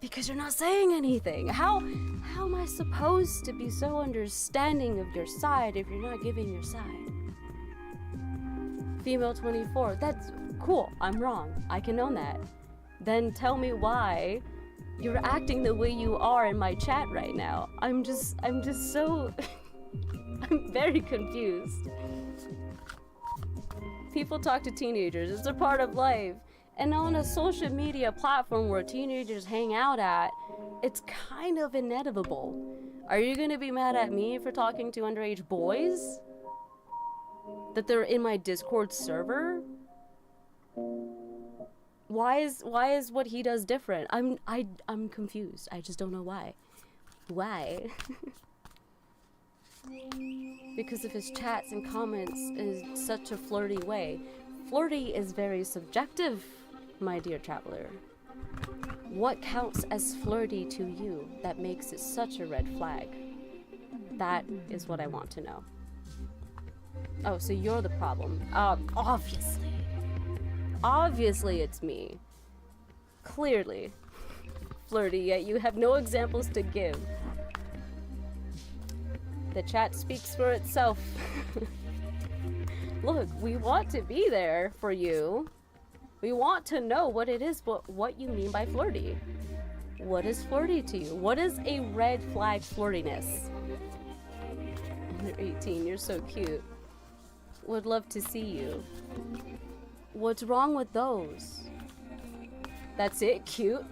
Because you're not saying anything. How am I supposed to be so understanding of your side if you're not giving your side? Female 24, that's cool, I'm wrong. I can own that. Then tell me why you're acting the way you are in my chat right now. I'm just so... I'm very confused. People talk to teenagers. It's a part of life. And on a social media platform where teenagers hang out at, it's kind of inevitable. Are you gonna be mad at me for talking to underage boys? That they're in my Discord server? Why is what he does different? I'm confused. I just don't know why. Why? Because of his chats and comments in such a flirty way. Flirty is very subjective, my dear traveler. What counts as flirty to you that makes it such a red flag? That is what I want to know. Oh, so you're the problem. Obviously. Obviously it's me. Clearly. Flirty, yet you have no examples to give. The chat speaks for itself. Look, we want to be there for you. We want to know what it is, what you mean by flirty. What is flirty to you? What is a red flag flirtiness? You're 18, you're so cute. Would love to see you. What's wrong with those? That's it, cute?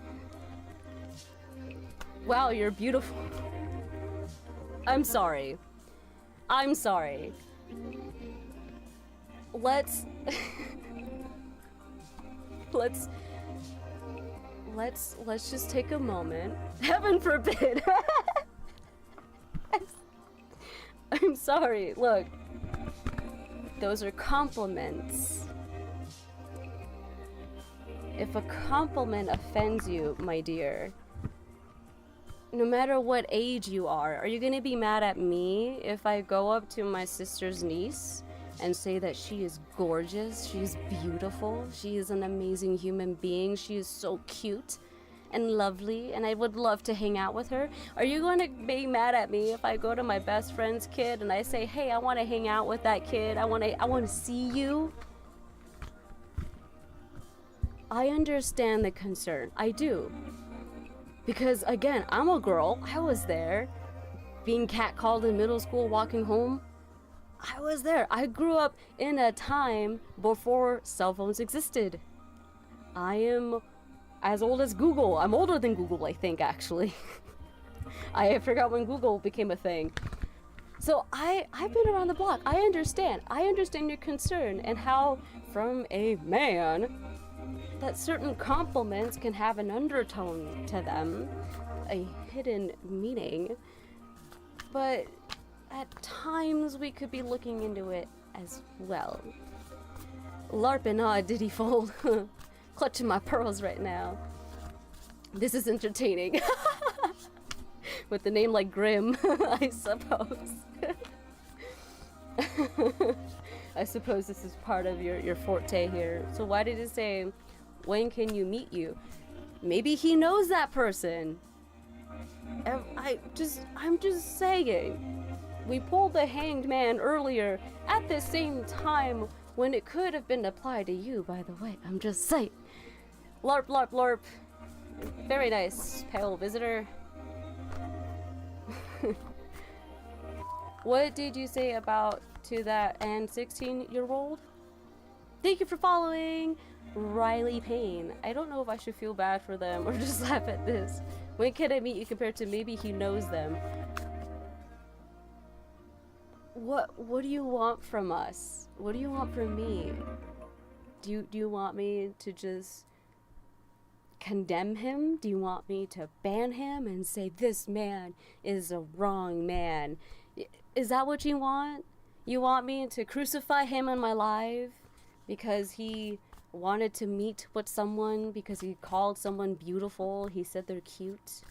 Wow, you're beautiful. I'm sorry. I'm sorry. Let's just take a moment. Heaven forbid. I'm sorry. Look. Those are compliments. If a compliment offends you, my dear, no matter what age you are you gonna be mad at me if I go up to my sister's niece and say that she is gorgeous, she is beautiful, she is an amazing human being, she is so cute and lovely, and I would love to hang out with her? Are you going to be mad at me if I go to my best friend's kid and I say, hey, I want to hang out with that kid, I want to see you? I understand the concern. I do. Because again, I'm a girl. I was there. Being catcalled in middle school, walking home. I was there. I grew up in a time before cell phones existed. I am as old as Google. I'm older than Google, I think, actually. I forgot when Google became a thing. So I've been around the block. I understand. I understand your concern and how, from a man, that certain compliments can have an undertone to them, a hidden meaning. But at times we could be looking into it as well. LARPing, diddy fold. Clutching my pearls right now. This is entertaining. With a name like Grim, I suppose. I suppose this is part of your forte here. So why did it say, when can you meet you? Maybe he knows that person. I'm just saying. We pulled the hanged man earlier at the same time when it could have been applied to you, by the way. I'm just saying. LARP, LARP, LARP. Very nice, pale visitor. What did you say about to that and 16-year-old? Thank you for following, Riley Payne. I don't know if I should feel bad for them or just laugh at this. When can I meet you compared to maybe he knows them? What do you want from us? What do you want from me? Do you want me to just condemn him? Do you want me to ban him and say this man is a wrong man? Is that what you want? You want me to crucify him in my life because he wanted to meet with someone, because he called someone beautiful, he said they're cute?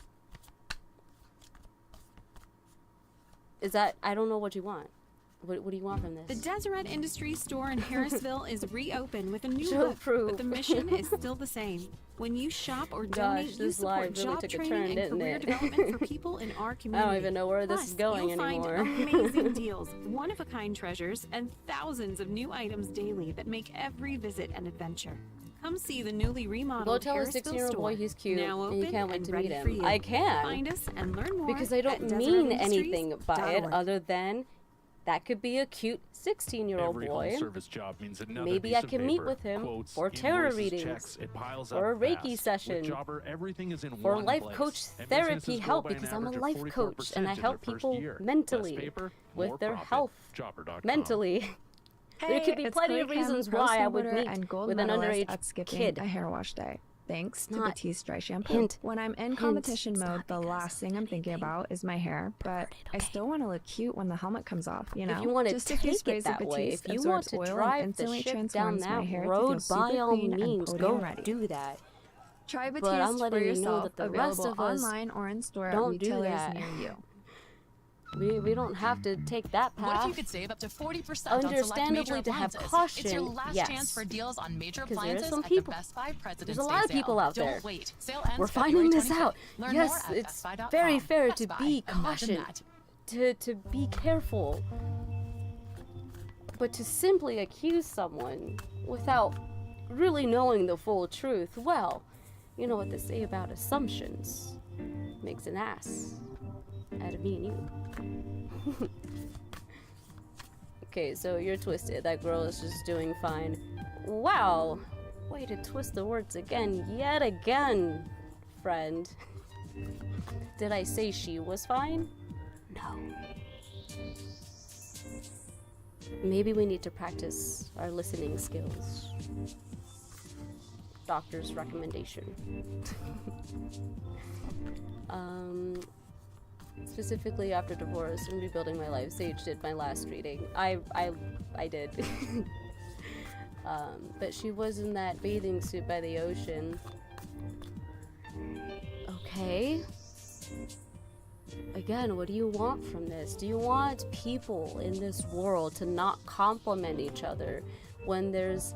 Is that, I don't know what you want. What do you want from this? The Deseret Industries store in Harrisville is reopened with a new Show look, proof. but the mission is still the same. When you shop or donate, you this support live really job took a training turn, and didn't career it? development for people in our I community. don't even know where this Plus, is going you'll anymore. find amazing deals, one-of-a-kind treasures, and thousands of new items daily that make every visit an adventure. Come see the newly remodeled Go tell a Harrisville 16-year-old boy store. he's cute Now and you open can't wait and to ready meet for him. you. I can. Find us and learn more Because I don't at mean anything by it deseretindustries.org. other than That could be a cute 16-year-old Every boy. home service job means another Maybe piece I of can meet paper, with him quotes, for tarot invoices, readings, checks, it piles for a up Reiki fast. session, With Jobber, everything is in for one life place. coach And therapy businesses grow help by an because I'm a average of life coach and I 44% in help their first people year. mentally Less paper, with more their profit. health. Jobber.com. Mentally. There could be plenty of reasons why I would meet with an underage at skipping kid. a hair wash day. Thanks to Not Batiste dry shampoo. hint. When I'm in Hint. competition It's mode, not the because last thing I'm thinking about is my hair, but I still want to look cute when the helmet comes off, you know? If you want to Just a few take it sprays of that way, Batiste if you want absorbs to oil and drive the instantly ship down transforms my that hair to road, feel super by all clean and means, podium go ready. do that. Try But Batiste I'm for letting you know yourself, that the rest available of us online or in store at don't do retailers that. near you. We don't have to take that path. What if you could save up to 40% on select major Understandably, to have appliances? caution, It's your last yes. chance for deals on major 'Cause there are appliances some at people- the Best Buy President's There's a lot of Day people sale. out there. Don't wait. Sale ends We're February finding this 25th. out. Learn Yes, more at it's bestbuy.com. very fair Best to Buy. be Imagine cautious, that. to be careful. But to simply accuse someone without really knowing the full truth, well, you know what they say about assumptions. Makes an ass out of me and you. Okay, so you're twisted. That girl is just doing fine. Wow! Way to twist the words again, yet again, friend. Did I say she was fine? No. Maybe we need to practice our listening skills. Doctor's recommendation. Specifically after divorce and rebuilding my life, Sage did my last reading. I did. But she was in that bathing suit by the ocean. Okay. Again, what do you want from this? Do you want people in this world to not compliment each other when there's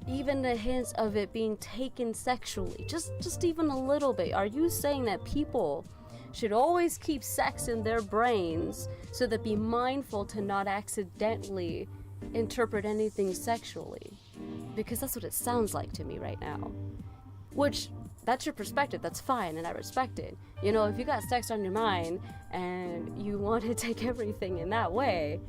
even a hint of it being taken sexually? Just even a little bit. Are you saying that people should always keep sex in their brains so that be mindful to not accidentally interpret anything sexually? Because that's what it sounds like to me right now. Which, that's your perspective, that's fine, and I respect it. You know, if you got sex on your mind and you want to take everything in that way,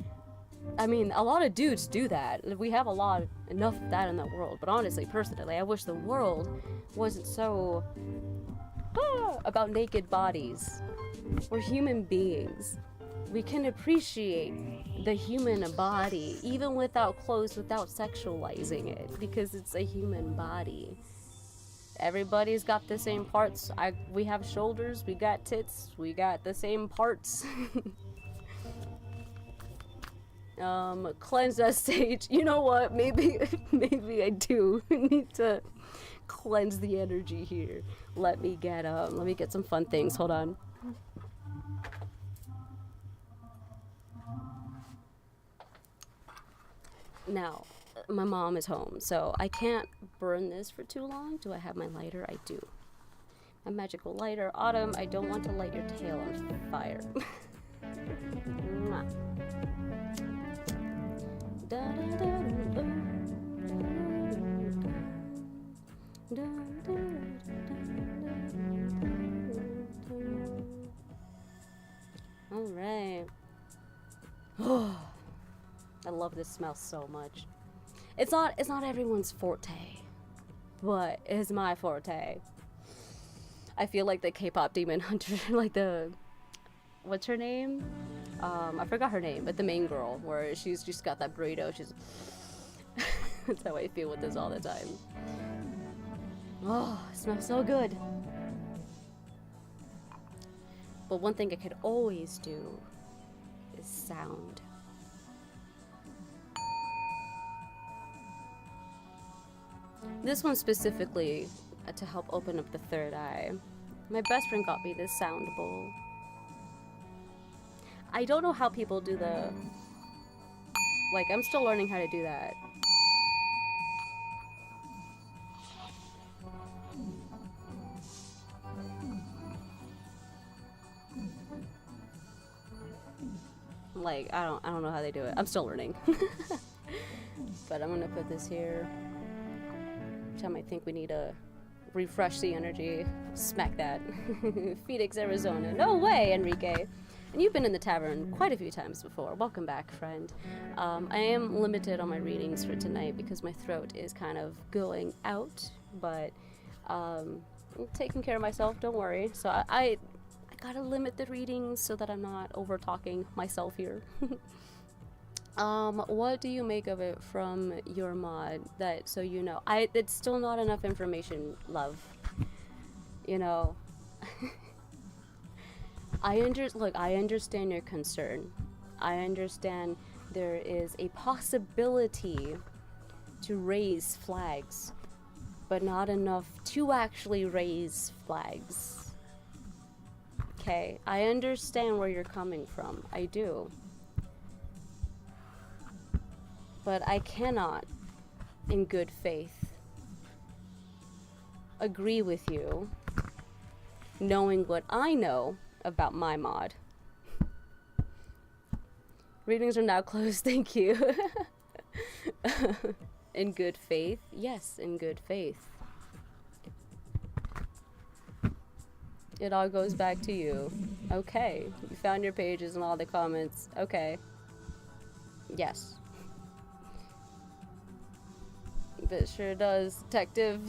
I mean, a lot of dudes do that. We have enough of that in the world. But honestly, personally, I wish the world wasn't so about naked bodies. We're human beings. We can appreciate the human body, even without clothes, without sexualizing it, because it's a human body. Everybody's got the same parts. We have shoulders, we got tits, we got the same parts. Cleanse that stage. You know what? Maybe I do need to cleanse the energy here. Let me get some fun things. Hold on. Now, my mom is home, so I can't burn this for too long. Do I have my lighter? I do. My magical lighter. Autumn, I don't want to light your tail on fire. Mwah. All right. I love this smell so much. It's not everyone's forte, but it's my forte. I feel like the K-pop demon hunter, like what's her name? I forgot her name, but the main girl, where she's just got that burrito. That's how I feel with this all the time. Oh, it smells so good. But one thing I could always do is sound. This one specifically to help open up the third eye. My best friend got me this sound bowl. I don't know how people do I'm still learning how to do that. I don't know how they do it. I'm still learning. But I'm gonna put this here. Every time I think we need to refresh the energy, smack that. Phoenix, Arizona. No way, Enrique. And you've been in the tavern quite a few times before. Welcome back, friend. I am limited on my readings for tonight because my throat is kind of going out, but I'm taking care of myself, don't worry. So I gotta limit the readings so that I'm not over talking myself here. What do you make of it from your mod? That, so you know, it's still not enough information, love. You know, I understand your concern. I understand there is a possibility to raise flags, but not enough to actually raise flags. Okay, I understand where you're coming from. I do. But I cannot, in good faith, agree with you, knowing what I know about my mod. Readings are now closed, thank you. In good faith? Yes, in good faith. It all goes back to you. Okay, you found your pages and all the comments. Okay. Yes. It sure does, detective.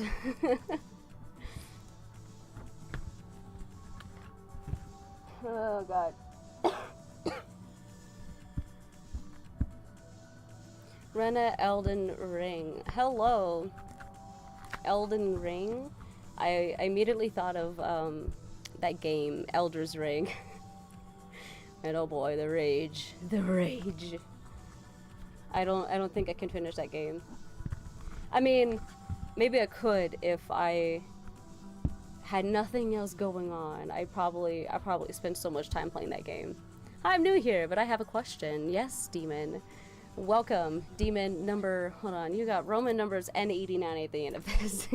Oh god. Rena Elden Ring. Hello. Elden Ring? I immediately thought of that game, Elder's Ring. And oh boy, the rage. The rage. I don't think I can finish that game. I mean, maybe I could if I had nothing else going on. I probably spent so much time playing that game. I'm new here, but I have a question. Yes, demon. Welcome, demon number, hold on, you got Roman numbers N89 at the end of this.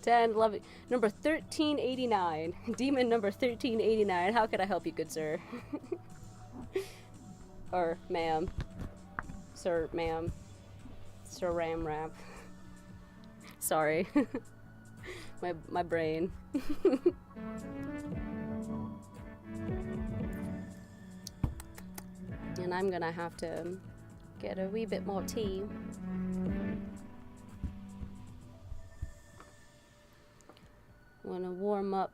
10, 11, number 1389. Demon number 1389. How can I help you, good sir? Or ma'am. Sir, ma'am. Sir Ram Rap. Sorry. my brain. And I'm gonna have to get a wee bit more tea. Wanna warm up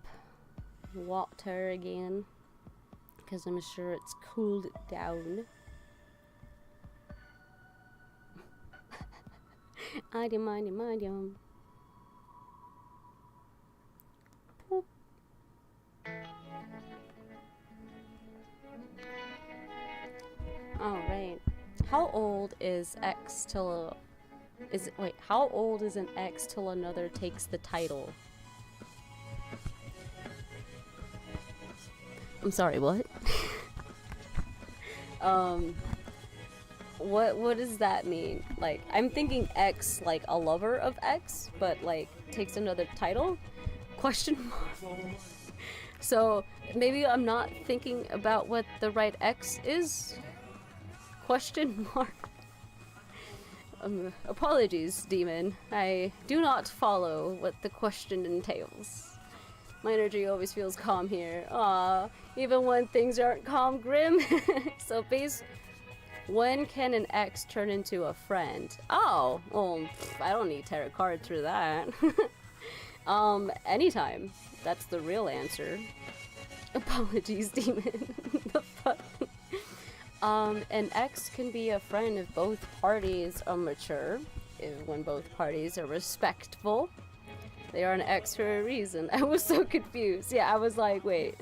water again, because I'm sure it's cooled down. I do mind you. Alright. How old is X till how old is an X till another takes the title? I'm sorry, what? What does that mean? Like, I'm thinking X like a lover of X, but like takes another title? Question mark. So maybe I'm not thinking about what the right X is? Question mark. Apologies, demon. I do not follow what the question entails. My energy always feels calm here. Aww, even when things aren't calm, grim. So base, when can an ex turn into a friend? Oh, well, I don't need tarot cards for that. Anytime. That's the real answer. Apologies, demon. The fuck? An ex can be a friend if both parties are mature, when both parties are respectful. They are an ex for a reason. I was so confused. Yeah, I was like, wait.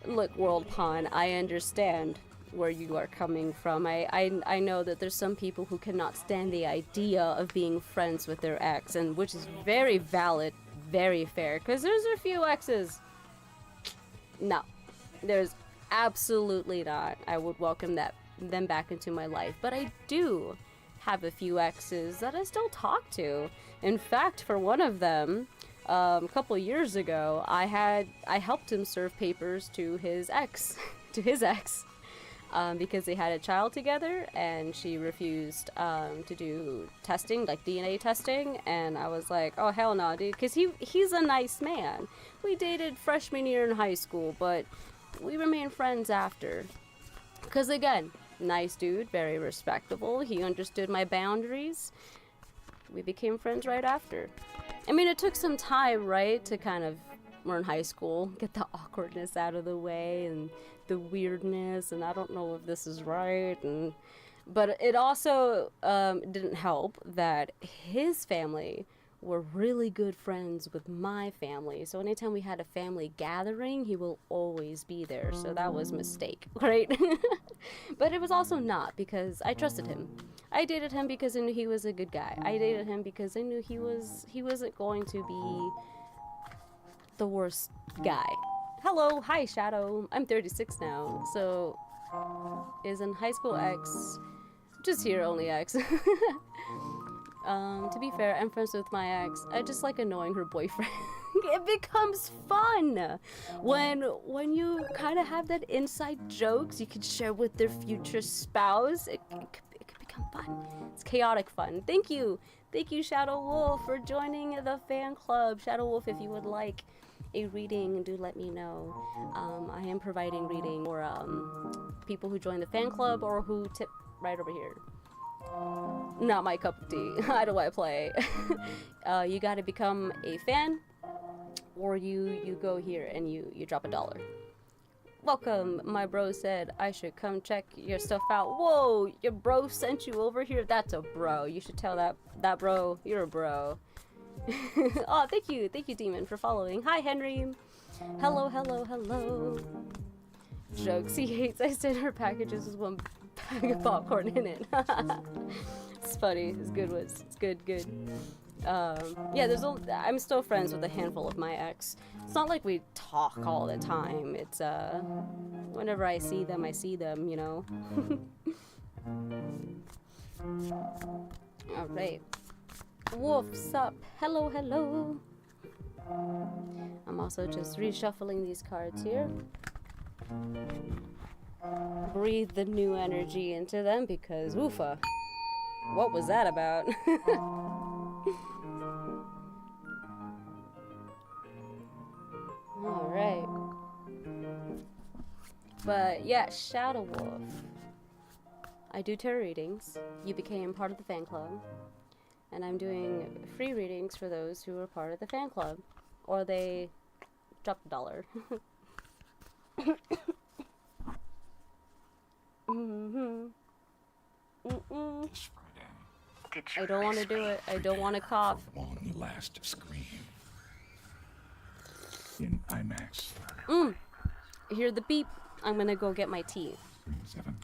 Look, World Pawn, I understand where you are coming from. I know that there's some people who cannot stand the idea of being friends with their ex, and which is very valid, very fair, because there's a few exes. No, there's absolutely not. I would welcome them back into my life, but I do have a few exes that I still talk to. In fact, for one of them, a couple years ago, I helped him serve papers to his ex, because they had a child together, and she refused to do testing, like DNA testing, and I was like, oh hell no, dude, because he's a nice man. We dated freshman year in high school, but we remained friends after. Because again, nice dude, very respectable. He understood my boundaries. We became friends right after. I mean, it took some time, right, to kind of learn high school, get the awkwardness out of the way and the weirdness, and I don't know if this is right, but it also didn't help that his family were really good friends with my family. So anytime we had a family gathering, he will always be there. So that was a mistake, right? But it was also not, because I trusted him. I dated him because I knew he was a good guy. I dated him because I knew he wasn't going to be the worst guy. Hello, hi Shadow. I'm 36 now, so is in high school X, just here only X. To be fair, I'm friends with my ex. I just like annoying her boyfriend. It becomes fun when you kind of have that inside jokes you can share with their future spouse. It could become fun. It's chaotic fun. Thank you Shadow Wolf for joining the fan club. Shadow Wolf, if you would like a reading, do let me know. I am providing reading for people who join the fan club or who tip right over here. Not my cup of tea. How do I play? You gotta become a fan, or you go here and you drop $1. Welcome, my bro said I should come check your stuff out. Whoa, your bro sent you over here? That's a bro. You should tell that bro you're a bro. Oh, thank you Demon, for following. Hi Henry. Hello. Jokes he hates. I sent her packages with one bag of popcorn in it. It's funny. It's good. It's good. Yeah, I'm still friends with a handful of my ex. It's not like we talk all the time. It's whenever I see them, you know. All right. Wolf's up. Hello. I'm also just reshuffling these cards here. Breathe the new energy into them because woofa. What was that about? Alright. But yeah, Shadow Wolf. I do tarot readings. You became part of the fan club. And I'm doing free readings for those who are part of the fan club. Or they dropped $1. I don't want to do it. I don't want to cough. One last scream in IMAX. Hear the beep. I'm gonna go get my tea.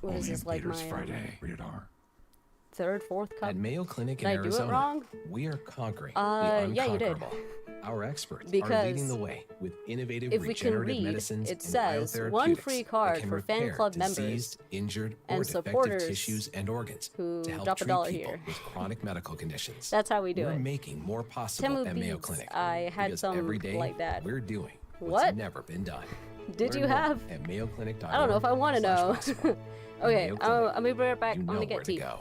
What is this, like my Friday, rated R. Third, fourth cup? At Mayo Clinic Did in I Arizona, do it wrong? we are conquering the Yeah, you did. unconquerable. Our experts Because are leading the way with innovative if we can regenerative read, medicines it and says biotherapeutics one free card that can for fan repair club members diseased, injured, or and defective supporters tissues and organs who to help drop treat $1 people here. with chronic medical conditions. That's how we do We're it. making more possible Temu at Mayo Beats, Clinic. I had because some every day like that. we're doing what's What? never been done. Did Learn you more have? At mayoclinic.org. I don't know if I want to know. Okay, Mayo Clinic, I'll be right back. you I'm know gonna where get to tea. go.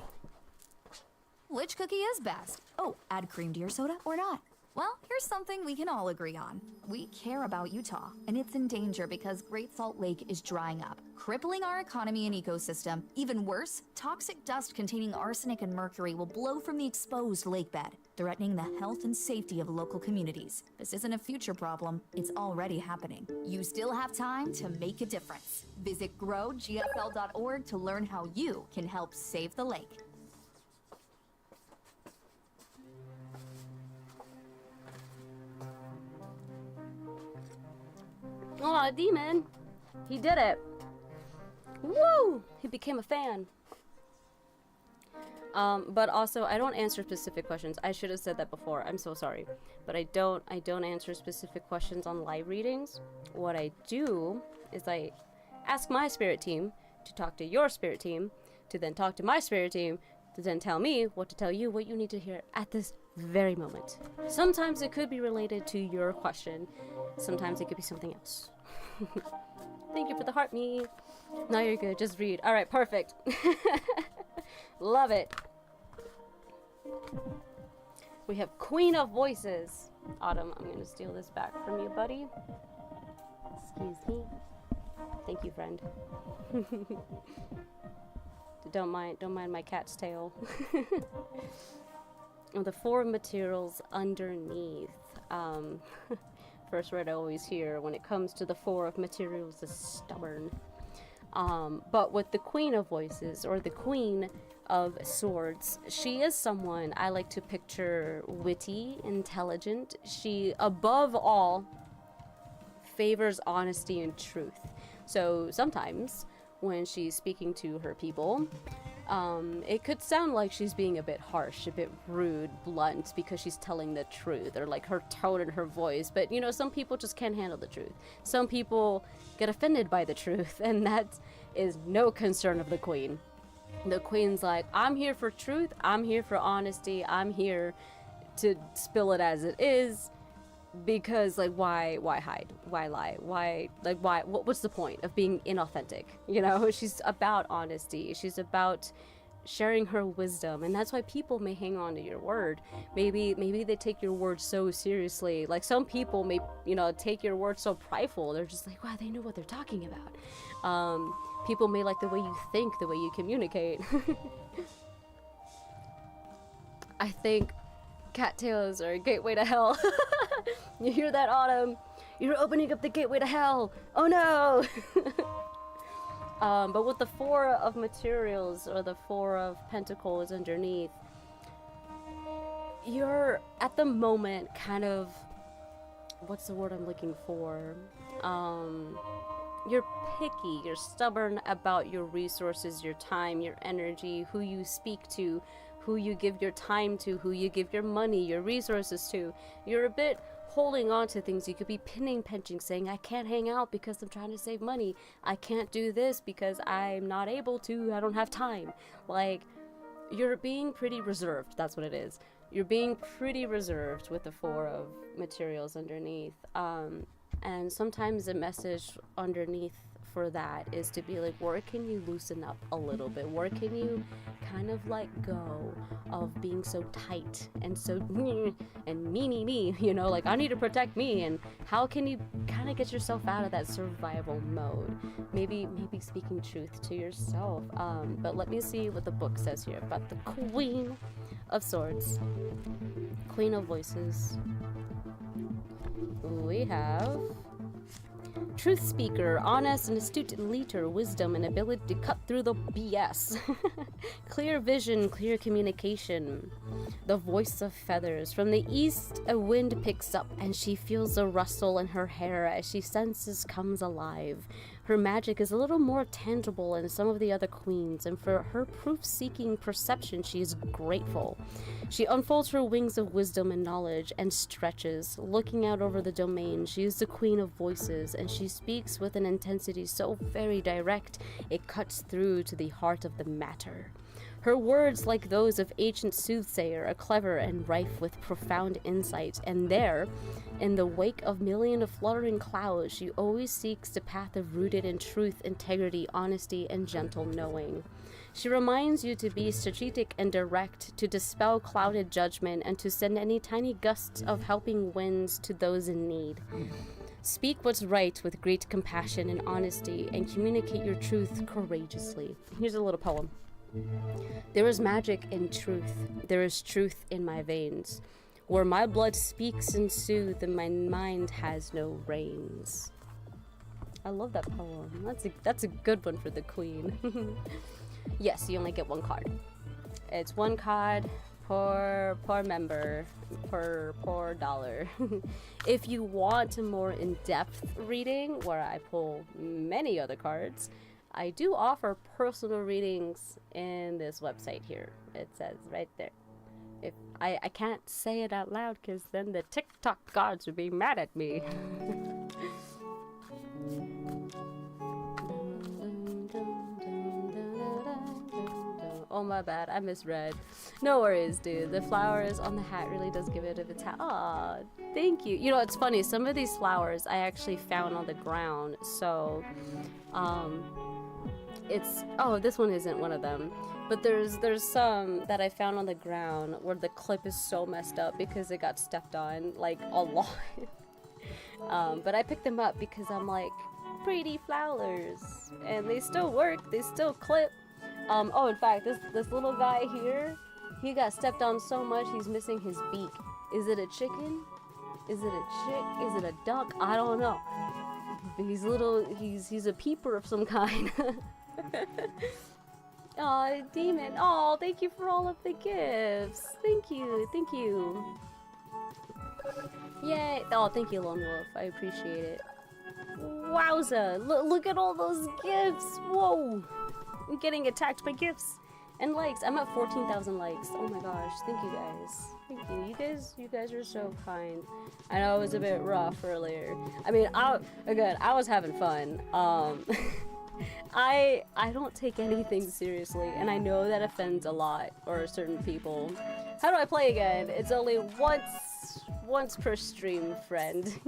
Which cookie is best? Oh, add cream to your soda or not? Well, here's something we can all agree on. We care about Utah, and it's in danger because Great Salt Lake is drying up, crippling our economy and ecosystem. Even worse, toxic dust containing arsenic and mercury will blow from the exposed lake bed, threatening the health and safety of local communities. This isn't a future problem, it's already happening. You still have time to make a difference. Visit growgsl.org to learn how you can help save the lake. Aw, Demon! He did it! Woo! He became a fan. But also, I don't answer specific questions. I should have said that before. I'm so sorry. But I don't answer specific questions on live readings. What I do is I ask my spirit team to talk to your spirit team, to then talk to my spirit team, to then tell me what to tell you, what you need to hear at this very moment. Sometimes it could be related to your question. Sometimes it could be something else. Thank you for the heart, me. Now you're good. Just read. All right, perfect. Love it. We have Queen of Voices. Autumn, I'm going to steal this back from you, buddy. Excuse me. Thank you, friend. Don't mind my cat's tail. The 4 materials underneath. First word I always hear when it comes to the 4 of materials is stubborn. But with the Queen of Voices, or the Queen of Swords, she is someone I like to picture witty, intelligent. She, above all, favors honesty and truth. So sometimes when she's speaking to her people, it could sound like she's being a bit harsh, a bit rude, blunt, because she's telling the truth, or like her tone and her voice. But you know, some people just can't handle the truth. Some people get offended by the truth, and that is no concern of the Queen. The Queen's like, I'm here for truth, I'm here for honesty, I'm here to spill it as it is. Because like, why hide, why lie, what's the point of being inauthentic? You know, she's about honesty, she's about sharing her wisdom, and that's why people may hang on to your word. Maybe they take your word so seriously. Like, some people may, you know, take your word so prideful, they're just like, wow, they know what they're talking about. People may like the way you think, the way you communicate. I think cattails are a gateway to hell. You hear that, Autumn? You're opening up the gateway to hell. Oh no! But with the 4 of materials, or the 4 of pentacles underneath, you're at the moment kind of, what's the word I'm looking for? You're picky, you're stubborn about your resources, your time, your energy, who you speak to, who you give your time to, who you give your money, your resources to. You're a bit holding on to things. You could be pinching, saying, I can't hang out because I'm trying to save money. I can't do this because I'm not able to. I don't have time. Like, you're being pretty reserved. That's what it is. You're being pretty reserved with the 4 of materials underneath. And sometimes the message underneath for that is to be like, where can you loosen up a little bit? Where can you kind of let go of being so tight and so and me, you know, like, I need to protect me? And how can you kind of get yourself out of that survival mode? Maybe speaking truth to yourself. But let me see what the book says here about the Queen of Swords, Queen of Voices. We have truth speaker, honest and astute leader, wisdom and ability to cut through the BS. Clear vision, clear communication. The voice of feathers. From the east, a wind picks up and she feels a rustle in her hair as she senses comes alive. Her magic is a little more tangible than some of the other queens, and for her proof-seeking perception, she is grateful. She unfolds her wings of wisdom and knowledge and stretches, looking out over the domain. She is the Queen of Voices, and she speaks with an intensity so very direct, it cuts through to the heart of the matter. Her words, like those of ancient soothsayer, are clever and rife with profound insight, and there, in the wake of millions of fluttering clouds, she always seeks the path of rooted in truth, integrity, honesty, and gentle knowing. She reminds you to be strategic and direct, to dispel clouded judgment, and to send any tiny gusts of helping winds to those in need. Speak what's right with great compassion and honesty, and communicate your truth courageously. Here's a little poem. There is magic in truth. There is truth in my veins. Where my blood speaks and soothes and my mind has no reins. I love that poem. That's a good one for the Queen. Yes, you only get 1 card. It's 1 card per member, per dollar. If you want a more in-depth reading where I pull many other cards, I do offer personal readings in this website here. It says right there. If I can't say it out loud because then the TikTok gods would be mad at me. Oh, my bad. I misread. No worries, dude. The flowers on the hat really does give it a bit. Aw, thank you. You know, it's funny. Some of these flowers I actually found on the ground. So, this one isn't one of them. But there's some that I found on the ground where the clip is so messed up because it got stepped on, like, a lot. But I picked them up because I'm like, pretty flowers. And they still work, they still clip. Oh, in fact, this little guy here, he got stepped on so much he's missing his beak. Is it a chicken? Is it a chick? Is it a duck? I don't know. He's little, he's a peeper of some kind. Aw, Demon. Oh, thank you for all of the gifts. Thank you, thank you. Yay. Oh, thank you, Lone Wolf. I appreciate it. Wowza. Look at all those gifts. Whoa. I'm getting attacked by gifts and likes. I'm at 14,000 likes. Oh my gosh. Thank you guys. Thank you. You guys are so kind. I know it was a bit rough earlier. I mean, I was having fun. I don't take anything seriously, and I know that offends a lot or certain people. How do I play again? It's only once per stream, friend.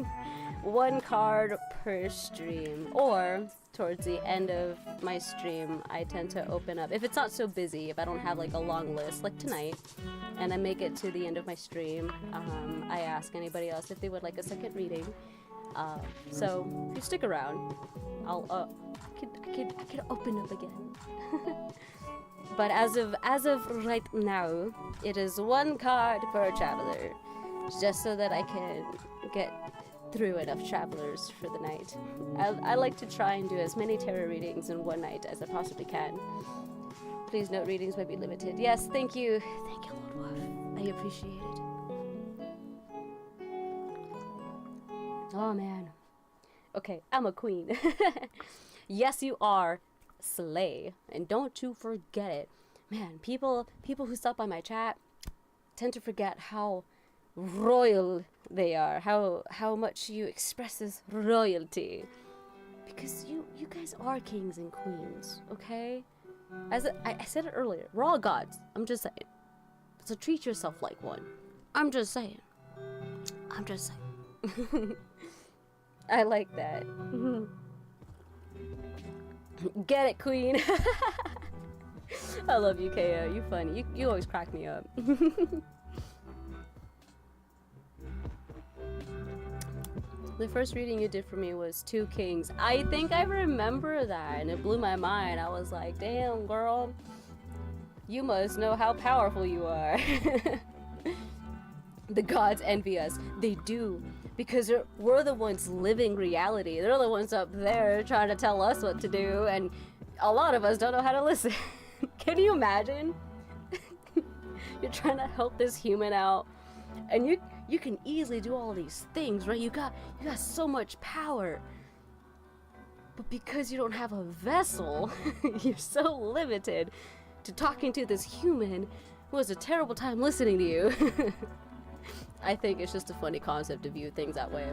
One card per stream, or towards the end of my stream, I tend to open up. If it's not so busy, if I don't have like a long list, like tonight, and I make it to the end of my stream, I ask anybody else if they would like a second reading. So if you stick around, I could open up again. But as of right now, it is one card per traveler, just so that I can get through enough travelers for the night. I like to try and do as many tarot readings in one night as I possibly can. Please note readings might be limited. Yes, thank you, Lord Wolf. I appreciate it. Oh man. Okay, I'm a queen. Yes, you are. Slay. And don't you forget it. Man, people who stop by my chat tend to forget how royal they are, how much you express this royalty, because you guys are kings and queens, okay? As I said it earlier, we're all gods. I'm just saying. So treat yourself like one. I'm just saying. I like that. Get it, queen. I love you, KO. You funny. You always crack me up. The first reading you did for me was Two Kings. I think I remember that, and it blew my mind. I was like, damn, girl. You must know how powerful you are. The gods envy us. They do. Because we're the ones living reality. They're the ones up there trying to tell us what to do, and a lot of us don't know how to listen. Can you imagine? You're trying to help this human out, and you can easily do all these things, right? You got so much power. But because you don't have a vessel, you're so limited to talking to this human who has a terrible time listening to you. I think it's just a funny concept to view things that way.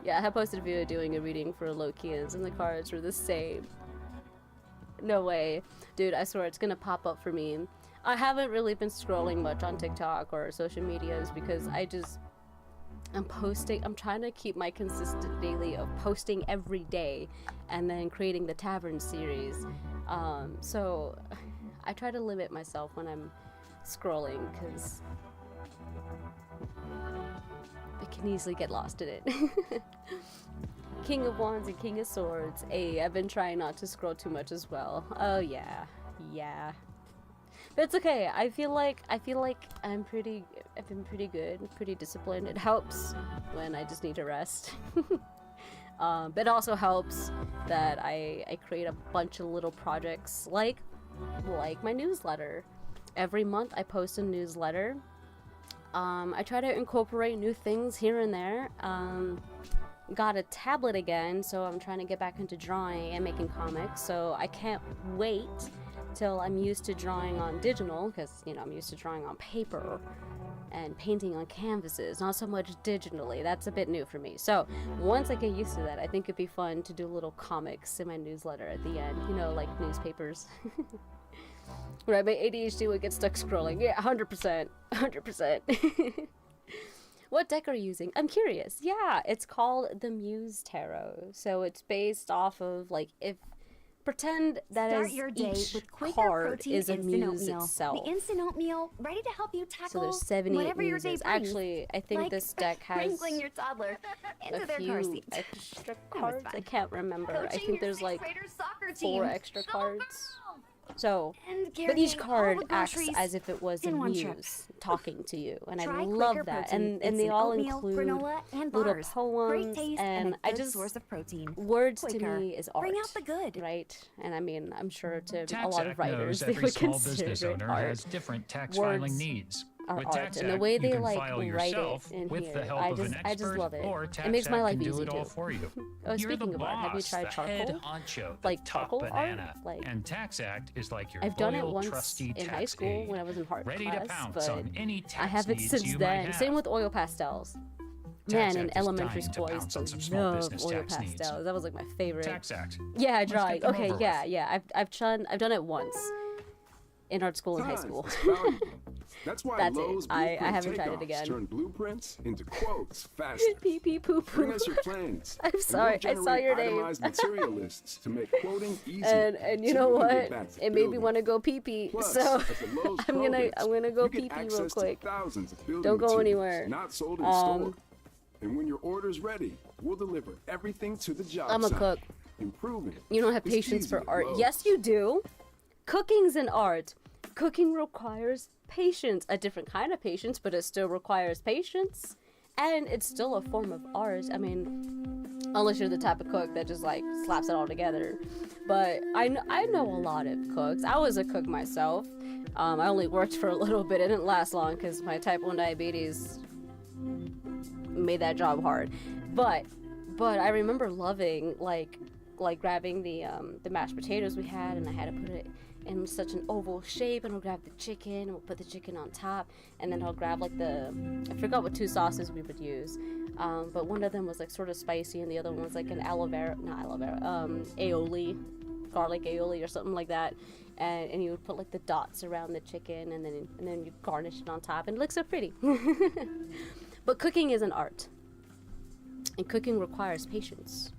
Yeah, I have posted a video doing a reading for Lokians, and the cards were the same. No way. Dude, I swear it's gonna pop up for me. I haven't really been scrolling much on TikTok or social medias because I'm trying to keep my consistent daily of posting every day and then creating the Tavern series. So I try to limit myself when I'm scrolling because I can easily get lost in it. King of Wands and King of Swords. Hey, I've been trying not to scroll too much as well. Oh yeah. But it's okay. I feel like I've been pretty good, pretty disciplined. It helps when I just need to rest. But it also helps that I create a bunch of little projects like my newsletter. Every month I post a newsletter. I try to incorporate new things here and there. Got a tablet again, so I'm trying to get back into drawing and making comics, so I can't wait till I'm used to drawing on digital, because, you know, I'm used to drawing on paper and painting on canvases, not so much digitally. That's a bit new for me. So once I get used to that, I think it'd be fun to do little comics in my newsletter at the end, you know, like newspapers. Right, my ADHD would get stuck scrolling. Yeah, 100%. What deck are you using? I'm curious. Yeah, it's called the Muse Tarot. So it's based off of, like, if Pretend that Start as your day each with Quaker card Protein is a Instant muse Oatmeal. itself. The instant oatmeal ready to help you tackle So there's 78 whatever your day muses. brings. Actually, I think like this deck has sprinkling your toddler into a their car few seat. extra That was cards. fun. I can't remember. I Coaching think your there's like sixth-grader soccer 4 team. extra cards. So, And but each carrying all card the acts groceries as if it was a in one trip. muse talking to you, and I Try love Quaker that. Protein And they Instant all Oatmeal, include granola, and little bars. Great poems, taste and a I good just source of protein. words to Quaker. me is art. Bring out the good. Right? And I mean, I'm sure to a Tax lot of Act writers knows they every would small consider business it owner art. has different tax Words filing needs. are With art, Tax and the Act, way you they can like file write yourself it in with here, the help I of an just expert, love it. or It Tax makes my Act life can do easy it all too. for you. Oh, You're speaking the of art, have you boss, tried the charcoal? head honcho, the Like top charcoal art? banana. Like, And Tax Act is like your I've done it loyal, once trusty in tax high school aide, when I was in art ready class, to pounce but on any I tax haven't needs since you then. might Same have. with oil pastels. Tax Man, in Act is elementary dying to school, I used pounce to on some small love business oil tax pastels. needs. That was like my favorite. Tax Act. Yeah, Let's drawing. get them Okay, over yeah, with. yeah. I've done it once in art school in high school. That's why That's Lowe's it. I Blueprint haven't tried it Takeoffs again. turn blueprints into quotes faster. Pee pee poo poo. Bring us your plans. I'm and sorry, we'll I saw your generate name. itemized material lists to make quoting easy. And you so know can what? get back to It made me building. want to go pee pee. Plus, So at the Lowe's I'm gonna go you pee get pee real access to quick. thousands of building Don't go materials anywhere. Not sold in store. And when your order's ready, we'll deliver everything to the job I'm a site. cook. Improving. You don't have It's patience easy for at art. Lowe's. Yes, you do. Cooking's an art. Cooking requires patience. A different kind of patience, but it still requires patience. And it's still a form of art. I mean, unless you're the type of cook that just like slaps it all together. But I know a lot of cooks. I was a cook myself. I only worked for a little bit. It didn't last long because my type 1 diabetes made that job hard. But I remember loving like grabbing the mashed potatoes we had, and I had to put it in such an oval shape, and I'll grab the chicken and we'll put the chicken on top, and then I'll grab like I forgot what 2 sauces we would use, but one of them was like sort of spicy and the other one was like an aioli, garlic aioli or something like that, and you would put like the dots around the chicken, and then you garnish it on top, and it looks so pretty. But cooking is an art, and cooking requires patience.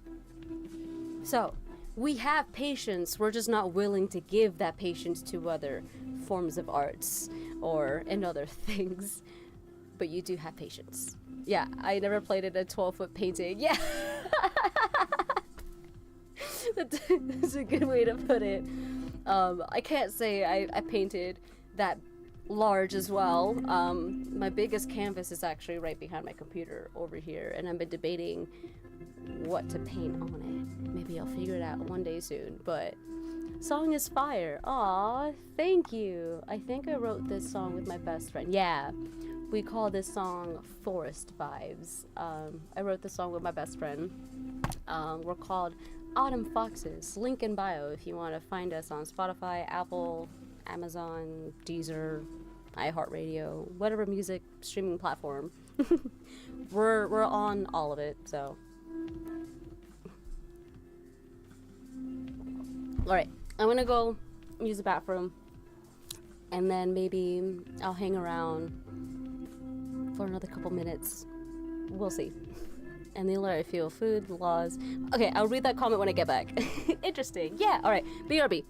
So we have patience, we're just not willing to give that patience to other forms of arts or in other things. But you do have patience. Yeah, I never played at a 12-foot painting. Yeah. That's a good way to put it. I can't say I painted that large as well. My biggest canvas is actually right behind my computer over here, and I've been debating what to paint on it. Maybe I'll figure it out one day soon, but song is fire. Aw, thank you. I think I wrote this song with my best friend. Yeah, we call this song Forest Vibes. I wrote this song with my best friend. We're called Autumn Foxes. Link in bio if you want to find us on Spotify, Apple, Amazon, Deezer, iHeartRadio, whatever music streaming platform. We're on all of it, so. Alright, I'm gonna go use the bathroom, and then maybe I'll hang around for another couple minutes. We'll see. And the alert I feel food, laws. Okay, I'll read that comment when I get back. Interesting. Yeah, alright. BRB.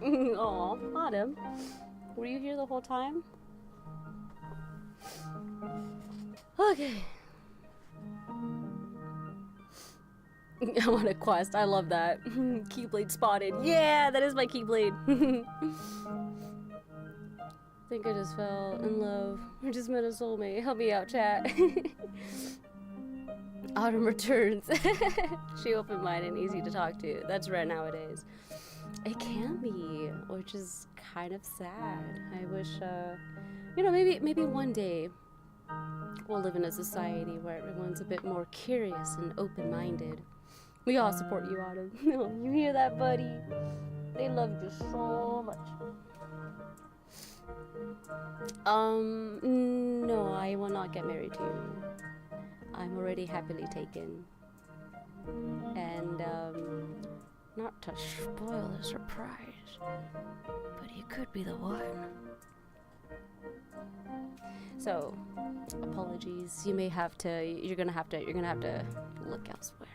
Aw, Autumn. Were you here the whole time? Okay. I want a quest. I love that. Keyblade spotted. Yeah, that is my Keyblade. Think I just fell in love. I just met a soulmate. Help me out, chat. Autumn returns. She open-minded and easy to talk to. That's rare nowadays. It can be, which is kind of sad. I wish, you know, maybe one day we'll live in a society where everyone's a bit more curious and open-minded. We all support you, Autumn. You hear that, buddy? They love you so much. No, I will not get married to you. I'm already happily taken. And, not to spoil the surprise, but he could be the one. So, apologies. You may have to. You're gonna have to look elsewhere.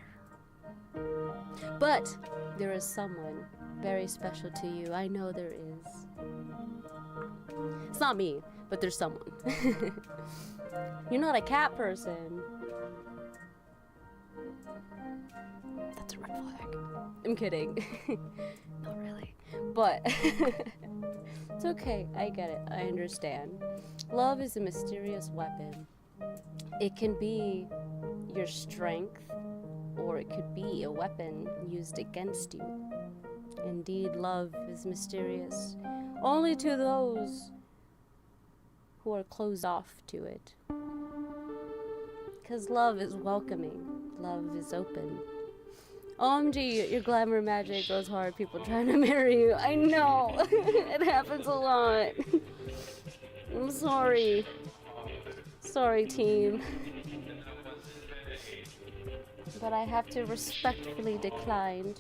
But there is someone very special to you. I know there is. It's not me, but there's someone. You're not a cat person. That's a red flag. I'm kidding. Not really. But it's okay. I get it. I understand. Love is a mysterious weapon. It can be your strength, or it could be a weapon used against you. Indeed, love is mysterious only to those who are closed off to it. Because love is welcoming. Love is open. OMG, your glamour magic goes hard. People trying to marry you. I know. It happens a lot. I'm sorry. Sorry, team. But I have to respectfully decline.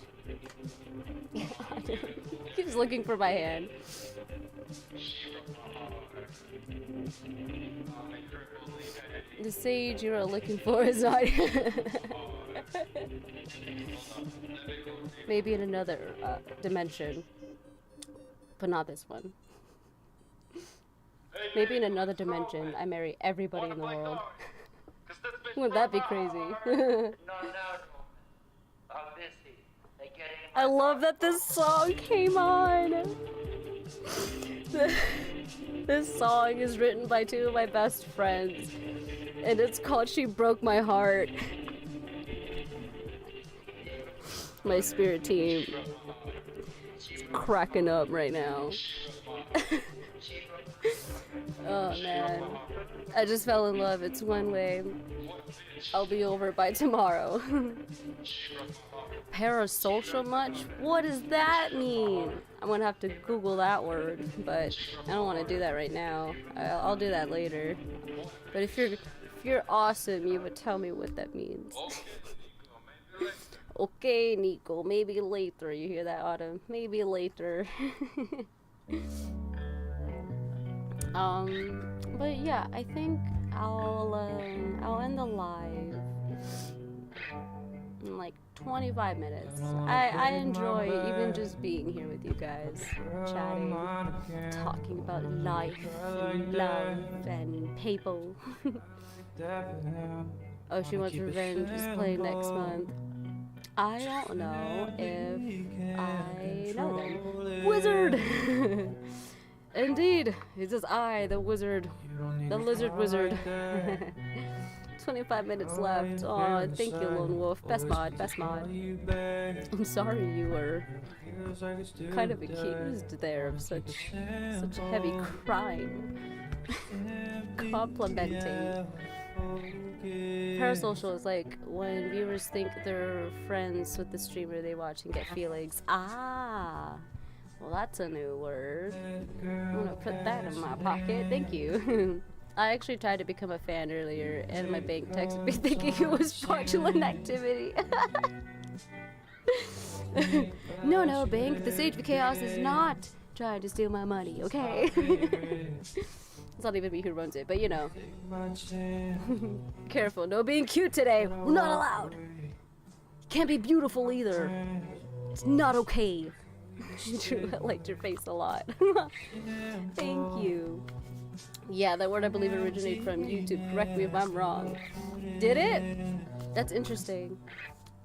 Keeps looking for my hand. The sage you are looking for is not maybe in another dimension, but not this one. Maybe in another dimension I marry everybody in the world. Wouldn't that be crazy? I love that this song came on. This song is written by two of my best friends, and it's called She Broke My Heart. My spirit team is cracking up right now. Oh man, I just fell in love. It's one way. I'll be over by tomorrow. Parasocial much? What does that mean? I'm gonna have to Google that word, but I don't want to do that right now. I'll do that later. But if you're awesome, you would tell me what that means. Okay, Nico, maybe later. You hear that, Autumn? Maybe later. But yeah, I think I'll end the live in like 25 minutes. I enjoy even just being here with you guys, chatting, talking about life and love and people. Oh, she wants revenge is playing next month. I don't know if I know them. Wizard! Indeed, it is I, the wizard. The lizard wizard. 25 minutes left. Oh, thank you, Lone Wolf. Best mod, best mod. I'm sorry you were kind of accused there of such heavy crime. Complimenting. Parasocial is like when viewers think they're friends with the streamer they watch and get feelings. Ah, well, that's a new word. I'm gonna put that in my pocket. Thank you. I actually tried to become a fan earlier, and my bank texted me thinking it was fraudulent activity. No, bank. The Sage of Chaos is not trying to steal my money, okay? It's not even me who runs it, but you know. Careful, no being cute today. We're not allowed. Can't be beautiful either. It's not okay. True, I liked your face a lot. Thank you. Yeah, that word I believe originated from YouTube. Correct me if I'm wrong. Did it? That's interesting.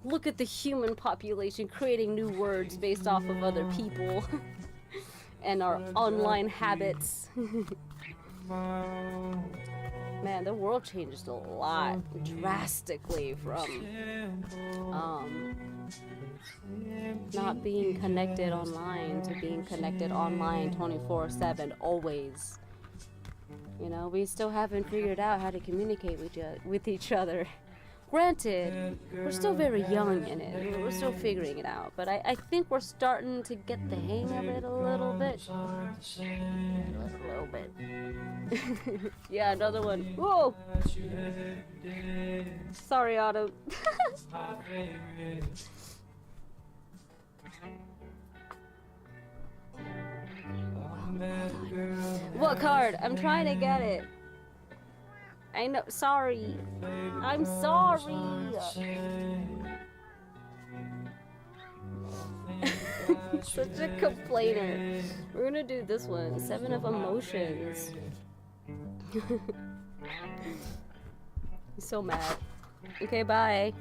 Look at the human population creating new words based off of other people and our online habits. Man, the world changed a lot drastically from not being connected online to being connected online 24/7 always. You know, we still haven't figured out how to communicate with each other. Granted, we're still very young in it. We're still figuring it out. But I think we're starting to get the hang of it a little bit. A little bit. Yeah, another one. Whoa! Sorry, Autumn. What card? I'm trying to get it. I know. Sorry. I'm sorry. Such a complainer. We're gonna do this one. 7 of Emotions. He's so mad. Okay, bye.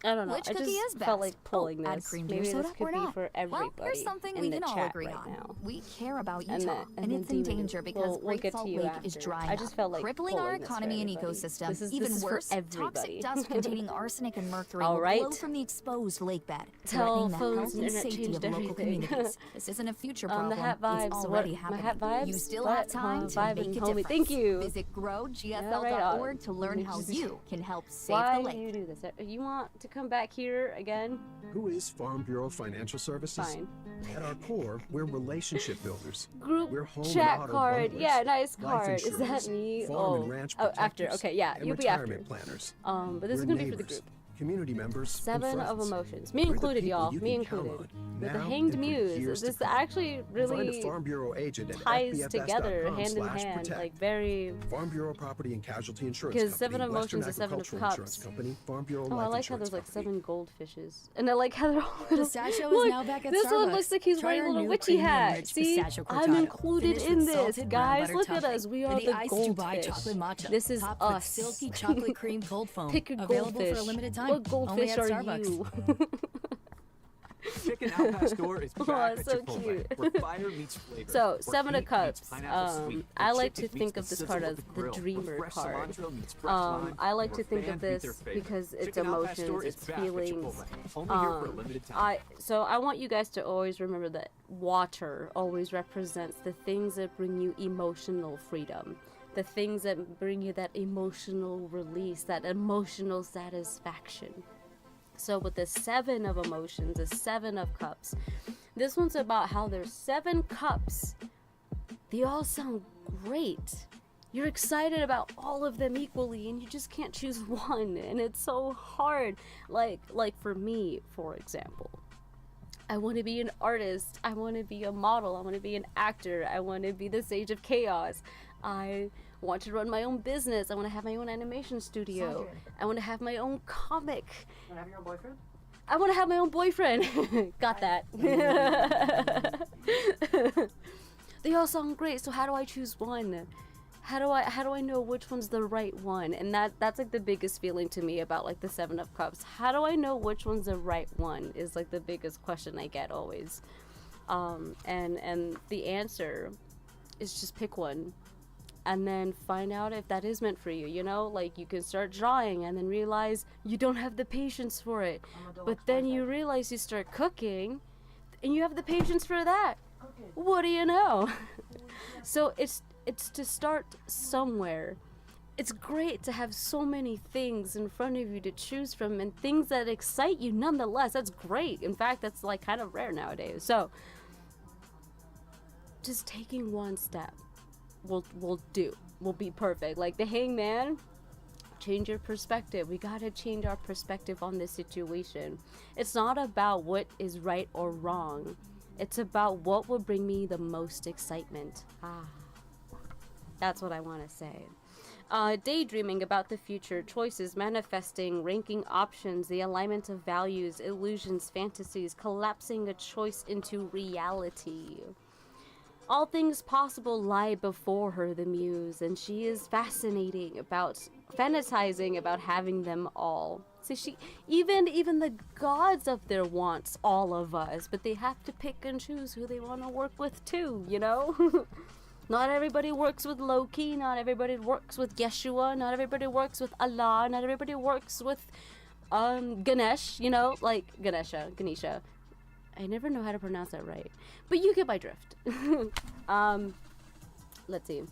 I don't know. Which I cookie just is felt best? like pulling Add this. cream to your Maybe this soda could or be not? for everybody. Well, here's something in we the can all chat agree right on. now. We care about And Utah, then and it's in Demon. danger because We'll Great get to Salt you Lake after. is drying I just up, felt like crippling our pulling this for economy and everybody. ecosystem. This is Even for worse, everybody. toxic dust containing arsenic and mercury will Alright. flow from the exposed lake bed, Tell threatening the phones health and and internet safety changed of local everything. communities. This isn't a future The problem. hat vibes. It's What? already My happening. hat vibes? You still What? have time to Vibing, make a homie. difference. Thank you. Visit Yeah, right growgsl.org on. to learn how you can help save Why the lake. do you do this? You want to come back here again? Who is Farm Bureau Financial Services? Fine. At our core, we're relationship builders. Group We're home chat and auto card. bundlers, Yeah, nice life card. Is insurance, that me? farm and ranch after. protectors, Okay, yeah, and you'll be after. retirement planners. But this is We're gonna be for the neighbors, group. community members, 7 and of friends. Emotions. Me We're the included, people y'all. you Me can count included. on With the now Hanged and for years Muse. to This come. actually Find a really Farm Bureau agent at ties together hand in FBFS.com/protect. hand, like very. Farm Bureau Property and Casualty Insurance Because Company, 7 of Western Emotions is 7 of Agricultural Insurance Cups. Company, Farm Bureau Oh, I Life like how Insurance there's like Company. 7 goldfishes, and I like how they're all. Pistachio Look, is now back at this one Starbucks. looks like he's Try wearing a our little new witchy creamy and hat. rich See, pistachio I'm cortado. included Finished in with this, salted brown guys. butter Look at topping. us. We And are the the iced Dubai goldfish. chocolate matcha. This is Topped us. with silky chocolate cream cold foam. Pick a Available goldfish. for a limited time. What Only goldfish at are Starbucks. you? Chicken Al Pastor is Oh, back it's at so Chipotle, cute. where fire meets flavor. So, where 7 of heat Cups. meets pineapple sweet, I where like to chicken think meets of this the card sizzle as of the the grill, dreamer where fresh card. cilantro meets fresh lime, I like and to where think of fans meet this their favorite. because it's Chicken Al Pastor emotions, is it's back at feelings. Chipotle, only here for a limited time. So I want you guys to always remember that water always represents the things that bring you emotional freedom. the things that bring you that emotional release, that emotional satisfaction. So with the 7 of emotions, the 7 of cups, this one's about how there's 7 cups. They all sound great. You're excited about all of them equally, and you just can't choose one, and it's so hard. Like for me, for example, I want to be an artist, I want to be a model, I want to be an actor, I want to be the Sage of Chaos, I want to run my own business, I want to have my own animation studio, I want to have my own comic. You want to have your own boyfriend? I want to have my own boyfriend. Got that. They all sound great, so how do I choose one? How do I know which one's the right one? And that's like the biggest feeling to me about like the 7 of Cups. How do I know which one's the right one is like the biggest question I get always. And the answer is just pick one and then find out if that is meant for you, you know? Like you can start drawing and then realize you don't have the patience for it. But then you realize you start cooking and you have the patience for that. What do you know? So it's to start somewhere. It's great to have so many things in front of you to choose from and things that excite you nonetheless. That's great. In fact, that's like kind of rare nowadays. So just taking one step will be perfect. Like the Hangman, change your perspective. We gotta change our perspective on this situation. It's not about what is right or wrong. It's about what will bring me the most excitement. That's what I want to say. Daydreaming about the future, choices, manifesting, ranking options, the alignment of values, illusions, fantasies, collapsing a choice into reality. All things possible lie before her, the muse, and she is fantasizing about having them all. So even the gods of their wants all of us, but they have to pick and choose who they want to work with too, you know? Not everybody works with Loki, not everybody works with Yeshua, not everybody works with Allah, not everybody works with Ganesh, you know, like Ganesha. I never know how to pronounce that right, but you get my drift. Let's see.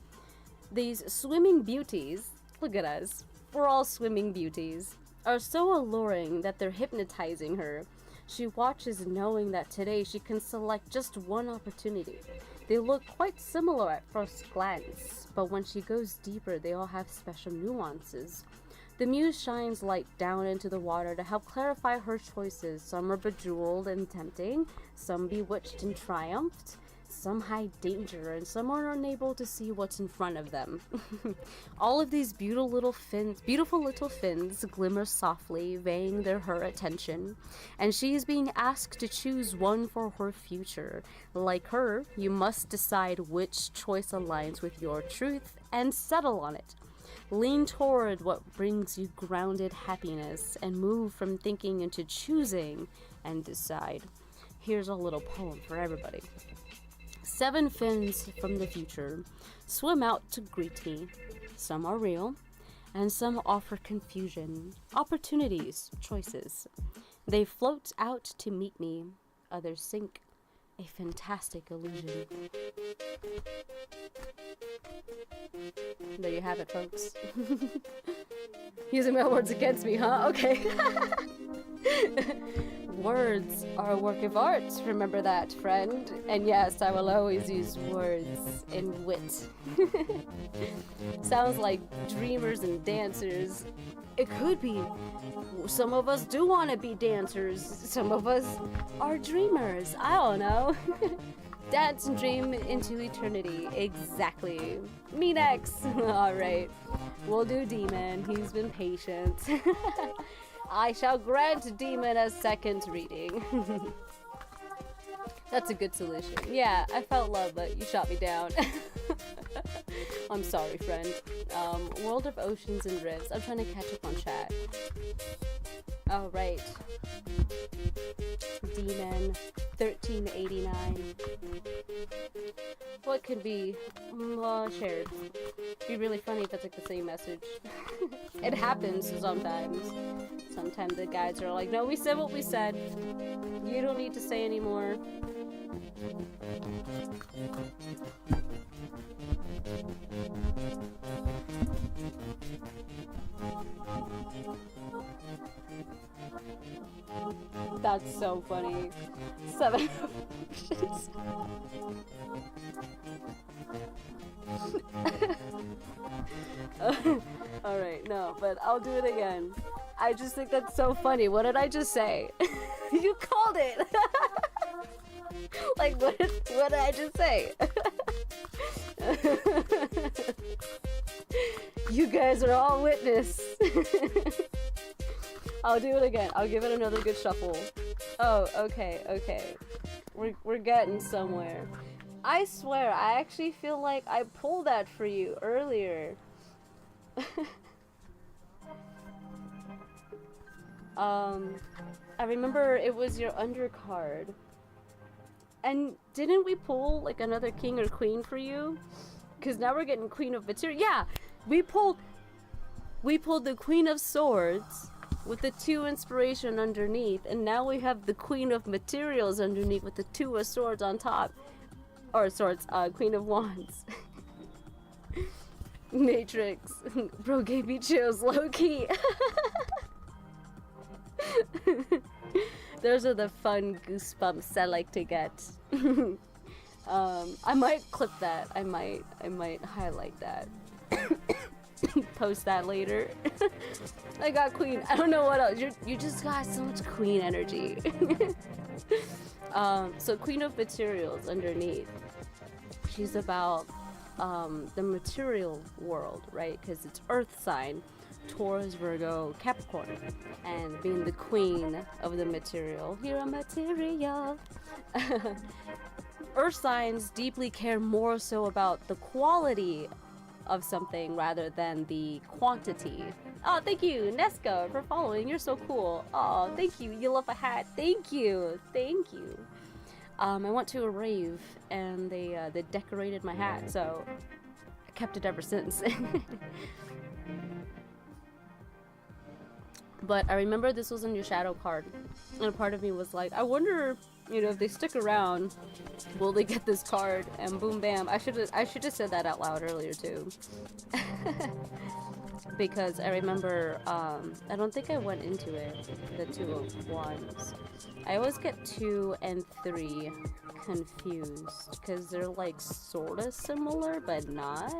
These swimming beauties, look at us, we're all swimming beauties, are so alluring that they're hypnotizing her. She watches knowing that today she can select just one opportunity. They look quite similar at first glance, but when she goes deeper, they all have special nuances. The muse shines light down into the water to help clarify her choices. Some are bejeweled and tempting, some bewitched and triumphed, some hide danger, and some are unable to see what's in front of them. All of these beautiful little fins glimmer softly, weighing her attention, and she is being asked to choose one for her future. Like her, you must decide which choice aligns with your truth and settle on it. Lean toward what brings you grounded happiness and move from thinking into choosing and decide. Here's a little poem for everybody. 7 fins from the future swim out to greet me. Some are real, and some offer confusion, opportunities, choices. They float out to meet me, others sink, a fantastic illusion. There you have it, folks. Using my words against me, huh? Okay. Words are a work of art, remember that, friend. And yes, I will always use words in wit. Sounds like dreamers and dancers. It could be. Some of us do want to be dancers. Some of us are dreamers. I don't know. Dance and dream into eternity. Exactly. Me next. Alright. We'll do Demon. He's been patient. I shall grant Demon a second reading. That's a good solution. Yeah, I felt love, but you shot me down. I'm sorry, friend. World of Oceans and Rifts. I'm trying to catch up on chat. Alright. Demon 1389. What could be shared? It'd be really funny if it's like the same message. It happens sometimes. Sometimes the guys are like, no, we said what we said. You don't need to say anymore. That's so funny. 7 options. Alright, no, but I'll do it again. I just think that's so funny. What did I just say? You called it! Like, what did I just say? You guys are all witness. I'll do it again. I'll give it another good shuffle. Oh, okay, okay. We're getting somewhere. I swear, I actually feel like I pulled that for you earlier. I remember it was your undercard. And didn't we pull like another king or queen for you? Because now we're getting Queen of Material. Yeah, we pulled the Queen of Swords with the 2 inspiration underneath, and now we have the Queen of Materials underneath with the 2 of Swords on top. Or swords, Queen of Wands. Matrix. Bro gave me chills, low-key. Those are the fun goosebumps I like to get. I might clip that. I might highlight that. Post that later. I got queen. I don't know what else. You just got so much queen energy. So Queen of Materials underneath. She's about the material world, right? Because it's Earth sign. Taurus, Virgo, Capricorn, and being the queen of the material. You're a material. Earth signs deeply care more so about the quality of something rather than the quantity. Oh, thank you, Nesca, for following. You're so cool. Oh, thank you. You love a hat. Thank you. Thank you. I went to a rave and they decorated my hat, so I kept it ever since. But I remember this was in your shadow card, and a part of me was like, I wonder, you know, if they stick around, will they get this card? And boom, bam. I should have said that out loud earlier too, because I remember I don't think I went into it. The 2 of Wands. I always get 2 and 3 confused because they're like sorta similar but not.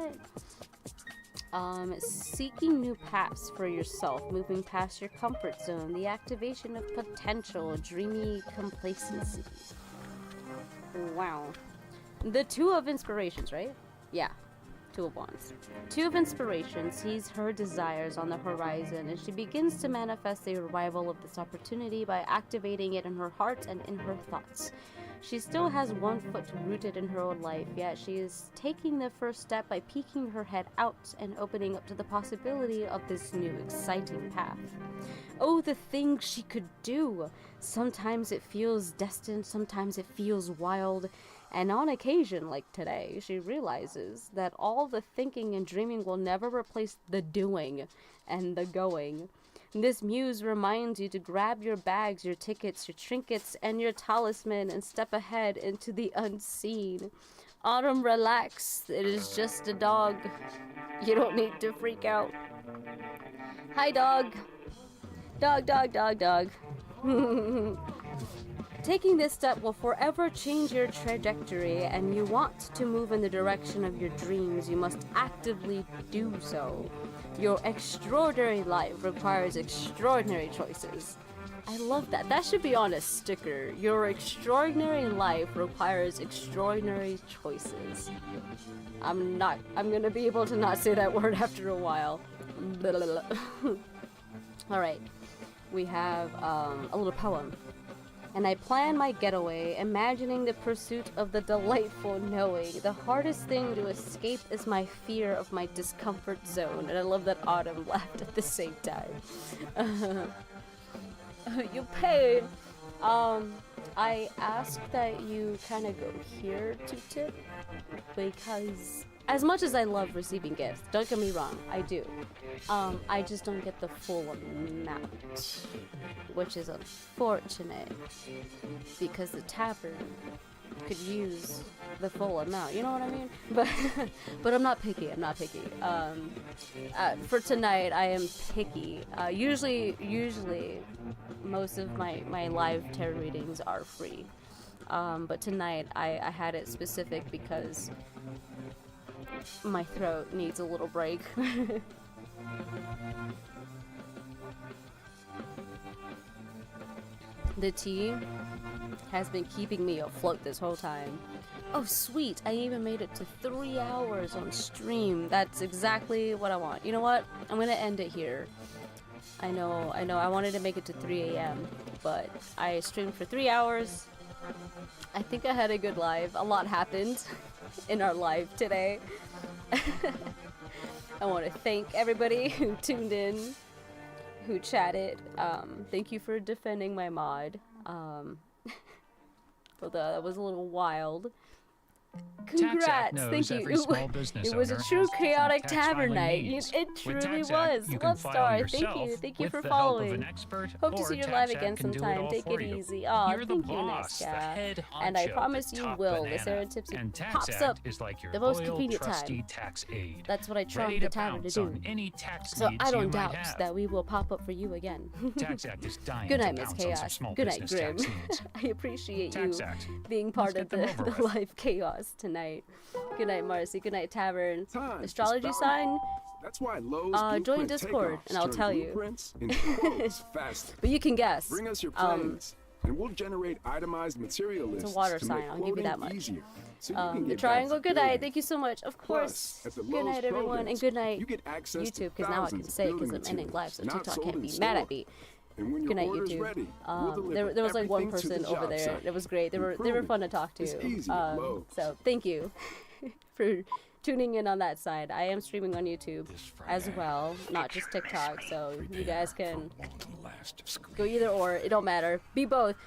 Seeking new paths for yourself, moving past your comfort zone, the activation of potential, dreamy complacency. Wow. The 2 of Inspirations, right? Yeah. 2 of Wands. 2 of Inspiration sees her desires on the horizon, and she begins to manifest the arrival of this opportunity by activating it in her heart and in her thoughts. She still has 1 foot rooted in her old life, yet she is taking the first step by peeking her head out and opening up to the possibility of this new exciting path. Oh, the things she could do! Sometimes it feels destined, sometimes it feels wild, and on occasion, like today, she realizes that all the thinking and dreaming will never replace the doing and the going. This muse reminds you to grab your bags, your tickets, your trinkets, and your talisman and step ahead into the unseen. Autumn, relax. It is just a dog. You don't need to freak out. Hi, dog. Dog, dog, dog, dog. Taking this step will forever change your trajectory, and you want to move in the direction of your dreams, you must actively do so. Your extraordinary life requires extraordinary choices. I love that. That should be on a sticker. Your extraordinary life requires extraordinary choices. I'm gonna be able to not say that word after a while. Alright. We have a little poem. And I plan my getaway, imagining the pursuit of the delightful knowing. The hardest thing to escape is my fear of my discomfort zone. And I love that Autumn laughed at the same time. You paid. I ask that you kind of go here to tip, because as much as I love receiving gifts, don't get me wrong, I do. I just don't get the full amount, which is unfortunate, because the tavern could use the full amount. You know what I mean? But I'm not picky. I'm not picky. For tonight, I am picky. Usually, most of my live tarot readings are free. But tonight, I had it specific because my throat needs a little break. The tea has been keeping me afloat this whole time. Oh sweet, I even made it to 3 hours on stream. That's exactly what I want. You know what? I'm gonna end it here. I know, I wanted to make it to 3 a.m. but I streamed for 3 hours. I think I had a good live. A lot happened in our live today. I want to thank everybody who tuned in, who chatted. Thank you for defending my mod. But that was a little wild. Congrats, thank you. It was a true chaotic tavern night. It truly was. Love Star, thank you for following. Hope to see you live again sometime. Take it easy. Aw, thank you, Nesca. And I promise you will. The Serentipsy pops up the most convenient time. That's what I trust the tavern to do. So I don't doubt that we will pop up for you again. Good night, Miss Chaos. Good night, Grim. I appreciate you being part of the live chaos tonight. Good night, Marcy. Good night, Tavern. Astrology sign? That's why Lowe's join Discord and I'll tell you. Faster. But you can guess. Bring us your plans, and we'll generate itemized material lists. It's a water to sign, make I'll give you that much. easier, so you can The get triangle, back good to night. building. Thank you so much. Of course. Plus, at the Good Lowe's night, everyone, and programs, good night, you get access to YouTube, because now I can thousands say of because I'm building ending live, so materials TikTok not can't sold be in mad store. at me. And when Good night, your order's YouTube. ready, we'll deliver There was like one everything to person the over job there. site. It was great. They were fun to talk to. It's easy at Lowe's. So thank you for tuning in on that side. I am streaming on YouTube as well, not just TikTok. So you guys can go either or. It don't matter. Be both.